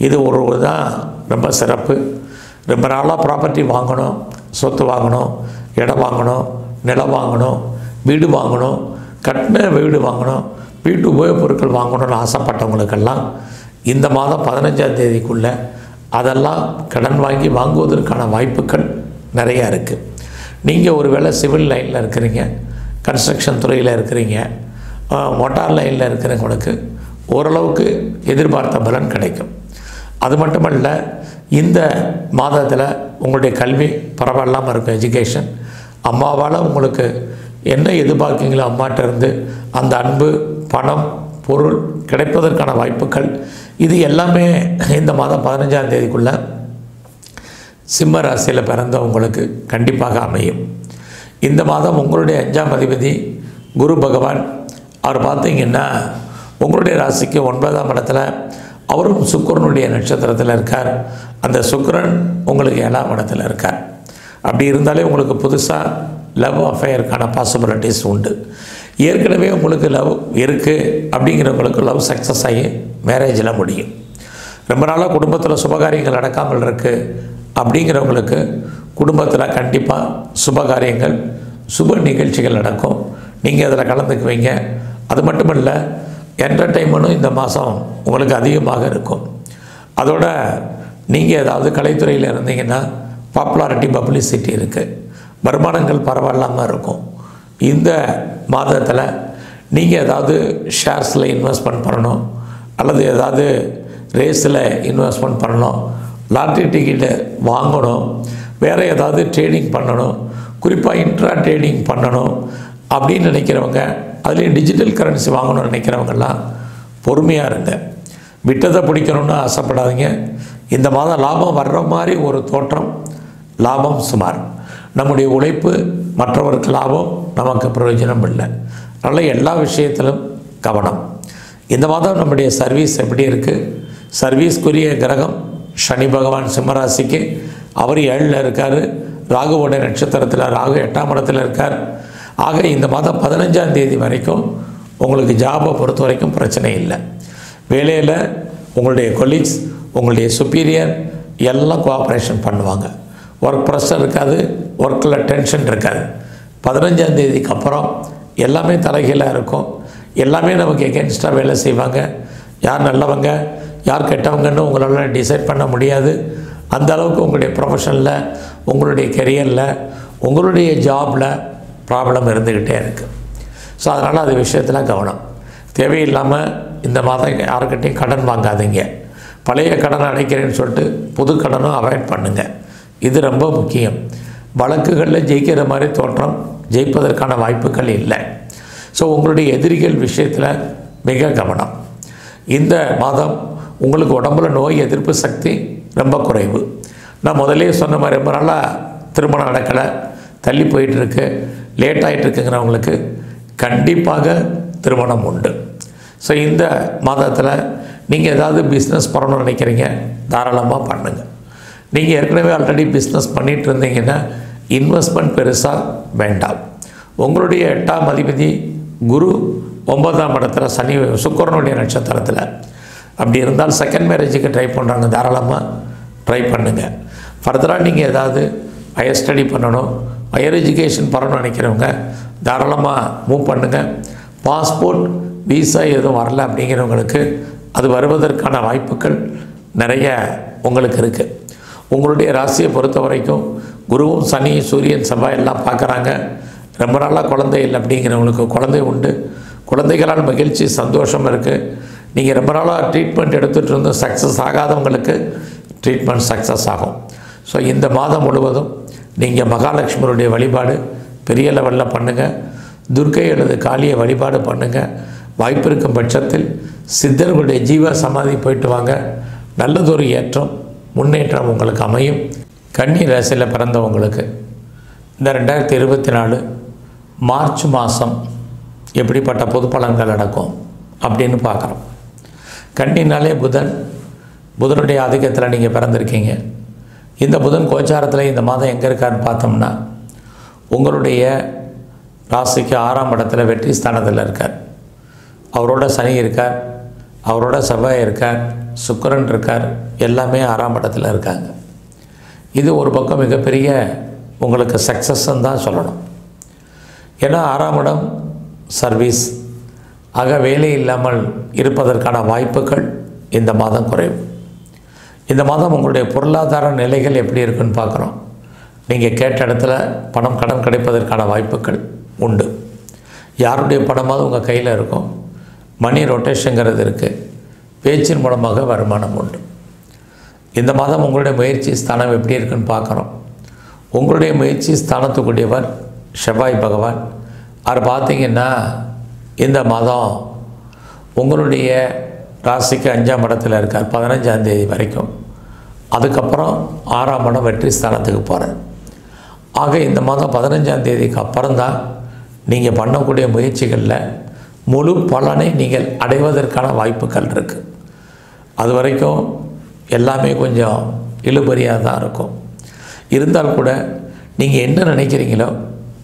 இது ஒரு தான் ரொம்ப சிறப்பு. ரொம்ப நாளாக ப்ராப்பர்ட்டி வாங்கணும், சொத்து வாங்கணும், இடம் வாங்கணும், நிலம் வாங்கணும், வீடு வாங்கணும், கட்டின வீடு வாங்கணும், வீட்டு உபயோகப் பொருட்கள் வாங்கணும்னு ஆசைப்பட்டவங்களுக்கெல்லாம் இந்த மாதம் 15ஆம் தேதிக்குள்ளே அதெல்லாம் கடன் வாங்கி வாங்குவதற்கான வாய்ப்புகள் நிறையா இருக்குது. நீங்கள் ஒரு வேளை சிவில் லைனில் இருக்கிறீங்க, கன்ஸ்ட்ரக்ஷன் துறையில் இருக்கிறீங்க, மோட்டார் லைனில் இருக்கிறவங்களுக்கு ஓரளவுக்கு எதிர்பார்த்த பலன் கிடைக்கும். அது மட்டுமல்ல, இந்த மாதத்தில் உங்களுடைய கல்வி பரவாயில்லாமல் இருக்கும். எஜுகேஷன் அம்மாவால் உங்களுக்கு என்ன எதிர்பார்க்கீங்களோ அம்மாட்ட இருந்து அந்த அன்பு, பணம், பொருள் கிடைப்பதற்கான வாய்ப்புகள் இது எல்லாமே இந்த மாதம் 15ஆம் தேதிக்குள்ளே சிம்ம ராசியில் பிறந்த உங்களுக்கு கண்டிப்பாக அமையும். இந்த மாதம் உங்களுடைய 5ஆம் அதிபதி குரு பகவான், அவர் பார்த்திங்கன்னா உங்களுடைய ராசிக்கு 9ஆம் இடத்துல அவரும் சுக்கிரனுடைய நட்சத்திரத்தில் இருக்கார். அந்த சுக்கிரன் உங்களுக்கு 7ஆம் இடத்துல இருக்கார். அப்படி இருந்தாலே உங்களுக்கு புதுசாக லவ் அஃபேருக்கான பாசிபிலிட்டிஸ் உண்டு. ஏற்கனவே உங்களுக்கு லவ் இருக்குது அப்படிங்கிறவங்களுக்கு லவ் சக்ஸஸ் ஆகி மேரேஜில் முடியும். ரொம்ப நாளாக குடும்பத்தில் சுபகாரியங்கள் நடக்காமல் இருக்குது அப்படிங்கிறவங்களுக்கு குடும்பத்தில் கண்டிப்பாக சுபகாரியங்கள், சுப நிகழ்ச்சிகள் நடக்கும். நீங்கள் அதில் கலந்துக்குவீங்க. அது மட்டும் இல்லை, என்டர்டெயின்மெண்ட்டும் இந்த மாதம் உங்களுக்கு அதிகமாக இருக்கும். அதோட நீங்கள் ஏதாவது கலைத்துறையில் இருந்தீங்கன்னா பாப்புலாரிட்டி, பப்ளிசிட்டி இருக்குது, வருமானங்கள் பரவாயில்லாமல் இருக்கும். இந்த மாதத்தில் நீங்கள் ஏதாவது ஷேர்ஸில் இன்வெஸ்ட்மெண்ட் பண்ணணும், அல்லது ஏதாவது ரேஸில் இன்வெஸ்ட்மெண்ட் பண்ணணும், லாட்ரி டிக்கெட்டு வாங்கணும், வேறு ஏதாவது ட்ரேடிங் பண்ணணும், குறிப்பாக இன்ட்ரா ட்ரேடிங் பண்ணணும் அப்படின்னு நினைக்கிறவங்க, அதுலேயும் டிஜிட்டல் கரன்சி வாங்கணும்னு நினைக்கிறவங்கெல்லாம் பொறுமையாக இருங்க. விட்டதை பிடிக்கணும்னு ஆசைப்படாதீங்க. இந்த மாதம் லாபம் வர்ற மாதிரி ஒரு தோற்றம், லாபம் சுமார். நம்முடைய உழைப்பு மற்றவருக்கு லாபம், நமக்கு பிரயோஜனம் இல்லை. அதனால் எல்லா விஷயத்திலும் கவனம். இந்த மாதம் நம்முடைய சர்வீஸ் எப்படி இருக்குது? சர்வீஸ்க்குரிய கிரகம் சனி பகவான் சிம்மராசிக்கு, அவர் 7ல் இருக்கார். ராகுவோட நட்சத்திரத்தில், ராகு 8ஆம் இடத்துல இருக்கார். ஆக இந்த மாதம் 15ஆம் தேதி வரைக்கும் உங்களுக்கு ஜாபை பொறுத்த வரைக்கும் பிரச்சனை இல்லை. வேலையில் உங்களுடைய கொலீக்ஸ், உங்களுடைய சுப்பீரியர் எல்லாம் கோஆப்ரேஷன் பண்ணுவாங்க. ஒர்க் ப்ரெஷர் இருக்காது, ஒர்க்கில் டென்ஷன் இருக்காது. 15ஆம் தேதிக்கு அப்புறம் எல்லாமே தலைகீழாக இருக்கும். எல்லாமே நமக்கு எகென்ஸ்டாக வேலை செய்வாங்க. யார் நல்லவங்க யார் கெட்டவங்கன்னு உங்களால் டிசைட் பண்ண முடியாது. அந்த அளவுக்கு உங்களுடைய ப்ரொஃபஷனில், உங்களுடைய கெரியரில், உங்களுடைய ஜாபில் ப்ராப்ளம் இருந்துக்கிட்டே இருக்குது. ஸோ அதனால் அது விஷயத்தில் கவனம். தேவையில்லாமல் இந்த மாதம் யாருக்கிட்டையும் கடன் வாங்காதீங்க. பழைய கடன் அடைக்கிறேன்னு சொல்லிட்டு புது கடனும் அவாய்ட் பண்ணுங்கள். இது ரொம்ப முக்கியம். வழக்குகளில் ஜெயிக்கிற மாதிரி தோற்றம், ஜெயிப்பதற்கான வாய்ப்புகள் இல்லை. ஸோ உங்களுடைய எதிரிகள் விஷயத்தில் மிக கவனம். இந்த மாதம் உங்களுக்கு உடம்புல நோய் எதிர்ப்பு சக்தி ரொம்ப குறைவு. நான் முதலே சொன்ன மாதிரி ரொம்ப நாளாக திருமணம் நடக்கலை, தள்ளி போயிட்டுருக்கு, லேட் ஆகிட்டுருக்குங்கிறவங்களுக்கு கண்டிப்பாக திருமணம் உண்டு. ஸோ இந்த மாதத்தில் நீங்கள் ஏதாவது பிஸ்னஸ் பண்ணணும்னு நினைக்கிறீங்க, தாராளமாக பண்ணுங்கள். நீங்கள் ஏற்கனவே ஆல்ரெடி பிஸ்னஸ் பண்ணிகிட்டு இருந்தீங்கன்னா இன்வெஸ்ட்மெண்ட் பெருசாக வேண்டாம். உங்களுடைய 8ஆம் அதிபதி குரு 9ஆம் இடத்துல, சனி சுக்கிரனுடைய நட்சத்திரத்தில். அப்படி இருந்தால் செகண்ட் மேரேஜுக்கு ட்ரை பண்ணுறாங்க, தாராளமாக ட்ரை பண்ணுங்கள். ஃபர்தராக நீங்கள் ஏதாவது ஹையர் ஸ்டடி பண்ணணும், ஹையர் எஜுகேஷன் பண்ணணும்னு நினைக்கிறவங்க தாராளமாக மூவ் பண்ணுங்கள். பாஸ்போர்ட் வீசா எதுவும் வரல அப்படிங்கிறவங்களுக்கு அது வருவதற்கான வாய்ப்புகள் நிறைய உங்களுக்கு இருக்குது. உங்களுடைய ராசியை பொறுத்த வரைக்கும் குருவும் சனி சூரியன் செவ்வாய் எல்லாம் பார்க்குறாங்க. ரொம்ப நாளாக குழந்தை இல்லை அப்படிங்கிறவங்களுக்கு குழந்தை உண்டு. குழந்தைகளால் மகிழ்ச்சி சந்தோஷம் இருக்குது. நீங்கள் ரொம்ப நாளாக ட்ரீட்மெண்ட் எடுத்துகிட்டு இருந்து சக்ஸஸ் ஆகாதவங்களுக்கு ட்ரீட்மெண்ட் சக்ஸஸ் ஆகும். ஸோ இந்த மாதம் முழுவதும் நீங்கள் மகாலட்சுமியுடைய வழிபாடு பெரிய லெவலில் பண்ணுங்கள். துர்க்கை அல்லது காளியை வழிபாடு பண்ணுங்கள். வாய்ப்பு இருக்கும் பட்சத்தில் சித்தர்களுடைய ஜீவ சமாதி போயிட்டு வாங்க. நல்லதொரு ஏற்றம், முன்னேற்றம் உங்களுக்கு அமையும். கன்னி ராசியில் பிறந்தவங்களுக்கு இந்த 2024 மார்ச் மாதம் எப்படிப்பட்ட பொது பலன்கள் நடக்கும் அப்படின்னு பார்க்குறோம். கன்னினாலே புதனுடைய ஆதிக்கத்தில் நீங்கள் பிறந்திருக்கீங்க. இந்த புதன் கோச்சாரத்தில் இந்த மாதம் எங்கே இருக்காருன்னு பார்த்தோம்னா உங்களுடைய ராசிக்கு 6ஆம் இடத்துல வெற்றி ஸ்தானத்தில் இருக்கார். அவரோட சனி இருக்கார், அவரோட செவ்வாய் இருக்கார், சுக்கிரன் இருக்கார், எல்லாமே 6ஆம் இடத்துல இருக்காங்க. இது ஒரு பக்கம் மிகப்பெரிய உங்களுக்கு சக்ஸஸ்ன்னு தான் சொல்லணும். ஏன்னா 6ஆம் இடம் சர்வீஸ், ஆக வேலை இல்லாமல் இருப்பதற்கான வாய்ப்புகள் இந்த மாதம் குறைவு. இந்த மாதம் உங்களுடைய பொருளாதார நிலைகள் எப்படி இருக்குன்னு பார்க்குறோம். நீங்கள் கேட்ட இடத்துல பணம் கடன் கிடைப்பதற்கான வாய்ப்புகள் உண்டு. யாருடைய பணமாவது உங்கள் கையில் இருக்கும். மணி ரொட்டேஷனுங்கிறது இருக்குது. பேச்சின் மூலமாக வருமானம் உண்டு. இந்த மாதம் உங்களுடைய முயற்சி ஸ்தானம் எப்படி இருக்குன்னு பார்க்குறோம். உங்களுடைய முயற்சி ஸ்தானத்துக்குரியவர் செவ்வாய் பகவான். அவர் பார்த்திங்கன்னா இந்த மாதம் உங்களுடைய ராசிக்கு 5ஆம் இடத்துல இருக்கார் 15ஆம் தேதி வரைக்கும். அதுக்கப்புறம் 6ஆம் இடம் வெற்றி ஸ்தானத்துக்கு போகிறார். ஆக இந்த மாதம் 15ஆம் தேதிக்கு அப்புறம் தான் நீங்கள் பண்ணக்கூடிய முயற்சிகளில் முழு பலனை நீங்கள் அடைவதற்கான வாய்ப்புகள் இருக்குது. அது வரைக்கும் எல்லாமே கொஞ்சம் இழுபறியாக தான் இருக்கும். இருந்தால் கூட நீங்கள் என்ன நினைக்கிறீங்களோ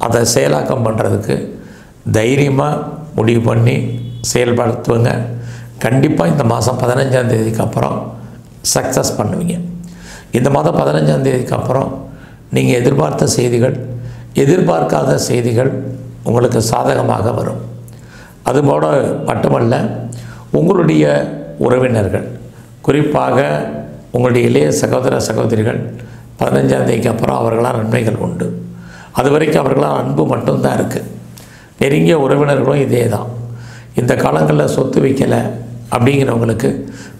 அதை செயலாக்கம் பண்ணுறதுக்கு தைரியமாக முடிவு பண்ணி செயல்படுத்துவங்க. கண்டிப்பாக இந்த மாதம் 15ஆம் தேதிக்கு அப்புறம் சக்ஸஸ் பண்ணுவீங்க. இந்த மாதம் 15ஆம் தேதிக்கு அப்புறம் நீங்கள் எதிர்பார்த்த செய்திகள், எதிர்பார்க்காத செய்திகள் உங்களுக்கு சாதகமாக வரும். அதுபோல மட்டுமல்ல, உங்களுடைய உறவினர்கள், குறிப்பாக உங்களுடைய இளைய சகோதர சகோதரிகள் 15ஆம் தேதிக்கு அப்புறம் அவர்களால் நன்மைகள் உண்டு. அது வரைக்கும் அவர்களால் அன்பு மட்டும்தான் இருக்குது. நெருங்கிய உறவினர்களும் இதே தான். இந்த காலங்களில் சொத்து வைக்கலை அப்படிங்கிறவங்களுக்கு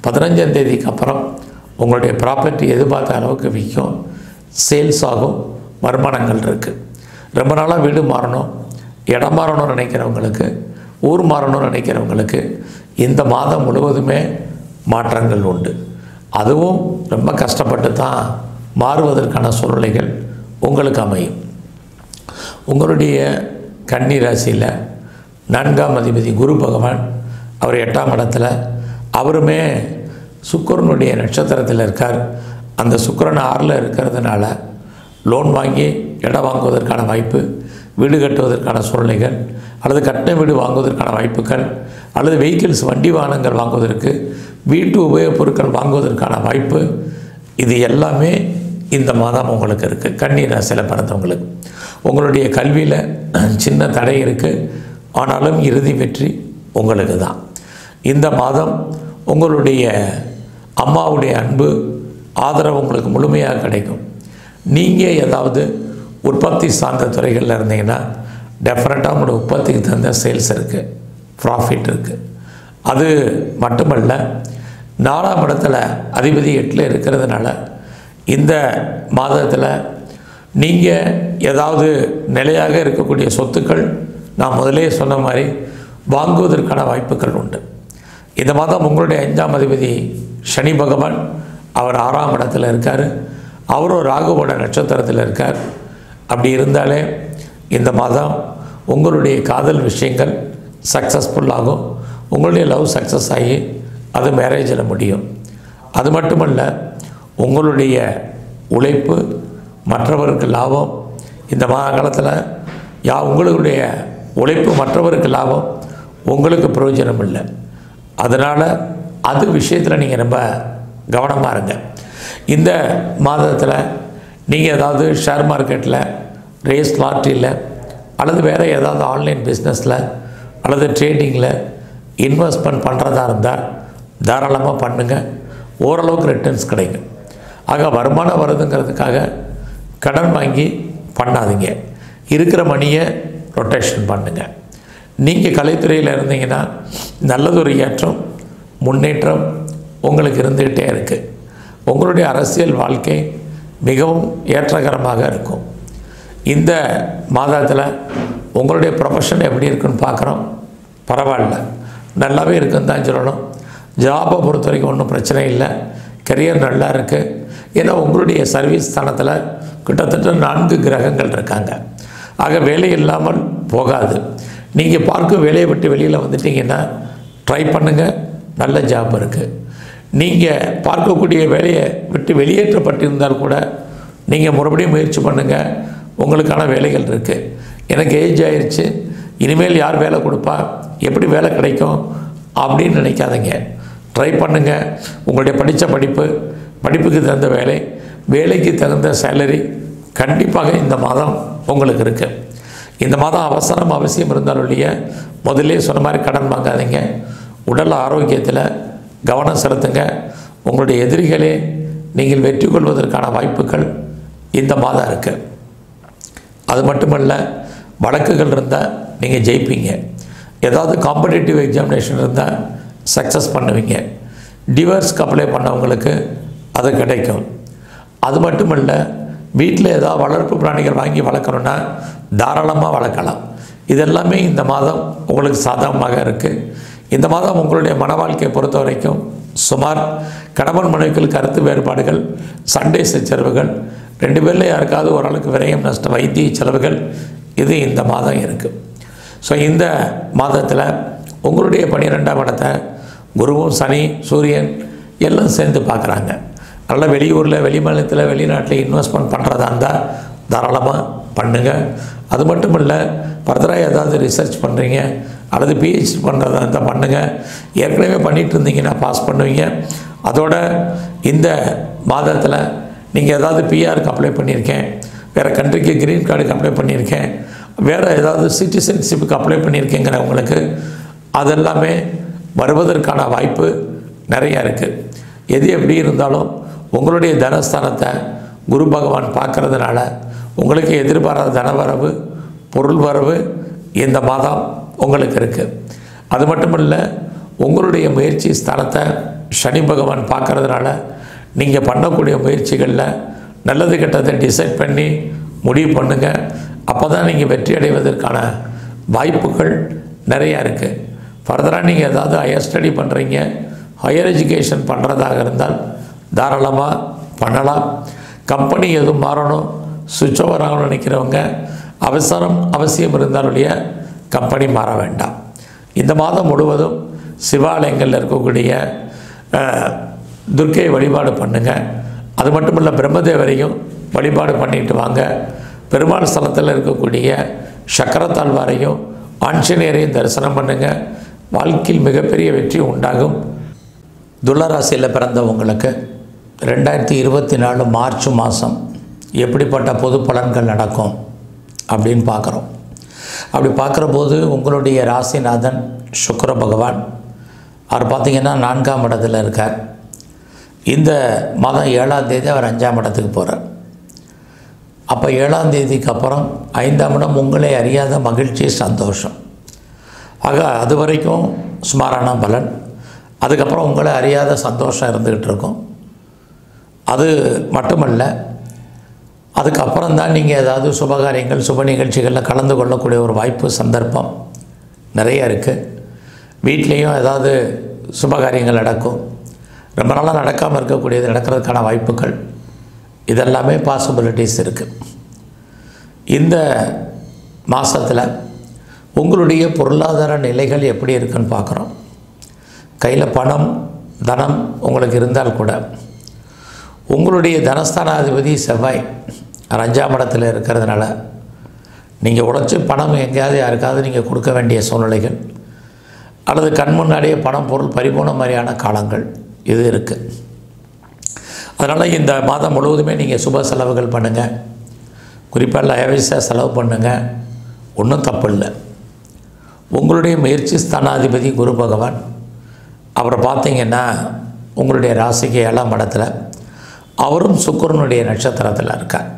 15ஆம் தேதிக்கு அப்புறம் உங்களுடைய ப்ராப்பர்ட்டி எதிர்பார்த்த அளவுக்கு விற்கும், சேல்ஸ் ஆகும், வருமானங்கள் இருக்குது. ரொம்ப நாளாக வீடு மாறணும், இடம் மாறணும்னு நினைக்கிறவங்களுக்கு, ஊர் மாறணும்னு நினைக்கிறவங்களுக்கு இந்த மாதம் முழுவதுமே மாற்றங்கள் உண்டு. அதுவும் ரொம்ப கஷ்டப்பட்டு தான் மாறுவதற்கான சூழ்நிலைகள் உங்களுக்கு அமையும். உங்களுடைய கன்னி ராசியில் 4ஆம் அதிபதி குரு பகவான், அவர் 8ஆம் இடத்துல, அவருமே சுக்கிரனுடைய நட்சத்திரத்தில் இருக்கார். அந்த சுக்கிரன் 6ல் இருக்கிறதுனால லோன் வாங்கி இடம் வாங்குவதற்கான வாய்ப்பு, வீடு கட்டுவதற்கான சூழ்நிலைகள், அல்லது கட்டின வீடு வாங்குவதற்கான வாய்ப்புகள், அல்லது வெஹிக்கிள்ஸ் வண்டி வாகனங்கள் வாங்குவதற்கு, வீட்டு உபயோகப் பொருட்கள் வாங்குவதற்கான வாய்ப்பு, இது எல்லாமே இந்த மாதம் உங்களுக்கு இருக்குது. கன்னி ராசியில் பிறந்தவங்களுக்கு உங்களுடைய கல்வியில் சின்ன தடை இருக்குது, ஆனாலும் இறுதி வெற்றி உங்களுக்கு தான். இந்த மாதம் உங்களுடைய அம்மாவுடைய அன்பு, ஆதரவு உங்களுக்கு முழுமையாக கிடைக்கும். நீங்கள் ஏதாவது உற்பத்தி சார்ந்த துறைகளில் இருந்தீங்கன்னா டெஃபினட்டாக உங்களோட உற்பத்திக்கு தகுந்த சேல்ஸ் இருக்குது, ப்ராஃபிட் இருக்குது. அது மட்டுமல்ல, 4ஆம் இடத்துல அதிபதி 8ல் இருக்கிறதுனால இந்த மாதத்தில் நீங்கள் ஏதாவது நிலையாக இருக்கக்கூடிய சொத்துக்கள் நான் முதலே சொன்ன மாதிரி வாங்குவதற்கான வாய்ப்புகள் உண்டு. இந்த மாதம் உங்களுடைய 5ஆம் அதிபதி சனி பகவான் அவர் 6ஆம் இடத்துல இருக்கார். அவரும் ராகுவோட நட்சத்திரத்தில் இருக்கார். அப்படி இருந்தாலே இந்த மாதம் உங்களுடைய காதல் விஷயங்கள் சக்ஸஸ்ஃபுல் ஆகும். உங்களுடைய லவ் சக்ஸஸ் ஆகி அது மேரேஜில் முடியும். அது மட்டுமல்ல, உங்களுடைய உழைப்பு மற்றவருக்கு லாபம். இந்த காலத்தில் உங்களுடைய உழைப்பு மற்றவருக்கு லாபம், உங்களுக்கு பிரயோஜனம் இல்லை. அதனால் அது விஷயத்தில் நீங்கள் ரொம்ப கவனமாக இருங்க. இந்த மாதத்தில் நீங்கள் ஏதாவது ஷேர் மார்க்கெட்டில், ரேஸ் லாட்ரியில் அல்லது வேறு ஏதாவது ஆன்லைன் பிஸ்னஸில் அல்லது ட்ரேடிங்கில் இன்வெஸ்ட்மெண்ட் பண்ணுறதா இருந்தால் தாராளமாக பண்ணுங்கள். ஓரளவுக்கு ரிட்டர்ன்ஸ் கிடைக்கும். ஆக வருமானம் வருதுங்கிறதுக்காக கடன் வாங்கி பண்ணாதீங்க. இருக்கிற மணியை ரொட்டேஷன் பண்ணுங்கள். நீங்கள் கலைத்துறையில் இருந்தீங்கன்னா நல்லதொரு ஏற்றம் முன்னேற்றம் உங்களுக்கு இருந்துக்கிட்டே இருக்குது. உங்களுடைய அரசியல் வாழ்க்கை மிகவும் ஏற்றகரமாக இருக்கும். இந்த மாதத்தில் உங்களுடைய ப்ரொஃபஷன் எப்படி இருக்குன்னு பார்க்குறோம். பரவாயில்ல, நல்லாவே இருக்குன்னு தான் சொல்லணும். ஜாபை பொறுத்த வரைக்கும் ஒன்றும் பிரச்சனை இல்லை. கரியர் நல்லா இருக்குது. ஏன்னா உங்களுடைய சர்வீஸ் ஸ்தானத்தில் கிட்டத்தட்ட 4 கிரகங்கள் இருக்காங்க. ஆக வேலை இல்லாமல் போகாது. நீங்கள் பார்க்கும் வேலையை விட்டு வெளியில் வந்துட்டிங்கன்னா ட்ரை பண்ணுங்கள், நல்ல ஜாப் இருக்குது. நீங்கள் பார்க்கக்கூடிய வேலையை விட்டு வெளியேற்றப்பட்டிருந்தால் கூட நீங்கள் மறுபடியும் முயற்சி பண்ணுங்கள், உங்களுக்கான வேலைகள் இருக்குது. எனக்கு ஏஜ் ஆயிடுச்சு, இனிமேல் யார் வேலை கொடுப்பா, எப்படி வேலை கிடைக்கும் அப்படின்னு நினைக்காதீங்க. ட்ரை பண்ணுங்கள். உங்களுடைய படித்த படிப்புக்கு தகுந்த வேலை, வேலைக்கு தகுந்த சேலரி கண்டிப்பாக இந்த மாதம் உங்களுக்கு இருக்குது. இந்த மாதம் அவசியம் இருந்தாலும் இல்லையா, முதல்ல சொன்ன மாதிரி கடன் வாங்காதீங்க. உடல் ஆரோக்கியத்தில் கவனம் செலுத்துங்க. உங்களுடைய எதிரிகளே நீங்கள் வெற்றி கொள்வதற்கான வாய்ப்புகள் இந்த மாதம் இருக்குது. அது மட்டுமல்ல, வழக்குகள் இருந்தால் நீங்கள் ஜெயிப்பீங்க. ஏதாவது காம்படிட்டிவ் எக்ஸாமினேஷன் இருந்தால் சக்ஸஸ் பண்ணுவீங்க. டிவோர்ஸ்க்கு அப்ளை பண்ணவங்களுக்கு அது கிடைக்கும். அது மட்டுமல்ல, வீட்டில் ஏதாவது வளர்ப்பு பிராணிகள் வாங்கி வளர்க்கணுன்னா தாராளமாக வளர்க்கலாம். இதெல்லாமே இந்த மாதம் உங்களுக்கு சாதகமாக இருக்குது. இந்த மாதம் உங்களுடைய மன வாழ்க்கையை பொறுத்த வரைக்கும் சுமார் கணவன் மனைவிகள் கருத்து வேறுபாடுகள், சண்டை சச்சரவுகள், 2 பேரில் யாருக்காவது ஓரளவுக்கு விரயம் நஷ்ட வைத்திய செலவுகள் இது இந்த மாதம் இருக்குது. ஸோ இந்த மாதத்தில் உங்களுடைய 12ஆம் இடத்தை குருவும் சனி சூரியன் எல்லாம் சேர்ந்து பார்க்குறாங்க. அதனால் வெளியூரில், வெளிமாநிலத்தில், வெளிநாட்டில் இன்வெஸ்ட்மெண்ட் பண்ணுறதா இருந்தால் தாராளமாக பண்ணுங்கள். அது மட்டும் இல்லை, ஃபர்தராக ஏதாவது ரிசர்ச் பண்ணுறீங்க அல்லது பிஹெச்டி பண்ணுறதா இருந்தால் பண்ணுங்கள். ஏற்கனவே பண்ணிகிட்டு இருந்தீங்கன்னா பாஸ் பண்ணுவீங்க. அதோட இந்த மாதத்தில் நீங்கள் ஏதாவது பிஆருக்கு அப்ளை பண்ணியிருக்கேன், வேறு கண்ட்ரிக்கு க்ரீன் கார்டுக்கு அப்ளை பண்ணியிருக்கேன், வேறு ஏதாவது சிட்டிசன்ஷிப்புக்கு அப்ளை பண்ணியிருக்கேங்கிறவங்களுக்கு அதெல்லாமே வருவதற்கான வாய்ப்பு நிறையா இருக்குது. எது எப்படி இருந்தாலும் உங்களுடைய தனஸ்தானத்தை குரு பகவான் பார்க்கறதுனால உங்களுக்கு எதிர்பாராத தனவரவு, பொருள் வரவு இந்த மாதம் உங்களுக்கு இருக்குது. அது மட்டும் இல்லை, உங்களுடைய முயற்சி ஸ்தானத்தை சனி பகவான் பார்க்கறதுனால நீங்கள் பண்ணக்கூடிய முயற்சிகளில் நல்லது கெட்டதை டிசைட் பண்ணி முடிவு பண்ணுங்கள். அப்போ தான் நீங்கள் வெற்றி அடைவதற்கான வாய்ப்புகள் நிறையா இருக்குது. ஃபர்தராக நீங்கள் ஏதாவது ஹையர் ஸ்டடி பண்ணுறீங்க, ஹையர் எஜுகேஷன் பண்ணுறதாக இருந்தால் தாராளமாக பண்ணலாம். கம்பெனி எதுவும் மாறணும், சுவிட்ச் ஓவர் ஆகணும்னு நினைக்கிறவங்க அவசியம் இருந்தாலுடைய கம்பெனி மாற வேண்டாம். இந்த மாதம் முழுவதும் சிவாலயங்களில் இருக்கக்கூடிய துர்க்கையை வழிபாடு பண்ணுங்கள். அது மட்டும் இல்லை, பிரம்மதேவரையும் வழிபாடு பண்ணிட்டு வாங்க. பெருமாள் ஸ்தலத்தில் இருக்கக்கூடிய சக்கரத்தாழ்வாரையும் ஆஞ்சநேயரையும் தரிசனம் பண்ணுங்கள். வாழ்க்கையில் மிகப்பெரிய வெற்றி உண்டாகும். துளராசியில் பிறந்தவங்களுக்கு 2024 மார்ச் மாதம் எப்படிப்பட்ட பொது பலன்கள் நடக்கும் அப்படின்னு பார்க்குறோம். அப்படி பார்க்குற போது உங்களுடைய ராசிநாதன் சுக்கிர பகவான் அவர் பார்த்திங்கன்னா 4ஆம் இடத்துல இருக்கார். இந்த மாதம் 7ஆம் தேதி அவர் 5ஆம் இடத்துக்கு போகிறார். அப்போ 7ஆம் தேதிக்கு அப்புறம் 5ஆம் இடம் உங்களை அறியாத மகிழ்ச்சி, சந்தோஷம். ஆக அது வரைக்கும் சுமாரான பலன். அதுக்கப்புறம் உங்களை அறியாத சந்தோஷம் இருந்துக்கிட்டு இருக்கும். அது மட்டுமல்ல, அதுக்கப்புறம் தான் நீங்கள் ஏதாவது சுபகாரியங்கள் சுப நிகழ்ச்சிகளில் கலந்து கொள்ளக்கூடிய ஒரு வாய்ப்பு சந்தர்ப்பம் நிறைய இருக்குது. வீட்லேயும் ஏதாவது சுபகாரியங்கள் நடக்கும். ரொம்ப நாளாக நடக்காமல் இருக்கக்கூடியது நடக்கிறதுக்கான வாய்ப்புகள் இதெல்லாமே பாசிபிலிட்டிஸ் இருக்குது. இந்த மாதத்தில் உங்களுடைய பொருளாதார நிலைகள் எப்படி இருக்குன்னு பார்க்குறோம். கையில் பணம் தனம் உங்களுக்கு இருந்தால் கூட உங்களுடைய தனஸ்தானாதிபதி செவ்வாய் 5ஆம் இடத்துல இருக்கிறதுனால நீங்கள் உழைச்சி பணம் எங்கேயாவது யாருக்காவது நீங்கள் கொடுக்க வேண்டிய சூழ்நிலைகள் அல்லது கண் முன்னாடியே பணம் பொருள் பறிபோன மாதிரியான காலங்கள் இது இருக்குது. அதனால் இந்த மாதம் முழுவதுமே நீங்கள் சுப செலவுகள் பண்ணுங்கள். குறிப்பாக லேவிஷாக செலவு பண்ணுங்கள். ஒன்றும் தப்பு இல்லை. உங்களுடைய முயற்சி ஸ்தானாதிபதி குரு பகவான் அவரை பார்த்தீங்கன்னா உங்களுடைய ராசிக்கு 7ஆம் இடத்துல, அவரும் சுக்கிரனுடைய நட்சத்திரத்தில் இருக்கார்.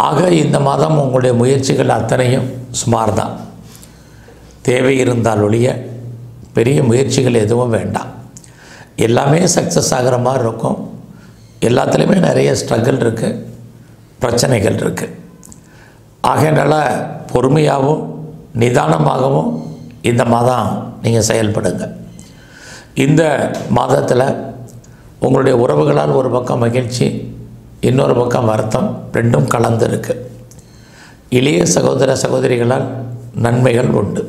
ஆக இந்த மாதம் உங்களுடைய முயற்சிகள் அத்தனையும் சுமார் தான். தேவை இருந்தால் ஒழிய பெரிய முயற்சிகள் எதுவும் வேண்டாம். எல்லாமே சக்ஸஸ் ஆகிற மாதிரி இருக்கும். எல்லாத்துலேயுமே நிறைய ஸ்ட்ரகிள் இருக்குது, பிரச்சனைகள் இருக்குது. ஆகையினால பொறுமையாகவும் நிதானமாகவும் இந்த மாதம் நீங்கள் செயல்படுங்க. இந்த மாதத்தில் உங்களுடைய உறவுகளால் ஒரு பக்கம் மகிழ்ச்சி, இன்னொரு பக்கம் வருத்தம், ரெண்டும் கலந்து இருக்குது. இளைய சகோதர சகோதரிகளால் நன்மைகள் உண்டு.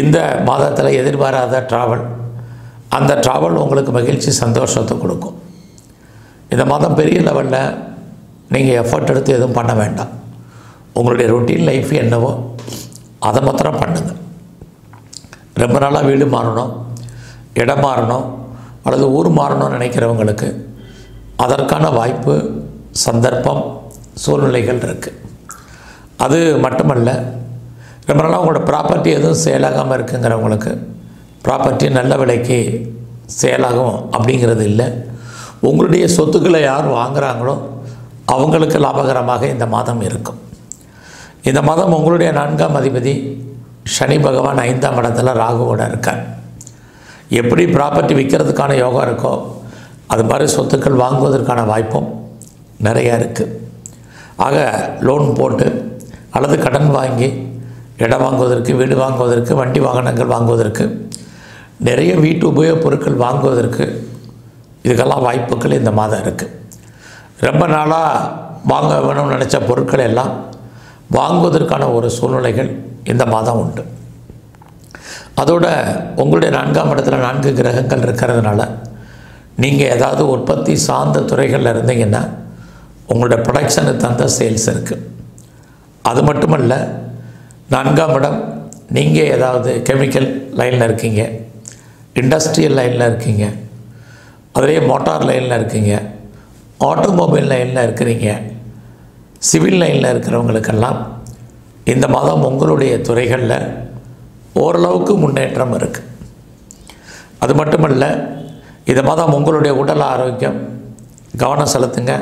இந்த மாதத்தில் எதிர்பாராத ட்ராவல், அந்த ட்ராவல் உங்களுக்கு மகிழ்ச்சி சந்தோஷத்தை கொடுக்கும். இந்த மாதம் பெரிய லெவலில் நீங்கள் எஃபர்ட் எடுத்து எதுவும் பண்ண வேண்டாம். உங்களுடைய ரொட்டீன் லைஃப் என்னவோ அதை மாத்திரம் பண்ணுங்கள். ரொம்ப நாளாக வீடு மாறணும், இடம் மாறணும் அல்லது ஊர் மாறணும்னு நினைக்கிறவங்களுக்கு அதற்கான வாய்ப்பு சந்தர்ப்பம் சூழ்நிலைகள் இருக்குது. அது மட்டுமல்ல, ரொம்ப நாளாக உங்களோட ப்ராப்பர்ட்டி எதுவும் சேலாகாமல் இருக்குங்கிறவங்களுக்கு ப்ராப்பர்ட்டி நல்ல விலைக்கு சேலாகும் அப்படிங்கிறது இல்லை. உங்களுடைய சொத்துக்களை யார் வாங்குகிறாங்களோ அவங்களுக்கு லாபகரமாக இந்த மாதம் இருக்கும். இந்த மாதம் உங்களுடைய 4ஆம் அதிபதி சனி பகவான் 5ஆம் இடத்துல ராகுவோட இருக்கார். எப்படி ப்ராப்பர்ட்டி விற்கிறதுக்கான யோகம் இருக்கோ அது மாதிரி சொத்துக்கள் வாங்குவதற்கான வாய்ப்பும் நிறையா இருக்குது. ஆக லோன் போட்டு அல்லது கடன் வாங்கி இடம் வாங்குவதற்கு, வீடு வாங்குவதற்கு, வண்டி வாகனங்கள் வாங்குவதற்கு, நிறைய வீட்டு உபயோகப் பொருட்கள் வாங்குவதற்கு இதுக்கெல்லாம் வாய்ப்புகள் இந்த மாதம் இருக்குது. ரொம்ப நாளாக வாங்க வேணும்னு நினச்ச பொருட்கள் எல்லாம் வாங்குவதற்கான ஒரு சூழ்நிலைகள் இந்த மாதம் உண்டு. அதோட உங்களுடைய 4ஆம் இடத்துல 4 கிரகங்கள் இருக்கிறதுனால நீங்கள் ஏதாவது உற்பத்தி சார்ந்த துறைகளில் இருந்தீங்கன்னா உங்களுடைய ப்ரொடக்ஷனுக்கு தகுந்த சேல்ஸ் இருக்குது. அது மட்டுமல்ல, 4ஆம் இடம் நீங்கள் ஏதாவது கெமிக்கல் லைனில் இருக்கீங்க, இண்டஸ்ட்ரியல் லைனில் இருக்கீங்க, அதிலே மோட்டார் லைனில் இருக்கீங்க, ஆட்டோமொபைல் லைனில் இருக்கிறீங்க, சிவில் லைனில் இருக்கிறவங்களுக்கெல்லாம் இந்த மாதம் உங்களுடைய துறைகளில் ஓரளவுக்கு முன்னேற்றம் இருக்குது. அது மட்டுமல்ல, இந்த மாதம் உங்களுடைய உடல் ஆரோக்கியம் கவனம் செலுத்துங்க.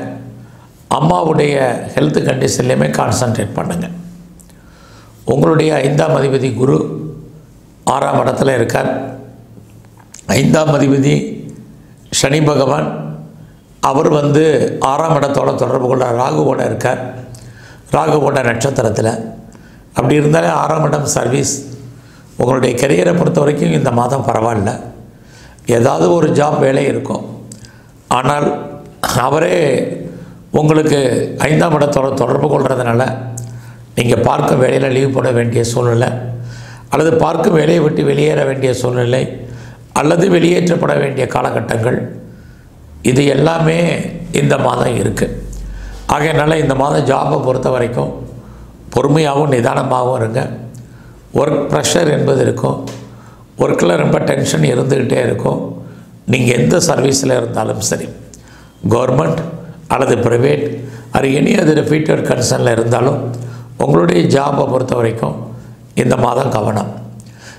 அம்மாவுடைய ஹெல்த் கண்டிஷன்லையுமே கான்சன்ட்ரேட் பண்ணுங்கள். உங்களுடைய 5ஆம் அதிபதி குரு 6ஆம் இடத்துல இருக்கார். 5ஆம் அதிபதி சனி பகவான் அவர் 6ஆம் இடத்தோட தொடர்பு கொள்ள ராகுவோட இருக்கார். ராகுவோட நட்சத்திரத்தில். அப்படி இருந்தாலே 6ஆம் இடம் சர்வீஸ். உங்களுடைய கெரியரை பொறுத்த வரைக்கும் இந்த மாதம் பரவாயில்ல. ஏதாவது ஒரு ஜாப் வேலை இருக்கும். ஆனால் அவரே உங்களுக்கு 5ஆம் இடத்தோட தொடர்பு கொள்கிறதுனால நீங்கள் பார்க்கும் வேலையில் லீவ் போட வேண்டிய சூழ்நிலை அல்லது பார்க்கும் வேலையை விட்டு வெளியேற வேண்டிய சூழ்நிலை அல்லது வெளியேற்றப்பட வேண்டிய காலகட்டங்கள் இது எல்லாமே இந்த மாதம் இருக்குது. ஆகையினால இந்த மாதம் ஜாபை பொறுத்த வரைக்கும் பொறுமையாகவும் நிதானமாகவும் இருங்க. ஒர்க் ப்ரெஷர் என்பது இருக்கும். ஒர்க்கில் ரொம்ப டென்ஷன் இருந்துக்கிட்டே இருக்கும். நீங்கள் எந்த சர்வீஸில் இருந்தாலும் சரி, கவர்மெண்ட் அல்லது ப்ரைவேட் அது எனி அது ரிப்பீட்டட் கன்சர்னில் இருந்தாலும் உங்களுடைய ஜாபை பொறுத்த வரைக்கும் இந்த மாதம் கவனம்.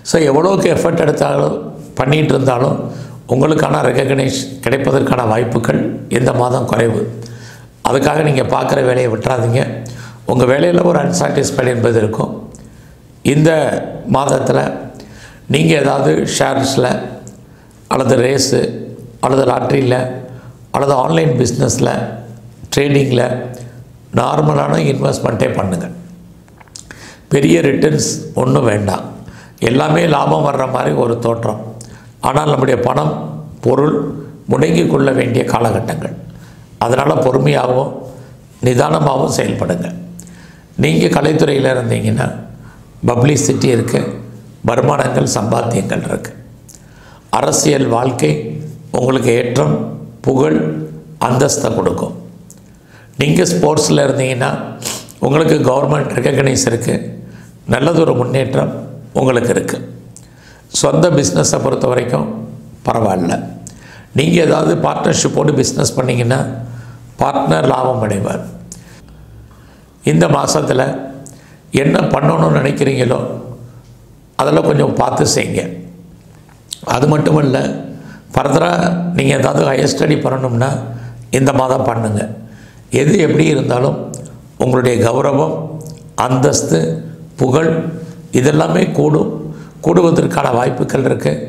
ஸோ எவ்வளோக்கு எஃபர்ட் எடுத்தாலும் பண்ணிகிட்டு இருந்தாலும் உங்களுக்கான ரெகக்னைஸ் கிடைப்பதற்கான வாய்ப்புகள் இந்த மாதம் குறைவு. அதுக்காக நீங்கள் பார்க்குற வேலையை விட்டுறாதீங்க. உங்கள் வேலையில் ஒரு அன்சாட்டிஸ்ஃபைடு என்பது இருக்கும். இந்த மாதத்தில் நீங்கள் ஏதாவது ஷேர்ஸில் அல்லது ரேஸு அல்லது லாட்ரியில் அல்லது ஆன்லைன் பிஸ்னஸில், ட்ரேடிங்கில் நார்மலான இன்வெஸ்ட்மெண்ட்டே பண்ணுங்கள். பெரிய ரிட்டர்ன்ஸ் ஒன்றும் வேண்டாம். எல்லாமே லாபம் வர்ற மாதிரி ஒரு தோற்றம். ஆனால் நம்முடைய பணம், பொருள் முடங்கி கொள்ள வேண்டிய காலகட்டங்கள். அதனால் பொறுமையாகவும் நிதானமாகவும் செயல்படுங்க. நீங்கள் கலைத்துறையில் இருந்தீங்கன்னா பப்ளிசிட்டி இருக்குது, வருமானங்கள், சம்பாத்தியங்கள் இருக்குது. அரசியல் வாழ்க்கை உங்களுக்கு ஏற்றம், புகழ், அந்தஸ்தை கொடுக்கும். நீங்கள் ஸ்போர்ட்ஸில் இருந்தீங்கன்னா உங்களுக்கு கவர்மெண்ட் ரெகக்னைஸ் இருக்குது, நல்லதொரு முன்னேற்றம் உங்களுக்கு இருக்குது. சொந்த பிஸ்னஸை பொறுத்த வரைக்கும் பரவாயில்ல. நீங்கள் ஏதாவது பார்ட்னர்ஷிப்போடு பிஸ்னஸ் பண்ணிங்கன்னா பார்ட்னர் லாபம் அடைவார். இந்த மாதத்தில் என்ன பண்ணணும்னு நினைக்கிறீங்களோ அதெல்லாம் கொஞ்சம் பார்த்து செய்யுங்க. அது மட்டும் இல்லை, ஃபர்தராக நீங்கள் ஏதாவது ஹையர் ஸ்டடி பண்ணணும்னா இந்த மாதம் பண்ணுங்கள். எது எப்படி இருந்தாலும் உங்களுடைய கௌரவம், அந்தஸ்து, புகழ் இதெல்லாமே கூடுவதற்கான வாய்ப்புகள் இருக்குது.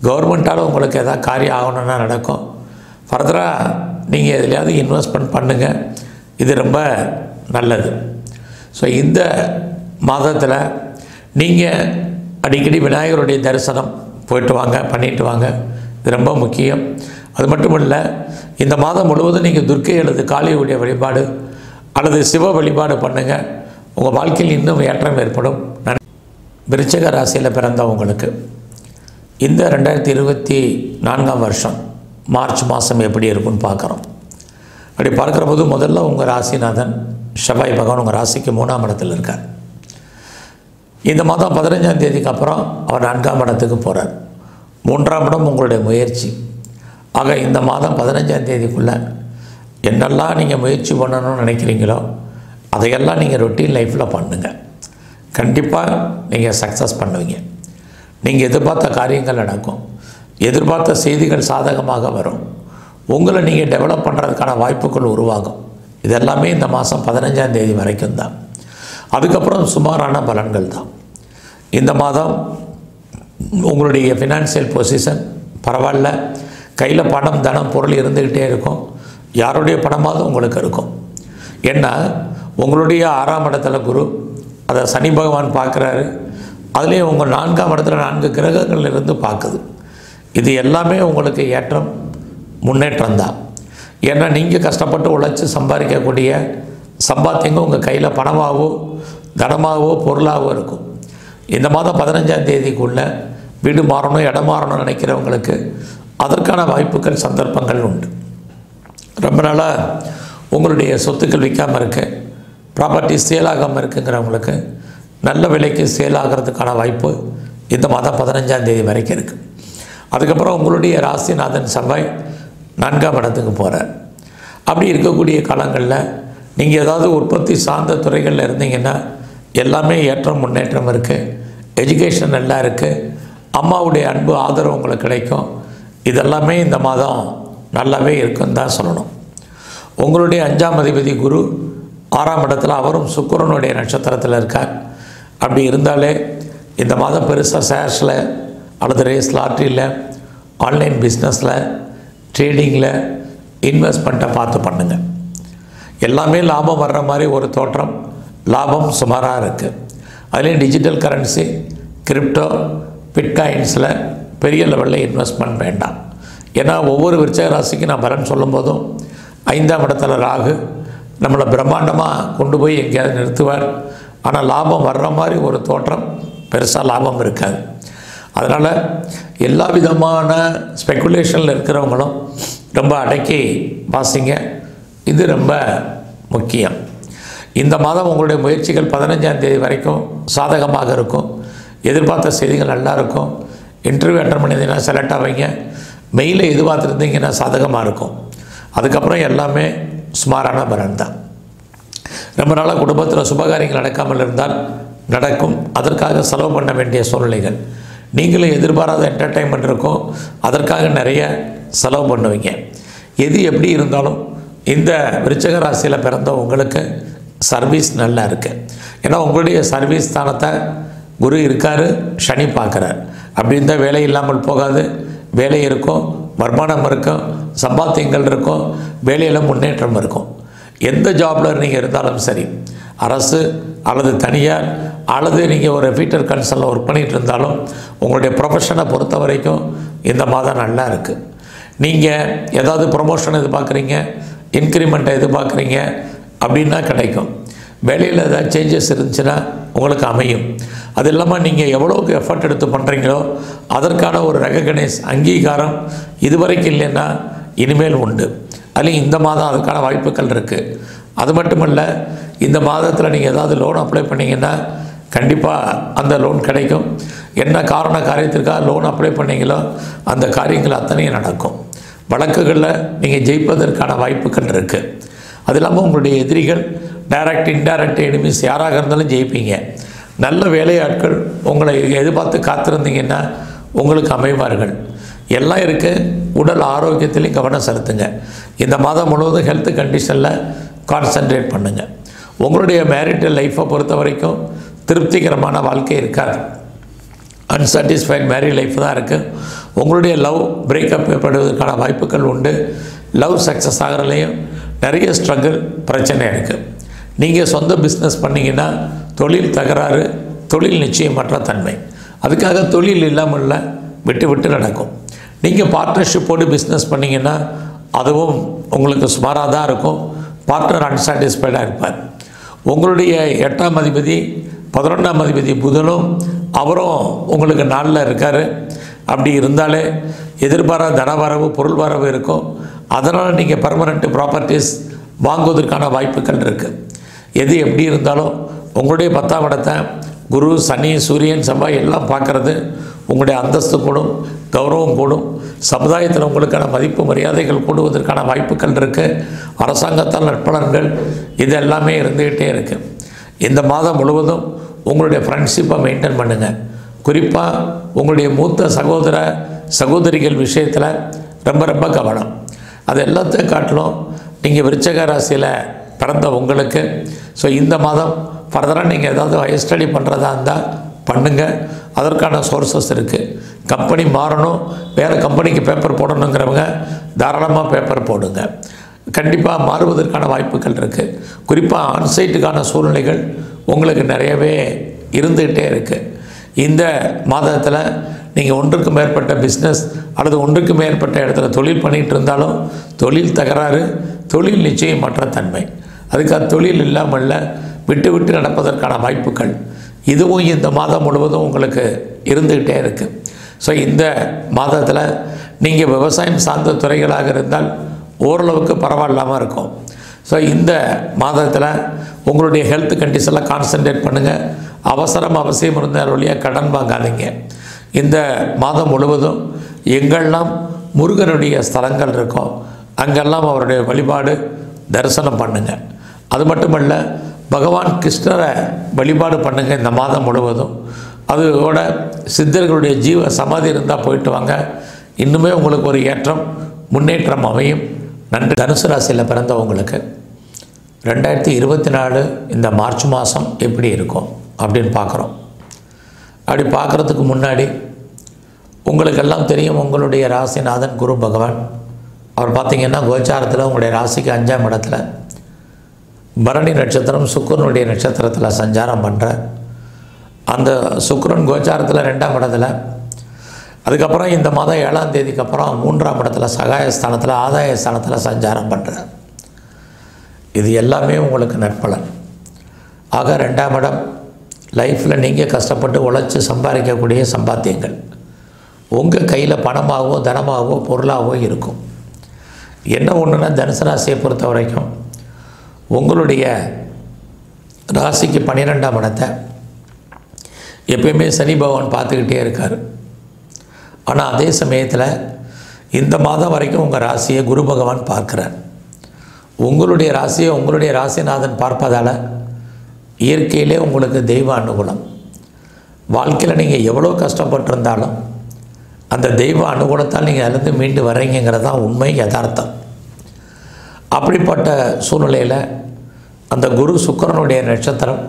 கவர்மெண்ட்டால் உங்களுக்கு எதாவது காரியம் ஆகணும்னா நடக்கும். ஃபர்தராக நீங்கள் எதுலையாவது இன்வெஸ்ட்மெண்ட் பண்ணுங்கள், இது ரொம்ப நல்லது. ஸோ இந்த மாதத்தில் நீங்கள் அடிக்கடி விநாயகருடைய தரிசனம் போயிட்டு வாங்க, பண்ணிட்டு வாங்க. இது ரொம்ப முக்கியம். அது மட்டும் இல்லை, இந்த மாதம் முழுவதும் நீங்கள் துர்க்கை அல்லது காளியுடைய வழிபாடு அல்லது சிவ வழிபாடு பண்ணுங்கள். உங்கள் வாழ்க்கையில் இன்னும் ஏற்றம் ஏற்படும். விருச்சிக ராசியில் பிறந்தவங்களுக்கு இந்த 2024 வருஷம் மார்ச் மாதம் எப்படி இருக்குன்னு பார்க்குறோம். அப்படி பார்க்குற போது முதல்ல உங்கள் ராசிநாதன் செவ்வாய் பகவான் உங்கள் ராசிக்கு 3ஆம் இடத்தில் இருக்கார். இந்த மாதம் 15ஆம் தேதிக்கு அப்புறம் அவர் 4ஆம் இடத்துக்கு போகிறார். 3ஆம் இடம் உங்களுடைய முயற்சி. ஆக இந்த மாதம் 15ஆம் தேதிக்குள்ளே என்னெல்லாம் நீங்கள் முயற்சி பண்ணணும்னு நினைக்கிறீங்களோ அதையெல்லாம் நீங்கள் ரொட்டீன் லைஃப்பில் பண்ணுங்கள். கண்டிப்பாக நீங்கள் சக்ஸஸ் பண்ணுவீங்க. நீங்கள் எதிர்பார்த்த காரியங்கள் நடக்கும். எதிர்பார்த்த செய்திகள் சாதகமாக வரும். உங்களை நீங்கள் டெவலப் பண்ணுறதுக்கான வாய்ப்புகள் உருவாகும். இதெல்லாமே இந்த மாதம் 15ஆம் தேதி வரைக்கும் தான். அதுக்கப்புறம் சுமாரான பலன்கள் தான். இந்த மாதம் உங்களுடைய ஃபினான்சியல் பொசிஷன் பரவாயில்ல. கையில் பணம், தனம், பொருள் இருந்துக்கிட்டே இருக்கும். யாருடைய பணமாவது உங்களுக்கு இருக்கும். ஏன்னா உங்களுடைய 6ஆம் இடத்துல குரு, அதை சனி பகவான் பார்க்குறாரு. அதுலேயும் உங்கள் 4ஆம் இடத்துல 4 கிரகங்கள் இருந்து பார்க்குது. இது எல்லாமே உங்களுக்கு ஏற்றம், முன்னேற்றம் தான். ஏன்னா நீங்கள் கஷ்டப்பட்டு உழைச்சி சம்பாதிக்கக்கூடிய சம்பாத்தியங்க உங்கள் கையில் பணமாகவோ, தனமாகவோ, பொருளாகவோ இருக்கும். இந்த மாதம் 15ஆம் தேதிக்குள்ளே வீடு மாறணும், இடம் மாறணும்னு நினைக்கிறவங்களுக்கு அதற்கான வாய்ப்புகள், சந்தர்ப்பங்கள் உண்டு. ரொம்ப நாளாக உங்களுடைய சொத்துக்கள் விற்காமல் இருக்கு, ப்ராப்பர்ட்டி சேலாகாமல் இருக்குங்கிறவங்களுக்கு நல்ல விலைக்கு சேல் ஆகிறதுக்கான வாய்ப்பு இந்த மாதம் 15ஆம் தேதி வரைக்கும் இருக்குது. அதுக்கப்புறம் உங்களுடைய ராசிநாதன் செவ்வாய் 4ஆம் இடத்துக்கு போகிறார். அப்படி இருக்கக்கூடிய காலங்களில் நீங்கள் ஏதாவது உற்பத்தி சார்ந்த துறைகளில் இருந்தீங்கன்னா எல்லாமே ஏற்றம், முன்னேற்றம் இருக்குது. எஜுகேஷன் நல்லா இருக்குது. அம்மாவுடைய அன்பு, ஆதரவு உங்களுக்கு கிடைக்கும். இதெல்லாமே இந்த மாதம் நல்லாவே இருக்குன்னு தான் சொல்லணும். உங்களுடைய 5ஆம் அதிபதி குரு 6ஆம் இடத்துல, அவரும் சுக்கிரனுடைய நட்சத்திரத்தில் இருக்கார். அப்படி இருந்தாலே இந்த மாதம் பெருசாக ஷேர்ஸில் அல்லது ரேஸ், லாட்ரியில், ஆன்லைன் பிஸ்னஸில், ட்ரேடிங்கில் இன்வெஸ்ட்மெண்ட்டை பார்த்து பண்ணுங்கள். எல்லாமே லாபம் வர்ற மாதிரி ஒரு தோற்றம். லாபம் சுமாராக இருக்குது. அதுலேயும் டிஜிட்டல் கரன்சி, கிரிப்டோ, பிட்காயின்ஸில் பெரிய லெவலில் இன்வெஸ்ட்மெண்ட் வேண்டாம். ஏன்னா ஒவ்வொரு விருச்சிக ராசிக்கு நான் பலன் சொல்லும் போதும் 5ஆம் இடத்துல ராகு நம்மளை பிரம்மாண்டமாக கொண்டு போய் எங்கேயாவது நிறுத்துவார். ஆனால் லாபம் வர்ற மாதிரி ஒரு தோற்றம், பெருசாக லாபம் இருக்காது. அதனால் எல்லா விதமான ஸ்பெக்குலேஷனில் இருக்கிறவங்களும் ரொம்ப அடக்கி வாசிங்க. இது ரொம்ப முக்கியம். இந்த மாதம் உங்களுடைய முயற்சிகள் 15ஆம் தேதி வரைக்கும் சாதகமாக இருக்கும். எதிர்பார்த்த செய்திகள் நல்லா இருக்கும். இன்டர்வியூ அட்டன் பண்ணியிருந்தீங்கன்னா செலக்ட் ஆவீங்க. மெயிலில் எதிர்பார்த்துருந்தீங்கன்னா சாதகமாக இருக்கும். அதுக்கப்புறம் எல்லாமே சுமாரான பலன் தான். ரொம்ப நாளாக குடும்பத்தில் சுபகாரியங்கள் நடக்காமல் இருந்தால் நடக்கும். அதற்காக செலவு பண்ண வேண்டிய சூழ்நிலைகள். நீங்களும் எதிர்பாராத என்டர்டெயின்மெண்ட் இருக்கும், அதற்காக நிறைய செலவு பண்ணுவீங்க. எது எப்படி இருந்தாலும் இந்த விருச்சிக ராசியில் பிறந்த உங்களுக்கு சர்வீஸ் நல்லா இருக்குது. ஏன்னா உங்களுடைய சர்வீஸ் ஸ்தானத்தை குரு இருக்கார், சனி பார்க்குறார். அப்படி இருந்தால் வேலை இல்லாமல் போகாது. வேலை இருக்கும், வருமானம் இருக்கும், சம்பாத்தியங்கள் இருக்கும், வேலையில் முன்னேற்றம் இருக்கும். எந்த ஜாபில் நீங்கள் இருந்தாலும் சரி, அரசு அல்லது தனியார் அல்லது நீங்கள் ஒரு ஃபீட்டர் கன்சர்னில் ஒர்க் பண்ணிகிட்டு இருந்தாலும் உங்களுடைய ப்ரொஃபஷனை பொறுத்த வரைக்கும் இந்த மாதம் நல்லா இருக்குது. நீங்கள் ஏதாவது ப்ரொமோஷன் எதிர்பார்க்குறீங்க, இன்க்ரிமெண்ட்டை எதிர்பார்க்குறீங்க அப்படின்னா கிடைக்கும். வேலையில் ஏதாவது சேஞ்சஸ் இருந்துச்சுன்னா உங்களுக்கு அமையும். அது இல்லாமல் நீங்கள் எவ்வளோக்கு எஃபர்ட் எடுத்து பண்ணுறீங்களோ அதற்கான ஒரு ரெகக்னைஸ் அங்கீகாரம் இதுவரைக்கும் இல்லைன்னா இனிமேல் உண்டு. அதுலேயும் இந்த மாதம் அதுக்கான வாய்ப்புகள் இருக்குது. அது மட்டும் இல்லை, இந்த மாதத்தில் நீங்கள் ஏதாவது லோன் அப்ளை பண்ணிங்கன்னா கண்டிப்பாக அந்த லோன் கிடைக்கும். என்ன காரியத்திற்காக லோன் அப்ளை பண்ணிங்களோ அந்த காரியங்கள் அத்தனையும் நடக்கும். வழக்குகளில் நீங்கள் ஜெயிப்பதற்கான வாய்ப்புகள் இருக்குது. அது இல்லாமல் உங்களுடைய எதிரிகள் டைரக்ட் இன்டைரக்ட் எனிமீஸ் யாராக இருந்தாலும் ஜெயிப்பீங்க. நல்ல வேலையாட்கள் உங்களை எதிர்பார்த்து காத்திருந்தீங்கன்னா உங்களுக்கு அமைவார்கள். எல்லாம் இருக்குது. உடல் ஆரோக்கியத்திலையும் கவனம் செலுத்துங்க. இந்த மாதம் முழுவதும் ஹெல்த் கண்டிஷனில் கான்சன்ட்ரேட் பண்ணுங்கள். உங்களுடைய மேரிட்டல் லைஃப்பை பொறுத்த வரைக்கும் திருப்திகரமான வாழ்க்கை இருக்காது. அன்சாட்டிஸ்ஃபைட் மேரிட் லைஃப் தான் இருக்குது. உங்களுடைய லவ் பிரேக்கப் ஏற்படுவதற்கான வாய்ப்புகள் உண்டு. லவ் சக்ஸஸ் ஆகிறதுலையும் நிறைய ஸ்ட்ரகிள் பிரச்சனை இருக்குது. நீங்கள் சொந்த பிஸ்னஸ் பண்ணிங்கன்னா தொழில் தகராறு, தொழில் நிச்சயமற்ற தன்மை. அதுக்காக தொழில் இல்லாமல் விட்டு விட்டு நடக்கும். நீங்கள் பார்ட்னர்ஷிப்போடு பிஸ்னஸ் பண்ணிங்கன்னா அதுவும் உங்களுக்கு சுமாராக தான் இருக்கும். பார்ட்னர் அன்சாட்டிஸ்ஃபைடாக இருப்பார். உங்களுடைய 8ஆம் அதிபதி 11ஆம் அதிபதி புதனும் அவரும் உங்களுக்கு நாளில் இருக்கார். அப்படி இருந்தாலே எதிர்பாராத தனவரவு, பொருள் வரவு இருக்கும். அதனால் நீங்கள் பெர்மனெண்ட் ப்ராப்பர்ட்டிஸ் வாங்குவதற்கான வாய்ப்புகள் இருக்குது. எது எப்படி இருந்தாலும் உங்களுடைய 10ஆம் இடத்தை குரு, சனி, சூரியன், செவ்வாய் எல்லாம் பார்க்குறது உங்களுடைய அந்தஸ்து கூடும், கௌரவம் கூடும். சமுதாயத்தில் உங்களுக்கான மதிப்பு மரியாதைகள் கூடுவதற்கான வாய்ப்புகள் இருக்குது. அரசாங்கத்தால் நற்பலன்கள் இது எல்லாமே இருந்துக்கிட்டே இருக்குது. இந்த மாதம் முழுவதும் உங்களுடைய ஃப்ரெண்ட்ஷிப்பை மெயின்டைன் பண்ணுங்கள். குறிப்பாக உங்களுடைய மூத்த சகோதரிகள் விஷயத்தில் ரொம்ப ரொம்ப கவனம். அது எல்லாத்தையும் காட்டிலும் நீங்கள் விருச்சிக ராசியில் பிறந்த உங்களுக்கு இந்த மாதம் ஃபர்தராக நீங்கள் ஏதாவது ஹையர் ஸ்டடி பண்ணுறதா இருந்தால் பண்ணுங்கள். அதற்கான சோர்ஸஸ் இருக்குது. கம்பெனி மாறணும், வேறு கம்பெனிக்கு பேப்பர் போடணுங்கிறவங்க தாராளமாக பேப்பர் போடுங்க. கண்டிப்பாக மாறுவதற்கான வாய்ப்புகள் இருக்குது. குறிப்பாக ஆன்சைட்டுக்கான சூழ்நிலைகள் உங்களுக்கு நிறையவே இருந்துக்கிட்டே இருக்குது. இந்த மாதத்தில் நீங்கள் ஒன்றுக்கு மேற்பட்ட பிஸ்னஸ் அல்லது ஒன்றுக்கு மேற்பட்ட இடத்துல தொழில் பண்ணிகிட்டு இருந்தாலும் தொழில் தகராறு, தொழில் நிச்சயமற்ற தன்மை. அதுக்காக தொழில் இல்லாமல் விட்டு விட்டு நடப்பதற்கான வாய்ப்புகள் இதுவும் இந்த மாதம் முழுவதும் உங்களுக்கு இருந்துக்கிட்டே இருக்குது. இந்த மாதத்தில் நீங்கள் விவசாயம் சார்ந்த துறைகளாக இருந்தால் ஓரளவுக்கு பரவாயில்லாமல் இருக்கும். இந்த மாதத்தில் உங்களுடைய ஹெல்த் கண்டிஷனில் கான்சன்ட்ரேட் பண்ணுங்கள். அவசியம் இருந்தால் வழியாக கடன் வாங்காதீங்க. இந்த மாதம் முழுவதும் எங்கெல்லாம் முருகனுடைய ஸ்தலங்கள் இருக்கோ அங்கெல்லாம் அவருடைய வழிபாடு தரிசனம் பண்ணுங்கள். அது மட்டுமல்ல, பகவான் கிருஷ்ணரை வழிபாடு பண்ணுங்கள் இந்த மாதம் முழுவதும். அதோட சித்தர்களுடைய ஜீவ சமாதி இருந்தால் போயிட்டு வாங்க. இன்னுமே உங்களுக்கு ஒரு ஏற்றம், முன்னேற்றம் அமையும். நன்றி. தனுசு ராசியில் பிறந்தவங்களுக்கு 2024 இந்த மார்ச் மாதம் எப்படி இருக்கும் அப்படின்னு பார்க்குறோம். அப்படி பார்க்குறதுக்கு முன்னாடி உங்களுக்கெல்லாம் தெரியும், உங்களுடைய ராசிநாதன் குரு பகவான் அவர் பார்த்திங்கன்னா கோச்சாரத்தில் உங்களுடைய ராசிக்கு 5ஆம் இடத்துல பரணி நட்சத்திரம் சுக்கிரனுடைய நட்சத்திரத்தில் சஞ்சாரம் பண்ணுற அந்த சுக்கிரன் கோச்சாரத்தில் 2ஆம் இடத்துல, அதுக்கப்புறம் இந்த மாதம் 7ஆம் தேதிக்கு அப்புறம் 3ஆம் இடத்துல சகாயஸ்தானத்தில் ஆதாயஸ்தானத்தில் சஞ்சாரம் பண்ணுறார். இது எல்லாமே உங்களுக்கு நற்பலன். ஆக 2ஆம் இடம் லைஃப்பில் நீங்கள் கஷ்டப்பட்டு உழைச்சி சம்பாதிக்கக்கூடிய சம்பாத்தியங்கள் உங்கள் கையில் பணமாகவோ தனமாகவோ பொருளாகவோ இருக்கும். என்ன ஒன்றுனா, தனுசு ராசியை பொறுத்த வரைக்கும் உங்களுடைய ராசிக்கு 12ஆம் இடத்தை எப்பயுமே சனி பகவான் பார்த்துக்கிட்டே இருக்கார். ஆனால் அதே சமயத்தில் இந்த மாதம் வரைக்கும் உங்கள் ராசியை குரு பகவான் பார்க்குறார். உங்களுடைய ராசியை உங்களுடைய ராசிநாதன் பார்ப்பதால் இயற்கையிலே உங்களுக்கு தெய்வ அனுகூலம். வாழ்க்கையில் நீங்கள் எவ்வளோ கஷ்டப்பட்டிருந்தாலும் அந்த தெய்வ அனுகூலத்தால் நீங்கள் அதிலிருந்து மீண்டு வர்றீங்கிறது தான் உண்மை, யதார்த்தம். அப்படிப்பட்ட சூழ்நிலையில் அந்த குரு சுக்கிரனுடைய நட்சத்திரம்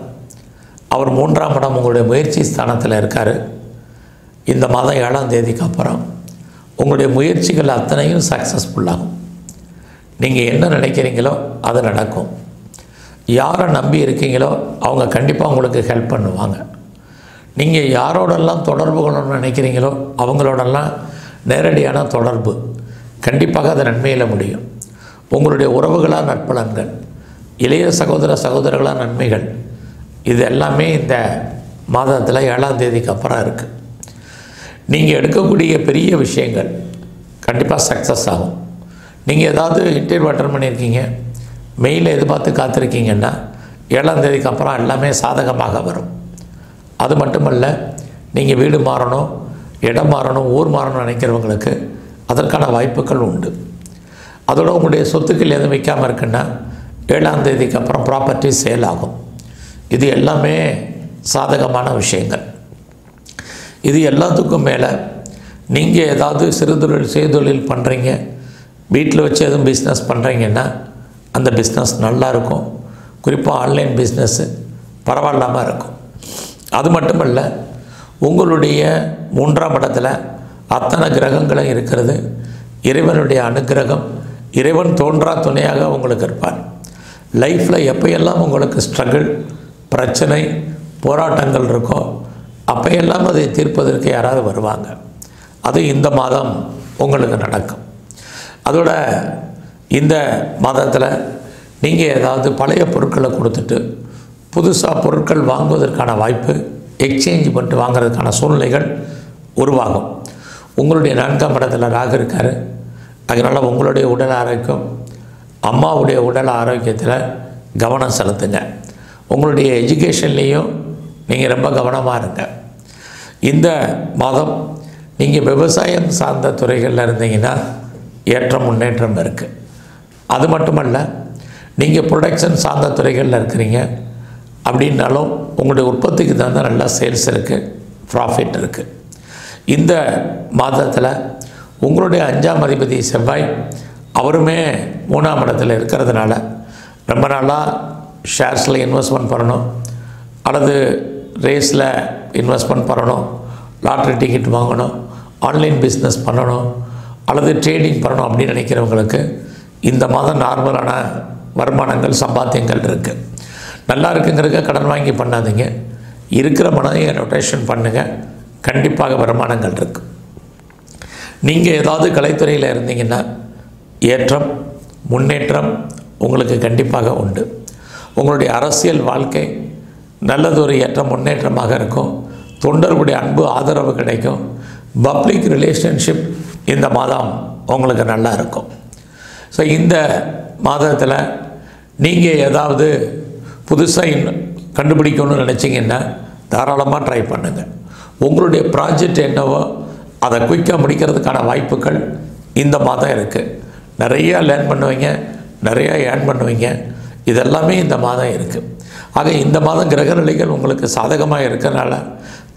அவர் 3ஆம் இடம் உங்களுடைய முயற்சி ஸ்தானத்தில் இருக்கார். இந்த மாதம் 7ஆம் தேதிக்கு அப்புறம் உங்களுடைய முயற்சிகள் அத்தனையும் சக்ஸஸ்ஃபுல்லாகும். நீங்கள் என்ன நினைக்கிறீங்களோ அது நடக்கும். யாரை நம்பி இருக்கீங்களோ அவங்க கண்டிப்பாக உங்களுக்கு ஹெல்ப் பண்ணுவாங்க. நீங்கள் யாரோடெல்லாம் தொடர்பு கொள்ளணும்னு நினைக்கிறீங்களோ அவங்களோடெல்லாம் நேரடியான தொடர்பு கண்டிப்பாக அது நன்மையில் முடியும். உங்களுடைய உறவுகளாக நற்பலன்கள், இளைய சகோதர சகோதரர்களாக நன்மைகள், இது எல்லாமே இந்த மாதத்தில் 7ஆம் தேதிக்கு அப்புறம் இருக்குது. நீங்கள் எடுக்கக்கூடிய பெரிய விஷயங்கள் கண்டிப்பாக சக்ஸஸ் ஆகும். நீங்கள் ஏதாவது இன்டர்வியூ அட்டெண்ட் பண்ணியிருக்கீங்க, மெயிலில் எதிர்பார்த்து காத்திருக்கீங்கன்னா 7ஆம் தேதிக்கு அப்புறம் எல்லாமே சாதகமாக வரும். அது மட்டுமல்ல, நீங்கள் வீடு மாறணும், இடம் மாறணும், ஊர் மாறணும்னு நினைக்கிறவங்களுக்கு அதற்கான வாய்ப்புகள் உண்டு. அதோட உங்களுடைய சொத்துக்கள் எதுவும் வைக்காமல் இருக்குன்னா 7ஆம் தேதிக்கு அப்புறம் ப்ராப்பர்ட்டி சேல் ஆகும். இது எல்லாமே சாதகமான விஷயங்கள். இது எல்லாத்துக்கும் மேலே நீங்கள் ஏதாவது சிறுதொழில் செய்தொழில் பண்ணுறீங்க, வீட்டில் வச்சு எதுவும் பிஸ்னஸ் பண்ணுறீங்கன்னா அந்த பிஸ்னஸ் நல்லா இருக்கும். குறிப்பாக ஆன்லைன் பிஸ்னஸ்ஸு பரவாயில்லாமல் இருக்கும். அது மட்டுமல்ல, உங்களுடைய 3ஆம் இடத்துல அத்தனை கிரகங்களும் இருக்கிறது. இறைவனுடைய அனுக்கிரகம், இறைவன் தோன்றா துணையாக உங்களுக்கு இருப்பார். லைஃப்பில் எப்போயெல்லாம் உங்களுக்கு ஸ்ட்ரகிள், பிரச்சனை, போராட்டங்கள் இருக்கோ அப்போயெல்லாம் அதை தீர்ப்பதற்கு யாராவது வருவாங்க. அது இந்த மாதம் உங்களுக்கு நடக்கும். அதோட இந்த மாதத்தில் நீங்கள் ஏதாவது பழைய பொருட்களை கொடுத்துட்டு புதுசாக பொருட்கள் வாங்குவதற்கான வாய்ப்பு, எக்ஸ்சேஞ்ச் பண்ணிட்டு வாங்குறதுக்கான சூழ்நிலைகள் உருவாகும். உங்களுடைய 4ஆம் இடத்துல ராகு இருக்கார். அதனால் உங்களுடைய உடல் ஆரோக்கியம், அம்மாவுடைய உடல் ஆரோக்கியத்தில் கவனம் செலுத்துங்க. உங்களுடைய எஜுகேஷன்லேயும் நீங்கள் ரொம்ப கவனமாக இருங்க. இந்த மாதம் நீங்கள் விவசாயம் சார்ந்த துறைகளில் இருந்தீங்கன்னா ஏற்றம் முன்னேற்றம் இருக்குது. அது மட்டுமல்ல, நீங்கள் ப்ரொடக்ஷன் சார்ந்த துறைகளில் இருக்கிறீங்க அப்படின்னாலும் உங்களுடைய உற்பத்திக்கு தகுந்த நல்லா சேல்ஸ் இருக்குது, ப்ராஃபிட் இருக்குது. இந்த மாதத்தில் உங்களுடைய 5ஆம் அதிபதி செவ்வாய் அவருமே 3ஆம் இடத்துல இருக்கிறதுனால ரொம்ப நாளாக ஷேர்ஸில் இன்வெஸ்ட்மெண்ட் பண்ணணும், அல்லது ரேஸில் இன்வெஸ்ட்மெண்ட் பண்ணணும், லாட்ரி டிக்கெட் வாங்கணும், ஆன்லைன் பிஸ்னஸ் பண்ணணும், அல்லது ட்ரேடிங் பண்ணணும் அப்படின்னு நினைக்கிறவங்களுக்கு இந்த மாதம் நார்மலான வருமானங்கள், சம்பாத்தியங்கள் இருக்குது. நல்லா இருக்குங்கிறதுக்கு கடன் வாங்கி பண்ணாதீங்க. இருக்கிற மனதை ரொட்டேஷன் பண்ணுங்கள், கண்டிப்பாக வருமானங்கள் இருக்குது. நீங்கள் ஏதாவது கலைத்துறையில் இருந்தீங்கன்னா ஏற்றம் முன்னேற்றம் உங்களுக்கு கண்டிப்பாக உண்டு. உங்களுடைய அரசியல் வாழ்க்கை நல்லதொரு ஏற்றம் முன்னேற்றமாக இருக்கும். தொண்டர்களுடைய அன்பு ஆதரவு கிடைக்கும். பப்ளிக் ரிலேஷன்ஷிப் இந்த மாதம் உங்களுக்கு நல்லா இருக்கும். ஸோ இந்த மாதத்தில் நீங்கள் ஏதாவது புதுசாக கண்டுபிடிக்கணும்னு நினச்சிங்கன்னா தாராளமாக ட்ரை பண்ணுங்கள். உங்களுடைய ப்ராஜெக்ட் என்னவோ அதை குயிக்காக முடிக்கிறதுக்கான வாய்ப்புகள் இந்த மாதம் இருக்குது. நிறையா லேர்ன் பண்ணுவீங்க, நிறையா ஏர்ன் பண்ணுவீங்க. இதெல்லாமே இந்த மாதம் இருக்குது. ஆக இந்த மாதம் கிரகநிலைகள் உங்களுக்கு சாதகமாக இருக்கிறனால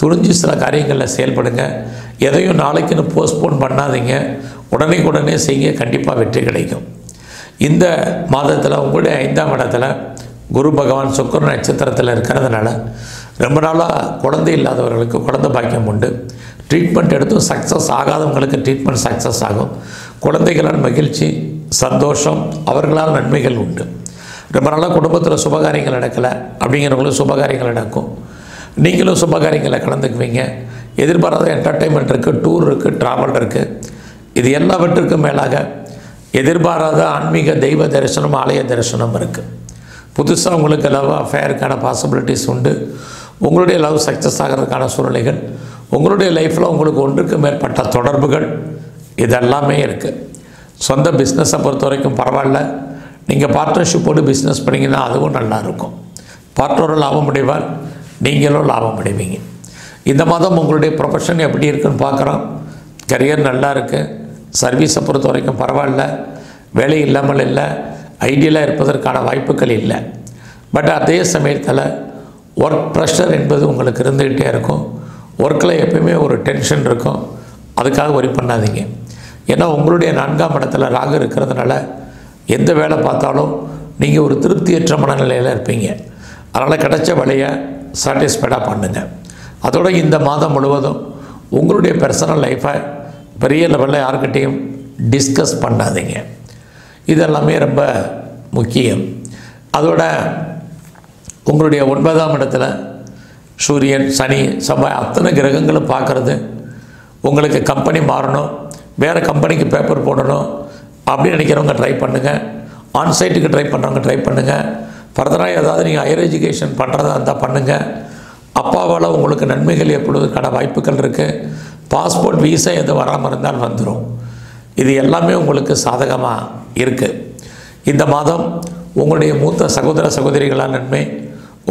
துணிஞ்சு சில காரியங்களில் செயல்படுங்க. எதையும் நாளைக்குன்னு போஸ்ட்போன் பண்ணாதீங்க, உடனே செய்ய, கண்டிப்பாக வெற்றி கிடைக்கும். இந்த மாதத்தில் உங்களுடைய 5ஆம் இடத்துல குரு பகவான் சுக்கிர நட்சத்திரத்தில் இருக்கிறதுனால ரொம்ப நாளாக குழந்தை இல்லாதவர்களுக்கு குழந்தை பாக்கியம் உண்டு. ட்ரீட்மெண்ட் எடுத்தும் சக்ஸஸ் ஆகாதவங்களுக்கு ட்ரீட்மெண்ட் சக்ஸஸ் ஆகும். குழந்தைகளால் மகிழ்ச்சி, சந்தோஷம், அவர்களால் நன்மைகள் உண்டு. ரொம்ப நாளாக குடும்பத்தில் சுபகாரியங்கள் நடக்கலை அப்படிங்கிறவங்களும் சுபகாரியங்கள் நடக்கும். நீங்களும் சுபகாரியங்களில் கலந்துக்குவீங்க. எதிர்பாராத என்டர்டெயின்மெண்ட் இருக்குது, டூர் இருக்குது, ட்ராவல் இருக்குது. இது எல்லாவற்றுக்கும் மேலாக எதிர்பாராத ஆன்மீக தெய்வ தரிசனம், ஆலய தரிசனம் இருக்குது. புதுசாக உங்களுக்கு லவ் அஃபேருக்கான பாசிபிலிட்டிஸ் உண்டு. உங்களுடைய லவ் சக்ஸஸ் ஆகிறதுக்கான சூழ்நிலைகள், உங்களுடைய லைஃப்பில் உங்களுக்கு ஒன்றுக்கு மேற்பட்ட தொடர்புகள் இதெல்லாமே இருக்குது. சொந்த பிஸ்னஸை பொறுத்த வரைக்கும் பரவாயில்ல. நீங்கள் பார்ட்னர்ஷிப்போடு பிஸ்னஸ் பண்ணிங்கன்னா அதுவும் நல்லாயிருக்கும். பார்ட்னரும் லாபம் அடைவார், நீங்களும் லாபம் அடைவீங்க. இந்த மாதம் உங்களுடைய ப்ரொஃபஷன் எப்படி இருக்குன்னு பார்க்குறோம். கரியர் நல்லா இருக்குது. சர்வீஸை பொறுத்த வரைக்கும் பரவாயில்ல. வேலை இல்லாமல் இல்லை, ஐடியலாக இருப்பதற்கான வாய்ப்புகள் இல்லை. பட் அதே சமயத்தில் ஒர்க் ப்ரெஷர் என்பது உங்களுக்கு இருந்துக்கிட்டே இருக்கும். ஒர்க்கில் எப்பயுமே ஒரு டென்ஷன் இருக்கும். அதுக்காக ஒரி பண்ணாதீங்க. ஏன்னா உங்களுடைய 4ஆம் இடத்துல ராகு இருக்கிறதுனால எந்த வேலை பார்த்தாலும் நீங்கள் ஒரு திருப்தியற்ற மனநிலையில் இருப்பீங்க. அதனால் கிடைச்ச வேலையை சாட்டிஸ்ஃபைடாக பண்ணுங்கள். அதோடு இந்த மாதம் முழுவதும் உங்களுடைய பர்சனல் லைஃப்பை பெரிய லெவலில் யார்கிட்டையும் டிஸ்கஸ் பண்ணாதீங்க. இதெல்லாமே ரொம்ப முக்கியம். அதோட உங்களுடைய 9ஆம் இடத்துல சூரியன், சனி, செவ்வாய் அத்தனை கிரகங்களும் பார்க்குறது. உங்களுக்கு கம்பெனி மாறணும், வேறு கம்பெனிக்கு பேப்பர் போடணும் அப்படின்னு நினைக்கிறவங்க ட்ரை பண்ணுங்கள். ஆன்சைட்டுக்கு ட்ரை பண்ணுறவங்க ட்ரை பண்ணுங்கள். ஃபர்தராக ஏதாவது நீங்கள் ஹையர் எஜுகேஷன் பண்ணுறதா இருந்தால் பண்ணுங்கள். அப்பாவால் உங்களுக்கு நன்மைகள் ஏற்படுவதற்கான வாய்ப்புகள் இருக்குது. பாஸ்போர்ட், வீசா எதுவும் வராமல் இருந்தால் வந்துடும். இது எல்லாமே உங்களுக்கு சாதகமாக இருக்குது. இந்த மாதம் உங்களுடைய மூத்த சகோதர சகோதரிகளால் நன்மை,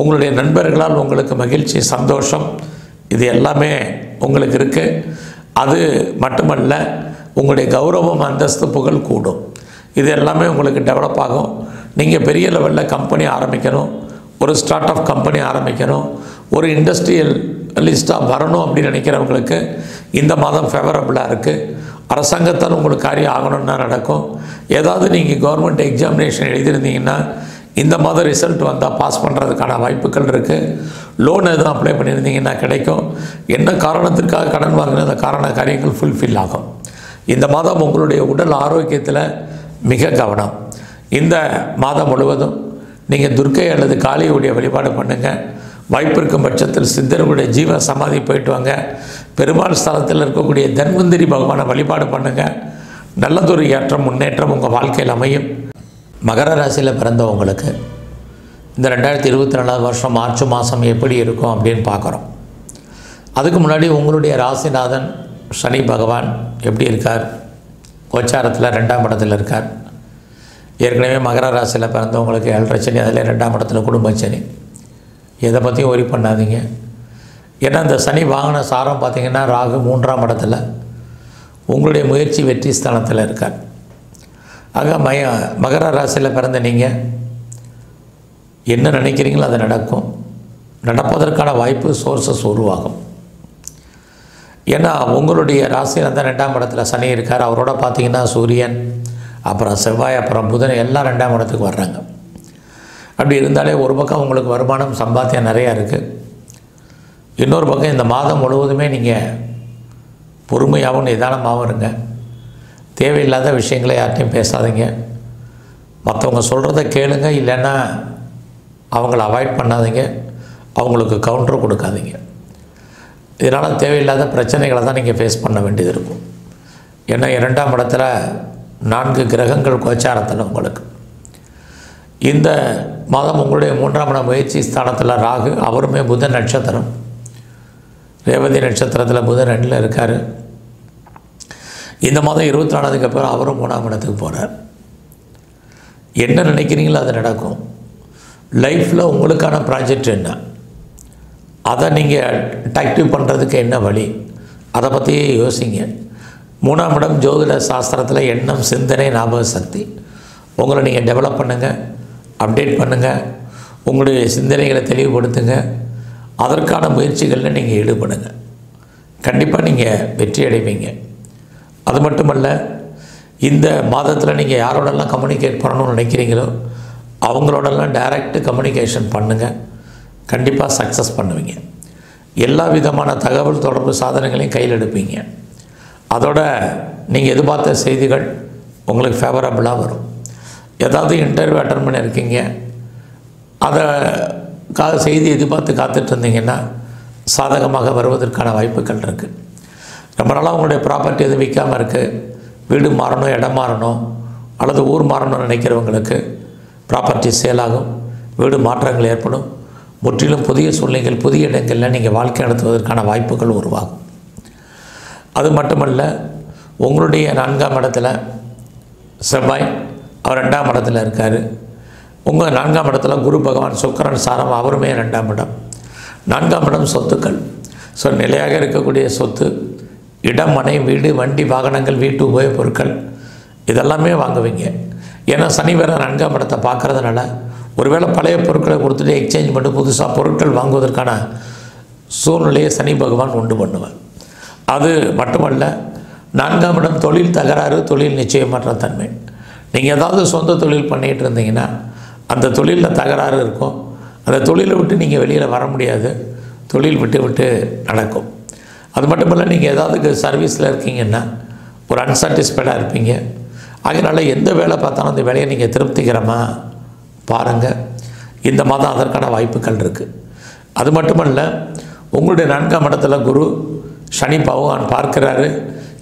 உங்களுடைய நண்பர்களால் உங்களுக்கு மகிழ்ச்சி, சந்தோஷம், இது எல்லாமே உங்களுக்கு இருக்குது. அது மட்டுமல்ல, உங்களுடைய கௌரவம், அந்தஸ்து, புகழ் கூடும். இது எல்லாமே உங்களுக்கு டெவலப் ஆகும். நீங்கள் பெரிய லெவலில் கம்பெனி ஆரம்பிக்கணும், ஒரு ஸ்டார்ட் அப் கம்பெனி ஆரம்பிக்கணும், ஒரு இண்டஸ்ட்ரியல் லிஸ்ட்டாக வரணும் அப்படின்னு நினைக்கிறவங்களுக்கு இந்த மாதம் ஃபேவரபுளாக இருக்குது. அரசாங்கத்தால் உங்களுக்கு காரியம் ஆகணும்னா நடக்கும். ஏதாவது நீங்கள் கவர்மெண்ட் எக்ஸாமினேஷன் எழுதியிருந்தீங்கன்னா இந்த மாதம் ரிசல்ட் வந்தால் பாஸ் பண்ணுறதுக்கான வாய்ப்புகள் இருக்குது. லோன் எதுவும் அப்ளை பண்ணியிருந்தீங்கன்னா கிடைக்கும். என்ன காரணத்திற்காக கடன் வாங்கின அந்த காரியங்கள் ஃபுல்ஃபில் ஆகும். இந்த மாதம் உங்களுடைய உடல் ஆரோக்கியத்தில் மிக கவனம். இந்த மாதம் முழுவதும் நீங்கள் துர்க்கை அல்லது காளியுடைய வழிபாடு பண்ணுங்கள். வாய்ப்பு இருக்கும் பட்சத்தில் சித்தர்களுடைய ஜீவ சமாதி போயிட்டு வாங்க. பெருமாள் ஸ்தலத்தில் இருக்கக்கூடிய தன்வந்திரி பகவானை வழிபாடு பண்ணுங்கள். நல்லதொரு ஏற்றம், முன்னேற்றம் உங்கள் வாழ்க்கையில் அமையும். மகர ராசியில் பிறந்தவங்களுக்கு இந்த 2024 வருஷம் மார்ச் மாதம் எப்படி இருக்கும் அப்படின்னு பார்க்குறோம். அதுக்கு முன்னாடி உங்களுடைய ராசிநாதன் சனி பகவான் எப்படி இருக்கார்? கோச்சாரத்தில் 2ஆம் இடத்துல இருக்கார். ஏற்கனவே மகர ராசியில் பிறந்தவங்களுக்கு 7.5 சனி, அதில் 2ஆம் இடத்துல குடும்ப சனி. எதை பற்றியும் ஒரி பண்ணாதீங்க. ஏன்னா இந்த சனி வாங்கின சாரம் பார்த்திங்கன்னா ராகு 3ஆம் இடத்துல உங்களுடைய முயற்சி வெற்றி ஸ்தானத்தில் இருக்கார். ஆக மகர ராசியில் பிறந்த நீங்கள் என்ன நினைக்கிறீங்களோ அது நடக்கும். நடப்பதற்கான வாய்ப்பு, சோர்ஸஸ் உருவாகும். ஏன்னா உங்களுடைய ராசியில் அந்த 2ஆம் இடத்துல சனி இருக்கார். அவரோட பார்த்திங்கன்னா சூரியன், அப்புறம் செவ்வாய், அப்புறம் புதன் எல்லாம் 2ஆம் இடத்துக்கு வர்றாங்க. அப்படி இருந்தாலே ஒரு பக்கம் உங்களுக்கு வருமானம், சம்பாத்தியம் நிறையா இருக்குது. இன்னொரு பக்கம் இந்த மாதம் முழுவதுமே நீங்கள் பொறுமையாகவும் நிதானமாகவும் இருங்க. தேவையில்லாத விஷயங்களை யார்ட்டையும் பேசாதீங்க. மற்றவங்க சொல்கிறத கேளுங்க, இல்லைன்னா அவங்கள அவாய்ட் பண்ணாதீங்க, அவங்களுக்கு கவுண்டர் கொடுக்காதீங்க. இதனால் தேவையில்லாத பிரச்சனைகளை தான் நீங்கள் ஃபேஸ் பண்ண வேண்டியது இருக்கும். ஏன்னா 2ஆம் இடத்துல 4 கிரகங்கள் கோச்சாரத்தில் உங்களுக்கு. இந்த மாதம் உங்களுடைய 3ஆம் இட முயற்சி ஸ்தானத்தில் ராகு, அவருமே புதன் நட்சத்திரம், ரேவதி நட்சத்திரத்தில் புதன் 2ல் இருக்கார். இந்த மாதம் 24க்கு அப்புறம் அவரும் 3ஆம் இடத்துக்கு போகிறார். என்ன நினைக்கிறீங்களோ அது நடக்கும். லைஃப்பில் உங்களுக்கான ப்ராஜெக்ட் என்ன, அதை நீங்கள் ஆக்டிவ் பண்ணுறதுக்கு என்ன வழி, அதை பற்றியே யோசிங்க. 3ஆம் இடம் ஜோதிட சாஸ்திரத்தில் எண்ணம், சிந்தனை, ஞாபக சக்தி. உங்களை நீங்கள் டெவலப் பண்ணுங்கள், அப்டேட் பண்ணுங்கள், உங்களுடைய சிந்தனைகளை தெளிவுபடுத்துங்க. அதற்கான முயற்சிகளில் நீங்கள் ஈடுபடுங்க. கண்டிப்பாக நீங்கள் வெற்றி அடைவீங்க. அது மட்டுமல்ல, இந்த மாதத்தில் நீங்கள் யாரோடெல்லாம் கம்யூனிகேட் பண்ணணும்னு நினைக்கிறீங்களோ அவங்களோடெல்லாம் டைரக்ட் கம்யூனிகேஷன் பண்ணுங்கள். கண்டிப்பாக சக்ஸஸ் பண்ணுவீங்க. எல்லா விதமான தகவல் தொடர்பு சாதனங்களையும் கையில் எடுப்பீங்க. அதோட நீங்கள் எதிர்பார்த்த செய்திகள் உங்களுக்கு ஃபேவரபுளாக வரும். ஏதாவது இன்டர்வியூ அட்டன் பண்ணியிருக்கீங்க, அதை செய்தி எதிர்பார்த்து காத்துட்டு இருந்தீங்கன்னா சாதகமாக வருவதற்கான வாய்ப்புகள் இருக்குது. ரொம்ப நாளாக உங்களுடைய ப்ராப்பர்ட்டி எதுவும் விற்காமல் இருக்குது, வீடு மாறணும், இடம் மாறணும், அல்லது ஊர் மாறணும்னு நினைக்கிறவங்களுக்கு ப்ராப்பர்ட்டி சேல் ஆகும், வீடு மாற்றங்கள் ஏற்படும். முற்றிலும் புதிய சூழ்நிலைகள், புதிய இடங்களில் நீங்கள் வாழ்க்கை நடத்துவதற்கான வாய்ப்புகள் உருவாகும். அது மட்டுமல்ல, உங்களுடைய 4ஆம் இடத்துல செவ்வாய், அவர் 2ஆம் இடத்துல இருக்கார். உங்கள் 4ஆம் இடத்துல குரு பகவான், சுக்கிரன் சாரம், அவருமே 2ஆம் இடம். 4ஆம் இடம் சொத்துக்கள். ஸோ நிலையாக இருக்கக்கூடிய சொத்து, இடம், மனை, வீடு, வண்டி, வாகனங்கள், வீட்டு உபயோகப் பொருட்கள் இதெல்லாமே வாங்குவீங்க. ஏன்னா சனி வேறு 4ஆம் இடத்தை பார்க்குறதுனால ஒருவேளை பழைய பொருட்களை கொடுத்துட்டு எக்ஸ்சேஞ்ச் பண்ணி புதுசாக பொருட்கள் வாங்குவதற்கான சூழ்நிலையை சனி பகவான் உண்டு பண்ணுவார். அது மட்டுமல்ல, 4ஆம் இடம் தொழில் தகராறு, தொழில் நிச்சயமற்ற தன்மை. நீங்கள் ஏதாவது சொந்த தொழில் பண்ணிகிட்டு இருந்தீங்கன்னா அந்த தொழிலில் தகராறு இருக்கும். அந்த தொழிலை விட்டு நீங்கள் வெளியில் வர முடியாது, தொழில் விட்டு விட்டு நடக்கும். அது மட்டுமல்ல, நீங்கள் ஏதாவது சர்வீஸில் இருக்கீங்கன்னா ஒரு அன்சாட்டிஸ்ஃபைடாக இருப்பீங்க. அதனால் எந்த வேலை பார்த்தாலும் அந்த வேலையை நீங்கள் திருப்திகரமாக பாருங்கள். இந்த மாதம் அதற்கான வாய்ப்புகள் இருக்குது. அது மட்டுமல்ல, உங்களுடைய 4ஆம் இடத்துல குரு சனி பகவான் பார்க்குறாரு.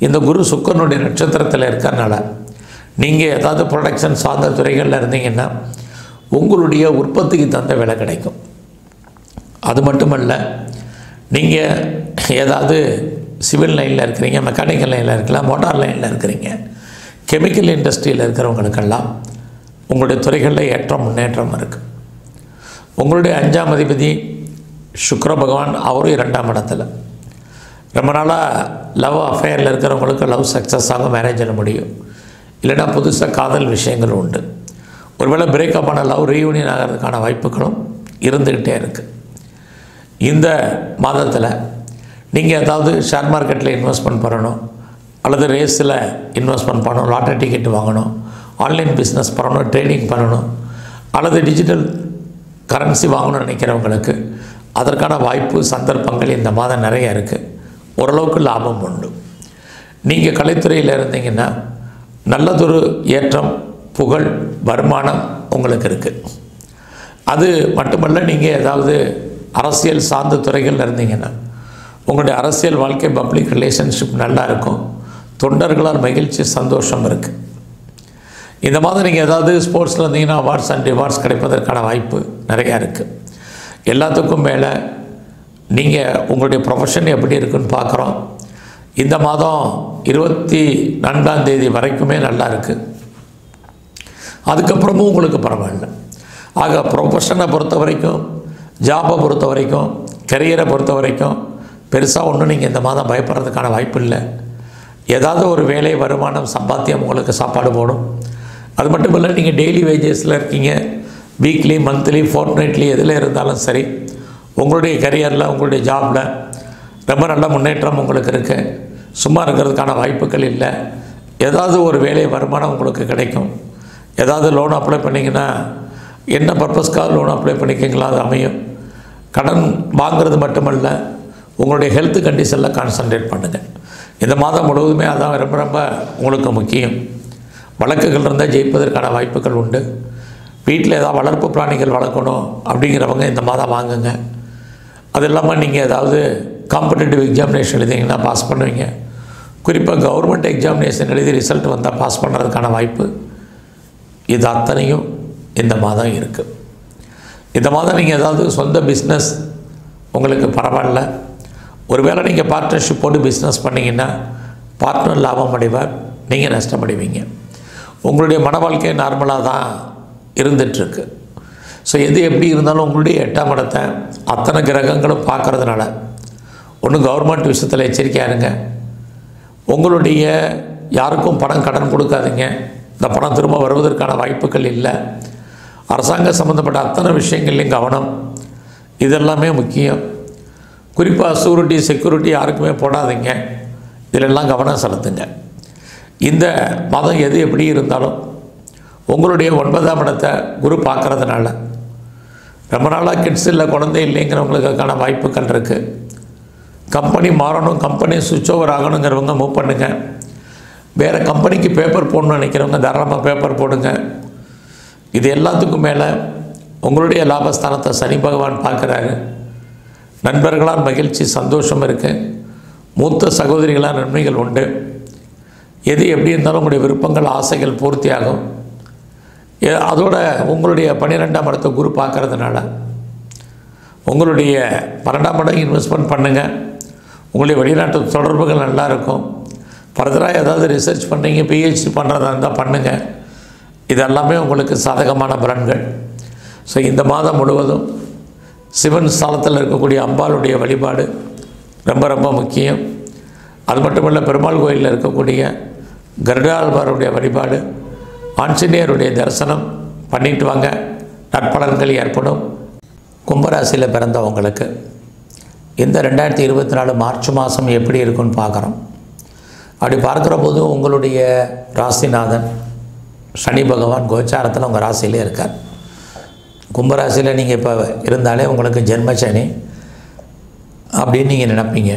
இந்த குரு சுக்கிரனுடைய நட்சத்திரத்தில் இருக்கிறனால நீங்கள் ஏதாவது ப்ரொடக்ஷன் சார்ந்த துறைகளில் இருந்தீங்கன்னா உங்களுடைய உற்பத்திக்கு தகுந்த வேலை கிடைக்கும். அது மட்டுமல்ல, நீங்கள் ஏதாவது சிவில் லைனில் இருக்கிறீங்க, மெக்கானிக்கல் லைனில் இருக்கலாம், மோட்டார் லைனில் இருக்கிறீங்க, கெமிக்கல் இண்டஸ்ட்ரியில் இருக்கிறவங்களுக்கெல்லாம் உங்களுடைய துறைகளில் ஏற்றம் முன்னேற்றம் இருக்குது. உங்களுடைய 5ஆம் அதிபதி சுக்கிர பகவான், அவரும் 2ஆம் இடத்துல. ரொம்ப நாளாக லவ் அஃபேரில் இருக்கிறவங்களுக்கு லவ் சக்ஸஸ் ஆகும், மேரேஜில் முடியும். இல்லைனா புதுசாக காதல் விஷயங்கள் உண்டு. ஒருவேளை பிரேக்கப் ஆன லவ் ரீயூனியன் ஆகிறதுக்கான வாய்ப்புகளும் இருந்துக்கிட்டே இருக்குது. இந்த மாதத்தில் நீங்கள் ஏதாவது ஷேர் மார்க்கெட்டில் இன்வெஸ்ட்மெண்ட் பண்ணணும், அல்லது ரேஸில் இன்வெஸ்ட்மெண்ட் பண்ணணும், லாட்டரி டிக்கெட் வாங்கணும், ஆன்லைன் பிஸ்னஸ் பண்ணணும், ட்ரேடிங் பண்ணணும், அல்லது டிஜிட்டல் கரன்சி வாங்கணும்னு நினைக்கிறவங்களுக்கு அதற்கான வாய்ப்பு சந்தர்ப்பங்கள் இந்த மாதம் நிறைய இருக்குது. ஓரளவுக்கு லாபம் உண்டு. நீங்கள் கலைத்துறையில் இருந்தீங்கன்னா நல்லதொரு ஏற்றம், புகழ், வருமானம் உங்களுக்கு இருக்குது. அது மட்டுமல்ல, நீங்கள் ஏதாவது அரசியல் சார்ந்த துறைகளில் இருந்தீங்கன்னா உங்களுடைய அரசியல் வாழ்க்கை, பப்ளிக் ரிலேஷன்ஷிப் நல்லா இருக்கும். தொண்டர்களால் மகிழ்ச்சி, சந்தோஷம் இருக்குது. இந்த மாதம் நீங்கள் ஏதாவது ஸ்போர்ட்ஸில் இருந்தீங்கன்னா அவார்ட்ஸ் அண்ட் ரிவார்ட்ஸ் கிடைப்பதற்கான வாய்ப்பு நிறையா இருக்குது. எல்லாத்துக்கும் மேலே நீங்கள் உங்களுடைய ப்ரொஃபஷன் எப்படி இருக்குன்னு பார்க்குறோம். இந்த மாதம் 24ஆம் தேதி வரைக்குமே நல்லா இருக்குது. அதுக்கப்புறமும் உங்களுக்கு பரவாயில்ல. ஆக ப்ரொஃபஷனை பொறுத்த வரைக்கும், ஜாபை பொறுத்த வரைக்கும், கரியரை பொறுத்த வரைக்கும் பெருசாக ஒன்றும் நீங்கள் இந்த மாதம் பயப்படுறதுக்கான வாய்ப்பு இல்லை. ஏதாவது ஒரு வேலை, வருமானம், சம்பாத்தியம் உங்களுக்கு சாப்பாடு போடும். அது மட்டும் இல்லை, நீங்கள் டெய்லி வேஜஸில் இருக்கீங்க, வீக்லி, மந்த்லி, ஃபோர்ட்நைட்லி எதில் இருந்தாலும் சரி, உங்களுடைய கரியரில், உங்களுடைய ஜாபில் ரொம்ப நல்ல முன்னேற்றம் உங்களுக்கு இருக்குது. சும்மா இருக்கிறதுக்கான வாய்ப்புகள் இல்லை. ஏதாவது ஒரு வேலை, வருமானம் உங்களுக்கு கிடைக்கும். ஏதாவது லோன் அப்ளை பண்ணிங்கன்னா என்ன பர்பஸ்க்காக லோன் அப்ளை பண்ணிக்கிங்களா, அது அமையும். கடன் வாங்கிறது மட்டுமல்ல, உங்களுடைய ஹெல்த் கண்டிஷனில் கான்சன்ட்ரேட் பண்ணுங்கள். இந்த மாதம் முழுவதுமே அதான் ரொம்ப ரொம்ப உங்களுக்கு முக்கியம். வழக்குகள் இருந்தால் ஜெயிப்பதற்கான வாய்ப்புகள் உண்டு. வீட்டில் ஏதாவது வளர்ப்பு பிராணிகள் வளர்க்கணும் அப்படிங்கிறவங்க இந்த மாதம் வாங்குங்க. அது இல்லாமல் நீங்கள் ஏதாவது காம்படிட்டிவ் எக்ஸாமினேஷன் எழுதிங்கன்னா பாஸ் பண்ணுவீங்க. குறிப்பாக கவர்மெண்ட் எக்ஸாமினேஷன் எழுதி ரிசல்ட் வந்தால் பாஸ் பண்ணுறதுக்கான வாய்ப்பு இது அத்தனையும் இந்த மாதம் இருக்குது. இந்த மாதம் நீங்கள் ஏதாவது சொந்த பிஸ்னஸ் உங்களுக்கு பரவாயில்ல. ஒருவேளை நீங்கள் பார்ட்னர்ஷிப் போட்டு பிஸ்னஸ் பண்ணிங்கன்னா பார்ட்னர் லாபம் அடைவார், நீங்கள் நஷ்டமடைவீங்க. உங்களுடைய மன வாழ்க்கை நார்மலாக தான் இருந்துகிட்ருக்கு. ஸோ எது எப்படி இருந்தாலும் உங்களுடைய 8ஆம் இடத்தை அத்தனை கிரகங்களும் பார்க்குறதுனால ஒன்று கவர்மெண்ட் விஷயத்தில் எச்சரிக்கையாக இருங்க. உங்களுடைய யாருக்கும் பணம் கடன் கொடுக்காதீங்க. இந்த பணம் திரும்ப வருவதற்கான வாய்ப்புகள் இல்லை. அரசாங்க சம்மந்தப்பட்ட அத்தனை விஷயங்கள்லையும் கவனம், இதெல்லாமே முக்கியம். குறிப்பாக சூரிட்டி, செக்யூரிட்டி யாருக்குமே போடாதீங்க. இதிலெல்லாம் கவனம் செலுத்துங்க. இந்த மாதம் எது எப்படி இருந்தாலும் உங்களுடைய 9ஆம் இடத்தை குரு பார்க்குறதுனால ரொம்ப நாளாக கிட்ஸ் இல்லை, குழந்தை இல்லைங்கிறவங்களுக்கான வாய்ப்புகள் இருக்குது. கம்பெனி மாறணும், கம்பெனி சுவிட்ச் ஓவர் ஆகணுங்கிறவங்க மூவ் பண்ணுங்கள். வேறு கம்பெனிக்கு பேப்பர் போடணும்னு நினைக்கிறவங்க தாராளமாக பேப்பர் போடுங்க. இது எல்லாத்துக்கும் மேலே உங்களுடைய லாபஸ்தானத்தை சனி பகவான் பார்க்குறாரு. நண்பர்களால் மகிழ்ச்சி, சந்தோஷம் இருக்குது. மூத்த சகோதரிகளால் நன்மைகள் உண்டு. எது எப்படி இருந்தாலும் உங்களுடைய விருப்பங்கள், ஆசைகள் பூர்த்தியாகும். அதோட உங்களுடைய 12ஆம் இடத்தை குரு பார்க்கறதுனால உங்களுடைய 12ஆம் இடம் இன்வெஸ்ட்மெண்ட் பண்ணுங்கள். உங்களுடைய வெளிநாட்டு தொடர்புகள் நல்லா இருக்கும். ஃபர்தராக ஏதாவது ரிசர்ச் பண்ணுறீங்க, பிஹெச்டி பண்ணுறதா இருந்தால் பண்ணுங்கள். இதெல்லாமே உங்களுக்கு சாதகமான பலன்கள். ஸோ இந்த மாதம் முழுவதும் சிவன் ஸ்தலத்தில் இருக்கக்கூடிய அம்பாளுடைய வழிபாடு ரொம்ப ரொம்ப முக்கியம். அது மட்டுமல்ல, பெருமாள் கோயிலில் இருக்கக்கூடிய கருடாழ்வாருடைய வழிபாடு, ஆஞ்சநேயருடைய தரிசனம் பண்ணிட்டு வாங்க. நற்பலன்கள் ஏற்படும். கும்பராசியில் பிறந்தவங்களுக்கு இந்த 2024 மார்ச் மாதம் எப்படி இருக்குன்னு பார்க்குறோம். அப்படி பார்க்குற போது உங்களுடைய ராசிநாதன் சனி பகவான் கோச்சாரத்தில் உங்கள் ராசியிலே இருக்கார். கும்பராசியில் நீங்கள் இப்போ இருந்தாலே உங்களுக்கு ஜென்மசனி அப்படின்னு நீங்கள் நினைப்பீங்க.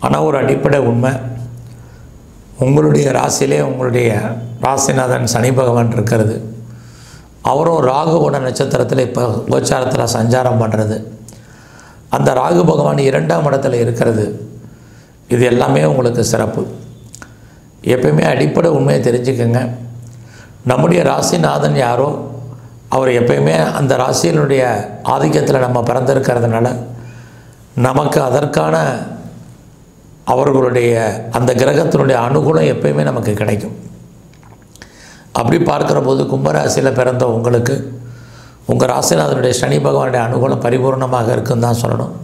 ஆனால் ஒரு அடிப்படை உண்மை, உங்களுடைய ராசியிலே உங்களுடைய ராசிநாதன் சனி பகவான் இருக்கிறது. அவரும் ராகுவோட நட்சத்திரத்தில் இப்போ கோச்சாரத்தில் சஞ்சாரம் பண்ணுறது, அந்த ராகு பகவான் 2ஆம் இடத்துல இருக்கிறது, இது எல்லாமே உங்களுக்கு சிறப்பு. எப்பயுமே அடிப்படை உண்மையை தெரிஞ்சுக்கங்க. நம்முடைய ராசிநாதன் யாரோ அவர் எப்பயுமே அந்த ராசியினுடைய ஆதிக்கத்தில் நம்ம பிறந்திருக்கிறதுனால நமக்கு அதற்கான அவர்களுடைய அந்த கிரகத்தினுடைய அனுகூலம் எப்பயுமே நமக்கு கிடைக்கும். அப்படி பார்க்குற போது கும்பராசியில் பிறந்த உங்களுக்கு உங்கள் ராசிநாதனுடைய சனி பகவானுடைய அனுகூலம் பரிபூர்ணமாக இருக்குன்னு தான் சொல்லணும்.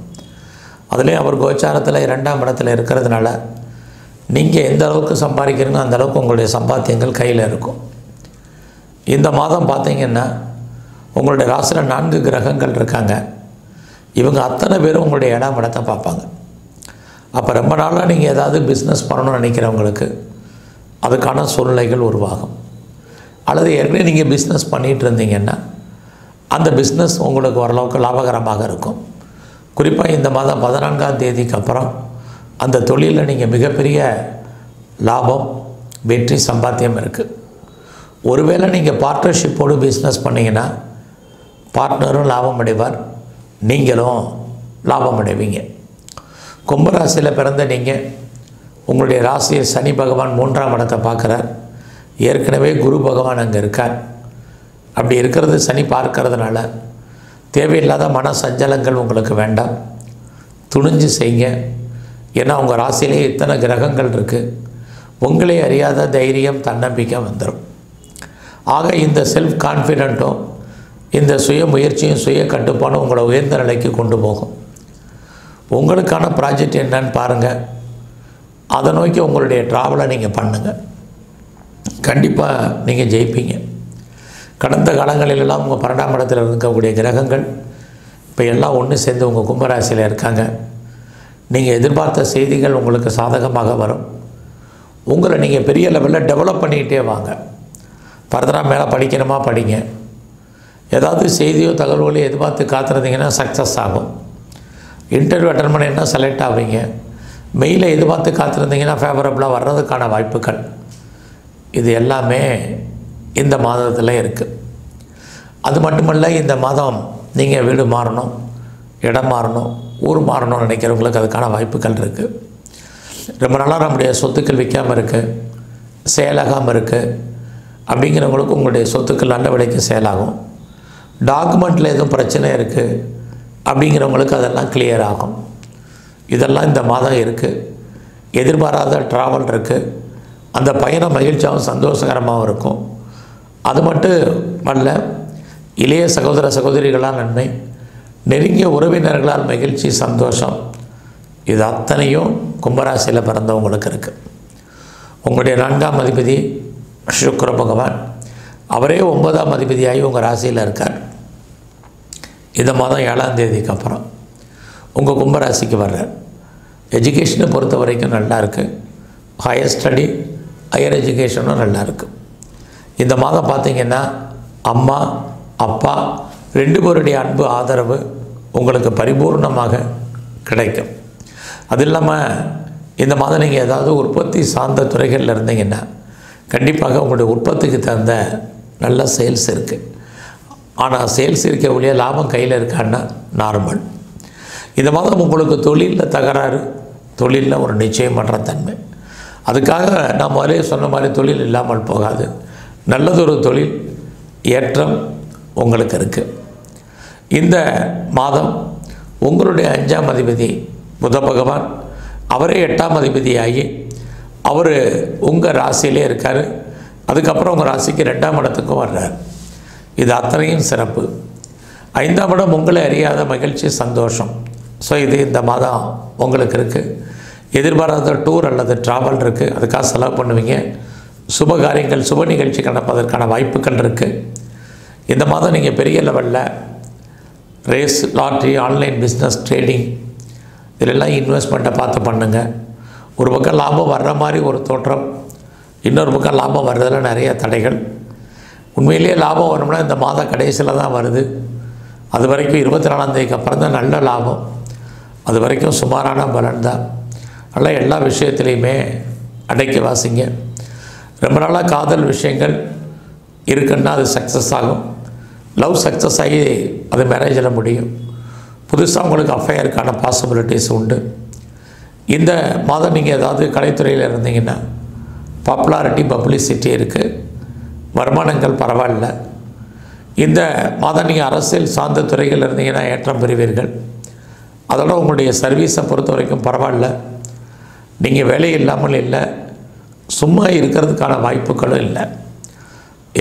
அதுலேயும் அவர் கோச்சாரத்தில் 2ஆம் இடத்துல இருக்கிறதுனால நீங்கள் எந்த அளவுக்கு சம்பாதிக்கிறீங்களோ அந்த அளவுக்கு உங்களுடைய சம்பாத்தியங்கள் கையில் இருக்கும். இந்த மாதம் பார்த்திங்கன்னா உங்களுடைய ராசியில் 4 கிரகங்கள் இருக்காங்க. இவங்க அத்தனை பேரும் உங்களுடைய இடம் இடத்தை பார்ப்பாங்க. அப்போ ரொம்ப நாளாக நீங்கள் ஏதாவது பிஸ்னஸ் பண்ணணும்னு நினைக்கிறவங்களுக்கு அதுக்கான சூழ்நிலைகள் உருவாகும். அல்லது ஏற்கனவே நீங்கள் பிஸ்னஸ் பண்ணிகிட்டு இருந்தீங்கன்னா அந்த பிஸ்னஸ் உங்களுக்கு ஓரளவுக்கு லாபகரமாக இருக்கும். குறிப்பாக இந்த மாதம் 14ஆம் தேதிக்கு அப்புறம் அந்த தொழிலில் நீங்கள் மிகப்பெரிய லாபம், வெற்றி, சம்பாத்தியம் இருக்குது. ஒருவேளை நீங்கள் பார்ட்னர்ஷிப்போடு பிஸ்னஸ் பண்ணிங்கன்னா பார்ட்னரும் லாபம் அடைவார், நீங்களும் லாபம் அடைவீங்க. கும்பராசியில் பிறந்த நீங்கள் உங்களுடைய ராசியை சனி பகவான் 3ஆம் இடத்தை பார்க்குறார். ஏற்கனவே குரு பகவான் அங்கே இருக்கார். அப்படி இருக்கிறது சனி பார்க்கறதுனால தேவையில்லாத மன சஞ்சலங்கள் உங்களுக்கு வேண்டாம். துணிஞ்சு செய்யுங்க. ஏன்னா உங்கள் ராசியிலே இத்தனை கிரகங்கள் இருக்குது. உங்களே அறியாத தைரியம், தன்னம்பிக்கை வந்துடும். ஆக இந்த செல்ஃப் கான்ஃபிடென்ட்டும் இந்த சுய முயற்சியும் சுய கட்டுப்பாடும் உங்களை உயர்ந்த நிலைக்கு கொண்டு போகும். உங்களுக்கான ப்ராஜெக்ட் என்னன்னு பாருங்கள். அதை நோக்கி உங்களுடைய ட்ராவலை நீங்கள் பண்ணுங்கள். கண்டிப்பாக நீங்கள் ஜெயிப்பீங்க. கடந்த காலங்களிலெல்லாம் உங்கள் 12ஆம் இடத்தில் இருக்கக்கூடிய கிரகங்கள் இப்போ எல்லாம் ஒன்று சேர்ந்து உங்கள் கும்பராசியில் இருக்காங்க. நீங்கள் எதிர்பார்த்த செய்திகள் உங்களுக்கு சாதகமாக வரும். உங்களை நீங்கள் பெரிய லெவலில் டெவலப் பண்ணிக்கிட்டே வாங்க. ஃபர்தராக மேலே படிக்கணுமா படிங்க. ஏதாவது செய்தியோ தகவல்களையோ எதிர்பார்த்து காத்திருந்தீங்கன்னா சக்ஸஸ் ஆகும். இன்டர்வியூ அட்டன் பண்ணிங்கன்னா செலக்ட் ஆவீங்க. மெயிலை எதிர்பார்த்து காத்திருந்தீங்கன்னா ஃபேவரபுளாக வர்றதுக்கான வாய்ப்புகள் இது எல்லாமே இந்த மாதத்தில் இருக்குது. அது மட்டுமல்ல, இந்த மாதம் நீங்கள் வீடு மாறணும், இடம் மாறணும், ஊர் மாறணும்னு நினைக்கிறவங்களுக்கு அதுக்கான வாய்ப்புகள் இருக்குது. ரொம்ப நாளாக நம்முடைய சொத்துக்கள் விற்காமல் இருக்குது, சேலாகாமல் இருக்குது அப்படிங்கிறவங்களுக்கு உங்களுடைய சொத்துக்கள் நல்ல விலைக்கு சேலாகும். டாக்குமெண்ட்டில் எதுவும் பிரச்சனை இருக்குது அப்படிங்கிறவங்களுக்கு அதெல்லாம் கிளியர் ஆகும். இதெல்லாம் இந்த மாதம் இருக்குது. எதிர்பாராத ட்ராவல் இருக்குது. அந்த பயணம் மகிழ்ச்சியாகவும் சந்தோஷகரமாகவும் இருக்கும். அது மட்டும் அல்ல, இளைய சகோதர சகோதரிகளால் நன்மை, நெருங்கிய உறவினர்களால் மகிழ்ச்சி, சந்தோஷம், இது அத்தனையும் கும்பராசியில் பிறந்தவங்களுக்கு இருக்குது. உங்களுடைய 4ஆம் அதிபதி சுக்கிர பகவான், அவரே 9ஆம் அதிபதியாகி உங்கள் ராசியில் இருக்கார். இந்த மாதம் 7ஆம் தேதிக்கு அப்புறம் உங்கள் கும்பராசிக்கு வர்றார். எஜுகேஷனை பொறுத்த வரைக்கும் நல்லா இருக்குது. ஹையர் ஸ்டடி, ஹையர் எஜுகேஷனும் நல்லா இருக்குது. இந்த மாதம் பார்த்திங்கன்னா அம்மா அப்பா 2 பேருடைய அன்பு, ஆதரவு உங்களுக்கு பரிபூர்ணமாக கிடைக்கும். அது இல்லாமல் இந்த மாதம் நீங்கள் ஏதாவது உற்பத்தி சார்ந்த துறைகளில் இருந்தீங்கன்னா கண்டிப்பாக உங்களுடைய உற்பத்திக்கு தகுந்த நல்ல சேல்ஸ் இருக்குது. ஆனால் சேல்ஸ் இருக்க ஒழிய லாபம் கையில் இருக்கான்னா நார்மல். இந்த மாதம் உங்களுக்கு தொழிலில் தகராறு, தொழிலில் ஒரு நிச்சயமற்ற தன்மை. அதுக்காக நான் முதலே சொன்ன மாதிரி தொழில் இல்லாமல் போகாது. நல்லதொரு தொழில் ஏற்றம் உங்களுக்கு இருக்குது. இந்த மாதம் உங்களுடைய 5ஆம் அதிபதி புத பகவான், அவரே 8ஆம் அதிபதியாகி அவர் உங்கள் ராசியிலே இருக்கார். அதுக்கப்புறம் உங்கள் ராசிக்கு 2ஆம் இடத்துக்கும் வர்றார். இது அத்தனையும் சிறப்பு. 5ஆம் இடம் உங்களை அறியாத மகிழ்ச்சி, சந்தோஷம். ஸோ இது இந்த மாதம் உங்களுக்கு இருக்குது. எதிர்பாராத டூர் அல்லது ட்ராவல் இருக்குது, அதுக்காக செலவு பண்ணுவீங்க. சுப காரியங்கள், சுப நிகழ்ச்சி நடப்பதற்கான வாய்ப்புகள் இருக்குது. இந்த மாதம் நீங்கள் பெரிய லெவலில் race, lottery, online business, trading இதிலெல்லாம் இன்வெஸ்ட்மெண்ட்டை பார்த்து பண்ணுங்கள். ஒரு பக்கம் லாபம் வர்ற மாதிரி ஒரு தோற்றம், இன்னொரு பக்கம் லாபம் வர்றதில் நிறைய தடைகள். உண்மையிலேயே லாபம் வரணும்னா இந்த மாத கடைசியில் தான் வருது. அது வரைக்கும் 24ஆம் தேதிக்கு அப்புறம் தான் நல்ல லாபம். அது வரைக்கும் சுமாரான பலன் தான். நல்லா எல்லா விஷயத்துலையுமே அடக்கி வாசிங்க. ரொம்ப நாளாக காதல் விஷயங்கள் இருக்குன்னா அது சக்ஸஸ் ஆகும். லவ் சக்ஸஸ் ஆகி அது மேரேஜில் முடியும். புதுசாக உங்களுக்கு அஃபையருக்கான பாசிபிலிட்டிஸ் உண்டு. இந்த மாதம் நீங்கள் ஏதாவது கலைத்துறையில் இருந்தீங்கன்னா பாப்புலாரிட்டி பப்ளிசிட்டி இருக்குது, வருமானங்கள் பரவாயில்ல. இந்த மாதம் நீங்கள் அரசியல் சார்ந்த துறைகள் இருந்தீங்கன்னா ஏற்றம் பெறுவீர்கள். அதோட உங்களுடைய சர்வீஸை பொறுத்த வரைக்கும் பரவாயில்ல. நீங்கள் வேலை இல்லாமல் இல்லை, சும்மா இருக்கிறதுக்கான வாய்ப்புகளும் இல்லை.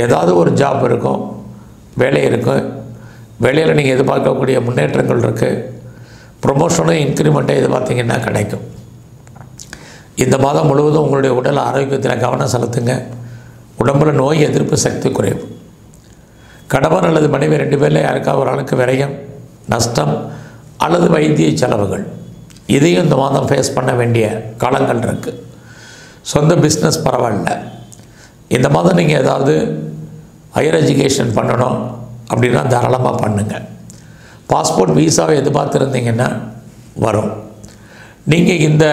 ஏதாவது ஒரு ஜாப் இருக்கும், வேலை இருக்கும், வேலையில் நீங்கள் எதிர்பார்க்கக்கூடிய முன்னேற்றங்கள் இருக்குது, ப்ரொமோஷனும் இன்க்ரிமெண்ட்டை எதிர்பார்த்தீங்கன்னா கிடைக்கும். இந்த மாதம் முழுவதும் உங்களுடைய உடல் ஆரோக்கியத்தில் கவனம் செலுத்துங்க. உடம்பில் நோய் எதிர்ப்பு சக்தி குறைவு. கணவன் அல்லது மனைவி 2 பேரில் யாருக்காவது ஒரு ஆளுக்கு விரயம், நஷ்டம் அல்லது வைத்திய செலவுகள், இதையும் இந்த மாதம் ஃபேஸ் பண்ண வேண்டிய காலங்கள் இருக்குது. சொந்த பிஸ்னஸ் பரவாயில்ல. இந்த மாதம் நீங்கள் ஏதாவது ஹையர் எஜுகேஷன் பண்ணணும் அப்படின்னா தாராளமாக பண்ணுங்கள். பாஸ்போர்ட் வீசாவை எதிர்பார்த்துருந்தீங்கன்னா வரும். நீங்கள் இந்த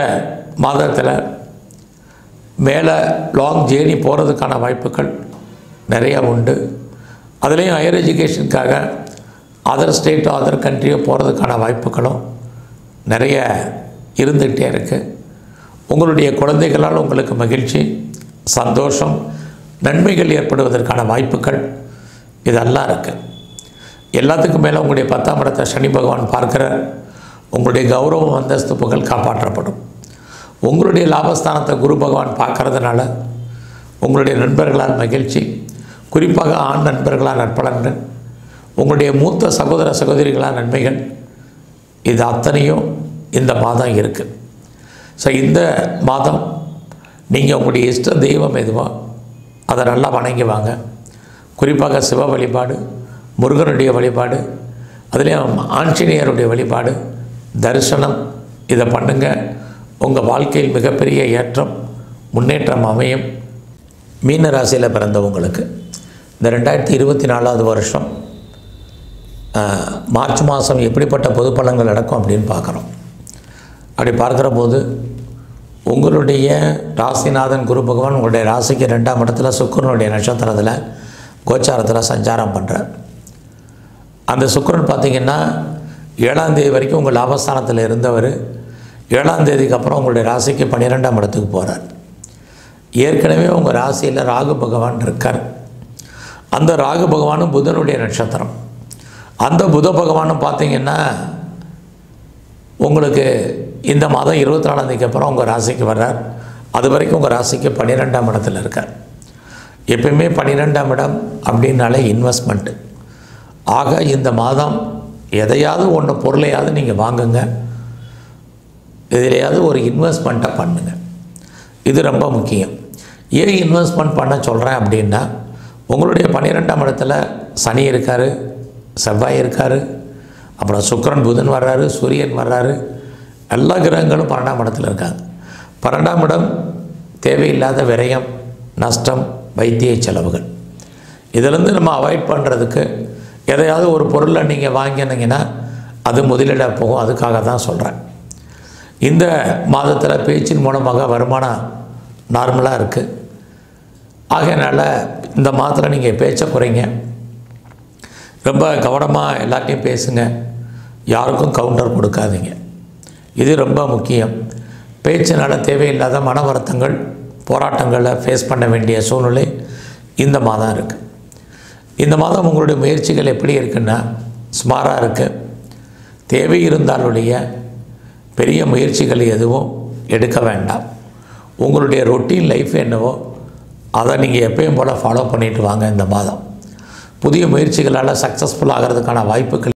மாதத்தில் மேலே லாங் ஜேர்னி போகிறதுக்கான வாய்ப்புகள் நிறையா உண்டு. அதுலேயும் ஹையர் எஜுகேஷனுக்காக அதர் ஸ்டேட்டோ அதர் கண்ட்ரியோ போகிறதுக்கான வாய்ப்புகளும் நிறைய இருந்துகிட்டே இருக்குது. உங்களுடைய குழந்தைகளால் உங்களுக்கு மகிழ்ச்சி, சந்தோஷம், நன்மைகள் ஏற்படுவதற்கான வாய்ப்புகள் இதெல்லாம் இருக்குது. எல்லாத்துக்கும் மேலே உங்களுடைய 10ஆம் இடத்தை சனி பகவான் பார்க்கிறார். உங்களுடைய கௌரவம், அந்தஸ்து, புகழ் காப்பாற்றப்படும். உங்களுடைய லாபஸ்தானத்தை குரு பகவான் பார்க்கறதுனால உங்களுடைய நண்பர்களால் மகிழ்ச்சி, குறிப்பாக ஆண் நண்பர்களால் நற்பலன்கள், உங்களுடைய மூத்த சகோதர சகோதரிகளால் நன்மைகள், இது அத்தனையும் இந்த மாதம் இருக்குது. ஸோ இந்த மாதம் நீங்கள் உங்களுடைய இஷ்ட தெய்வம் எதுவோ அதை நல்லா வணங்கி வாங்க. குறிப்பாக சிவ வழிபாடு, முருகனுடைய வழிபாடு, அதுலேயும் ஆஞ்சநேயருடைய வழிபாடு, தரிசனம், இதை பண்ணுங்கள். உங்கள் வாழ்க்கையில் மிகப்பெரிய ஏற்றம், முன்னேற்றம் அமையும். மீன ராசியில் பிறந்தவங்களுக்கு இந்த 2024 வருஷம் மார்ச் மாதம் எப்படிப்பட்ட பொது பலன்கள் நடக்கும் அப்படின்னு பார்க்குறோம். அப்படி பார்க்குற போது உங்களுடைய ராசிநாதன் குரு பகவான் உங்களுடைய ராசிக்கு 2ஆம் இடத்துல சுக்கிரனுடைய நட்சத்திரத்தில் கோச்சாரத்தில் சஞ்சாரம் பண்ணுறார். அந்த சுக்கிரன் பார்த்திங்கன்னா 7ஆம் தேதி வரைக்கும் உங்கள் லாபஸ்தானத்தில் இருந்தவர் 7ஆம் தேதிக்கு அப்புறம் உங்களுடைய ராசிக்கு 12ஆம் இடத்துக்கு போகிறார். ஏற்கனவே உங்கள் ராசியில் ராகு பகவான் இருக்கார். அந்த ராகு பகவானும் புதனுடைய நட்சத்திரம். அந்த புத பகவானும் பார்த்திங்கன்னா உங்களுக்கு இந்த மாதம் 24ஆம் தேதிக்கு அப்புறம் உங்கள் ராசிக்கு வர்றார். அது வரைக்கும் உங்கள் ராசிக்கு 12ஆம் இடத்துல இருக்கார். எப்பயுமே 12ஆம் இடம் அப்படின்னாலே இன்வெஸ்ட்மெண்ட்டு. ஆக இந்த மாதம் எதையாவது ஒன்று பொருளையாவது நீங்கள் வாங்குங்க, எதிலையாவது ஒரு இன்வெஸ்ட்மெண்ட்டை பண்ணுங்க. இது ரொம்ப முக்கியம். ஏன் இன்வெஸ்ட்மெண்ட் பண்ண சொல்கிறேன் அப்படின்னா, உங்களுடைய 12ஆம் இடத்துல சனி இருக்கார், செவ்வாய் இருக்கார், அப்புறம் சுக்கிரன் புதன் வர்றாரு, சூரியன் வர்றாரு, எல்லா கிரகங்களும் 12ஆம் இடத்துல இருக்காங்க. 12ஆம் இடம் தேவையில்லாத விரயம், நஷ்டம், வைத்திய செலவுகள், இதிலேருந்து நம்ம அவாய்ட் பண்ணுறதுக்கு எதையாவது ஒரு பொருளை நீங்கள் வாங்கினீங்கன்னா அது முதலீட போகும். அதுக்காக தான் சொல்கிறேன். இந்த மாதத்தில் பேச்சின் மூலமாக வருமானம் நார்மலாக இருக்குது. ஆகையினால இந்த மாதத்தில் நீங்கள் பேச்சை குறைங்க. ரொம்ப கவனமாக எல்லாத்தையும் பேசுங்க. யாருக்கும் கவுண்டர் கொடுக்காதீங்க. இது ரொம்ப முக்கியம். பேச்சினால் தேவையில்லாத மன வருத்தங்கள், போராட்டங்களை ஃபேஸ் பண்ண வேண்டிய சூழ்நிலை இந்த மாதம் இருக்குது. இந்த மாதம் உங்களுடைய முயற்சிகள் எப்படி இருக்குன்னா சுமாராக இருக்குது. தேவை இருந்தாலுடைய பெரிய முயற்சிகள் எதுவும் எடுக்க வேண்டாம். உங்களுடைய ரொட்டீன் லைஃப் என்னவோ அதை நீங்கள் எப்பயும் போல் ஃபாலோ பண்ணிட்டு வாங்க. இந்த மாதம் புதிய முயற்சிகளால் சக்ஸஸ்ஃபுல் ஆகிறதுக்கான வாய்ப்புகள்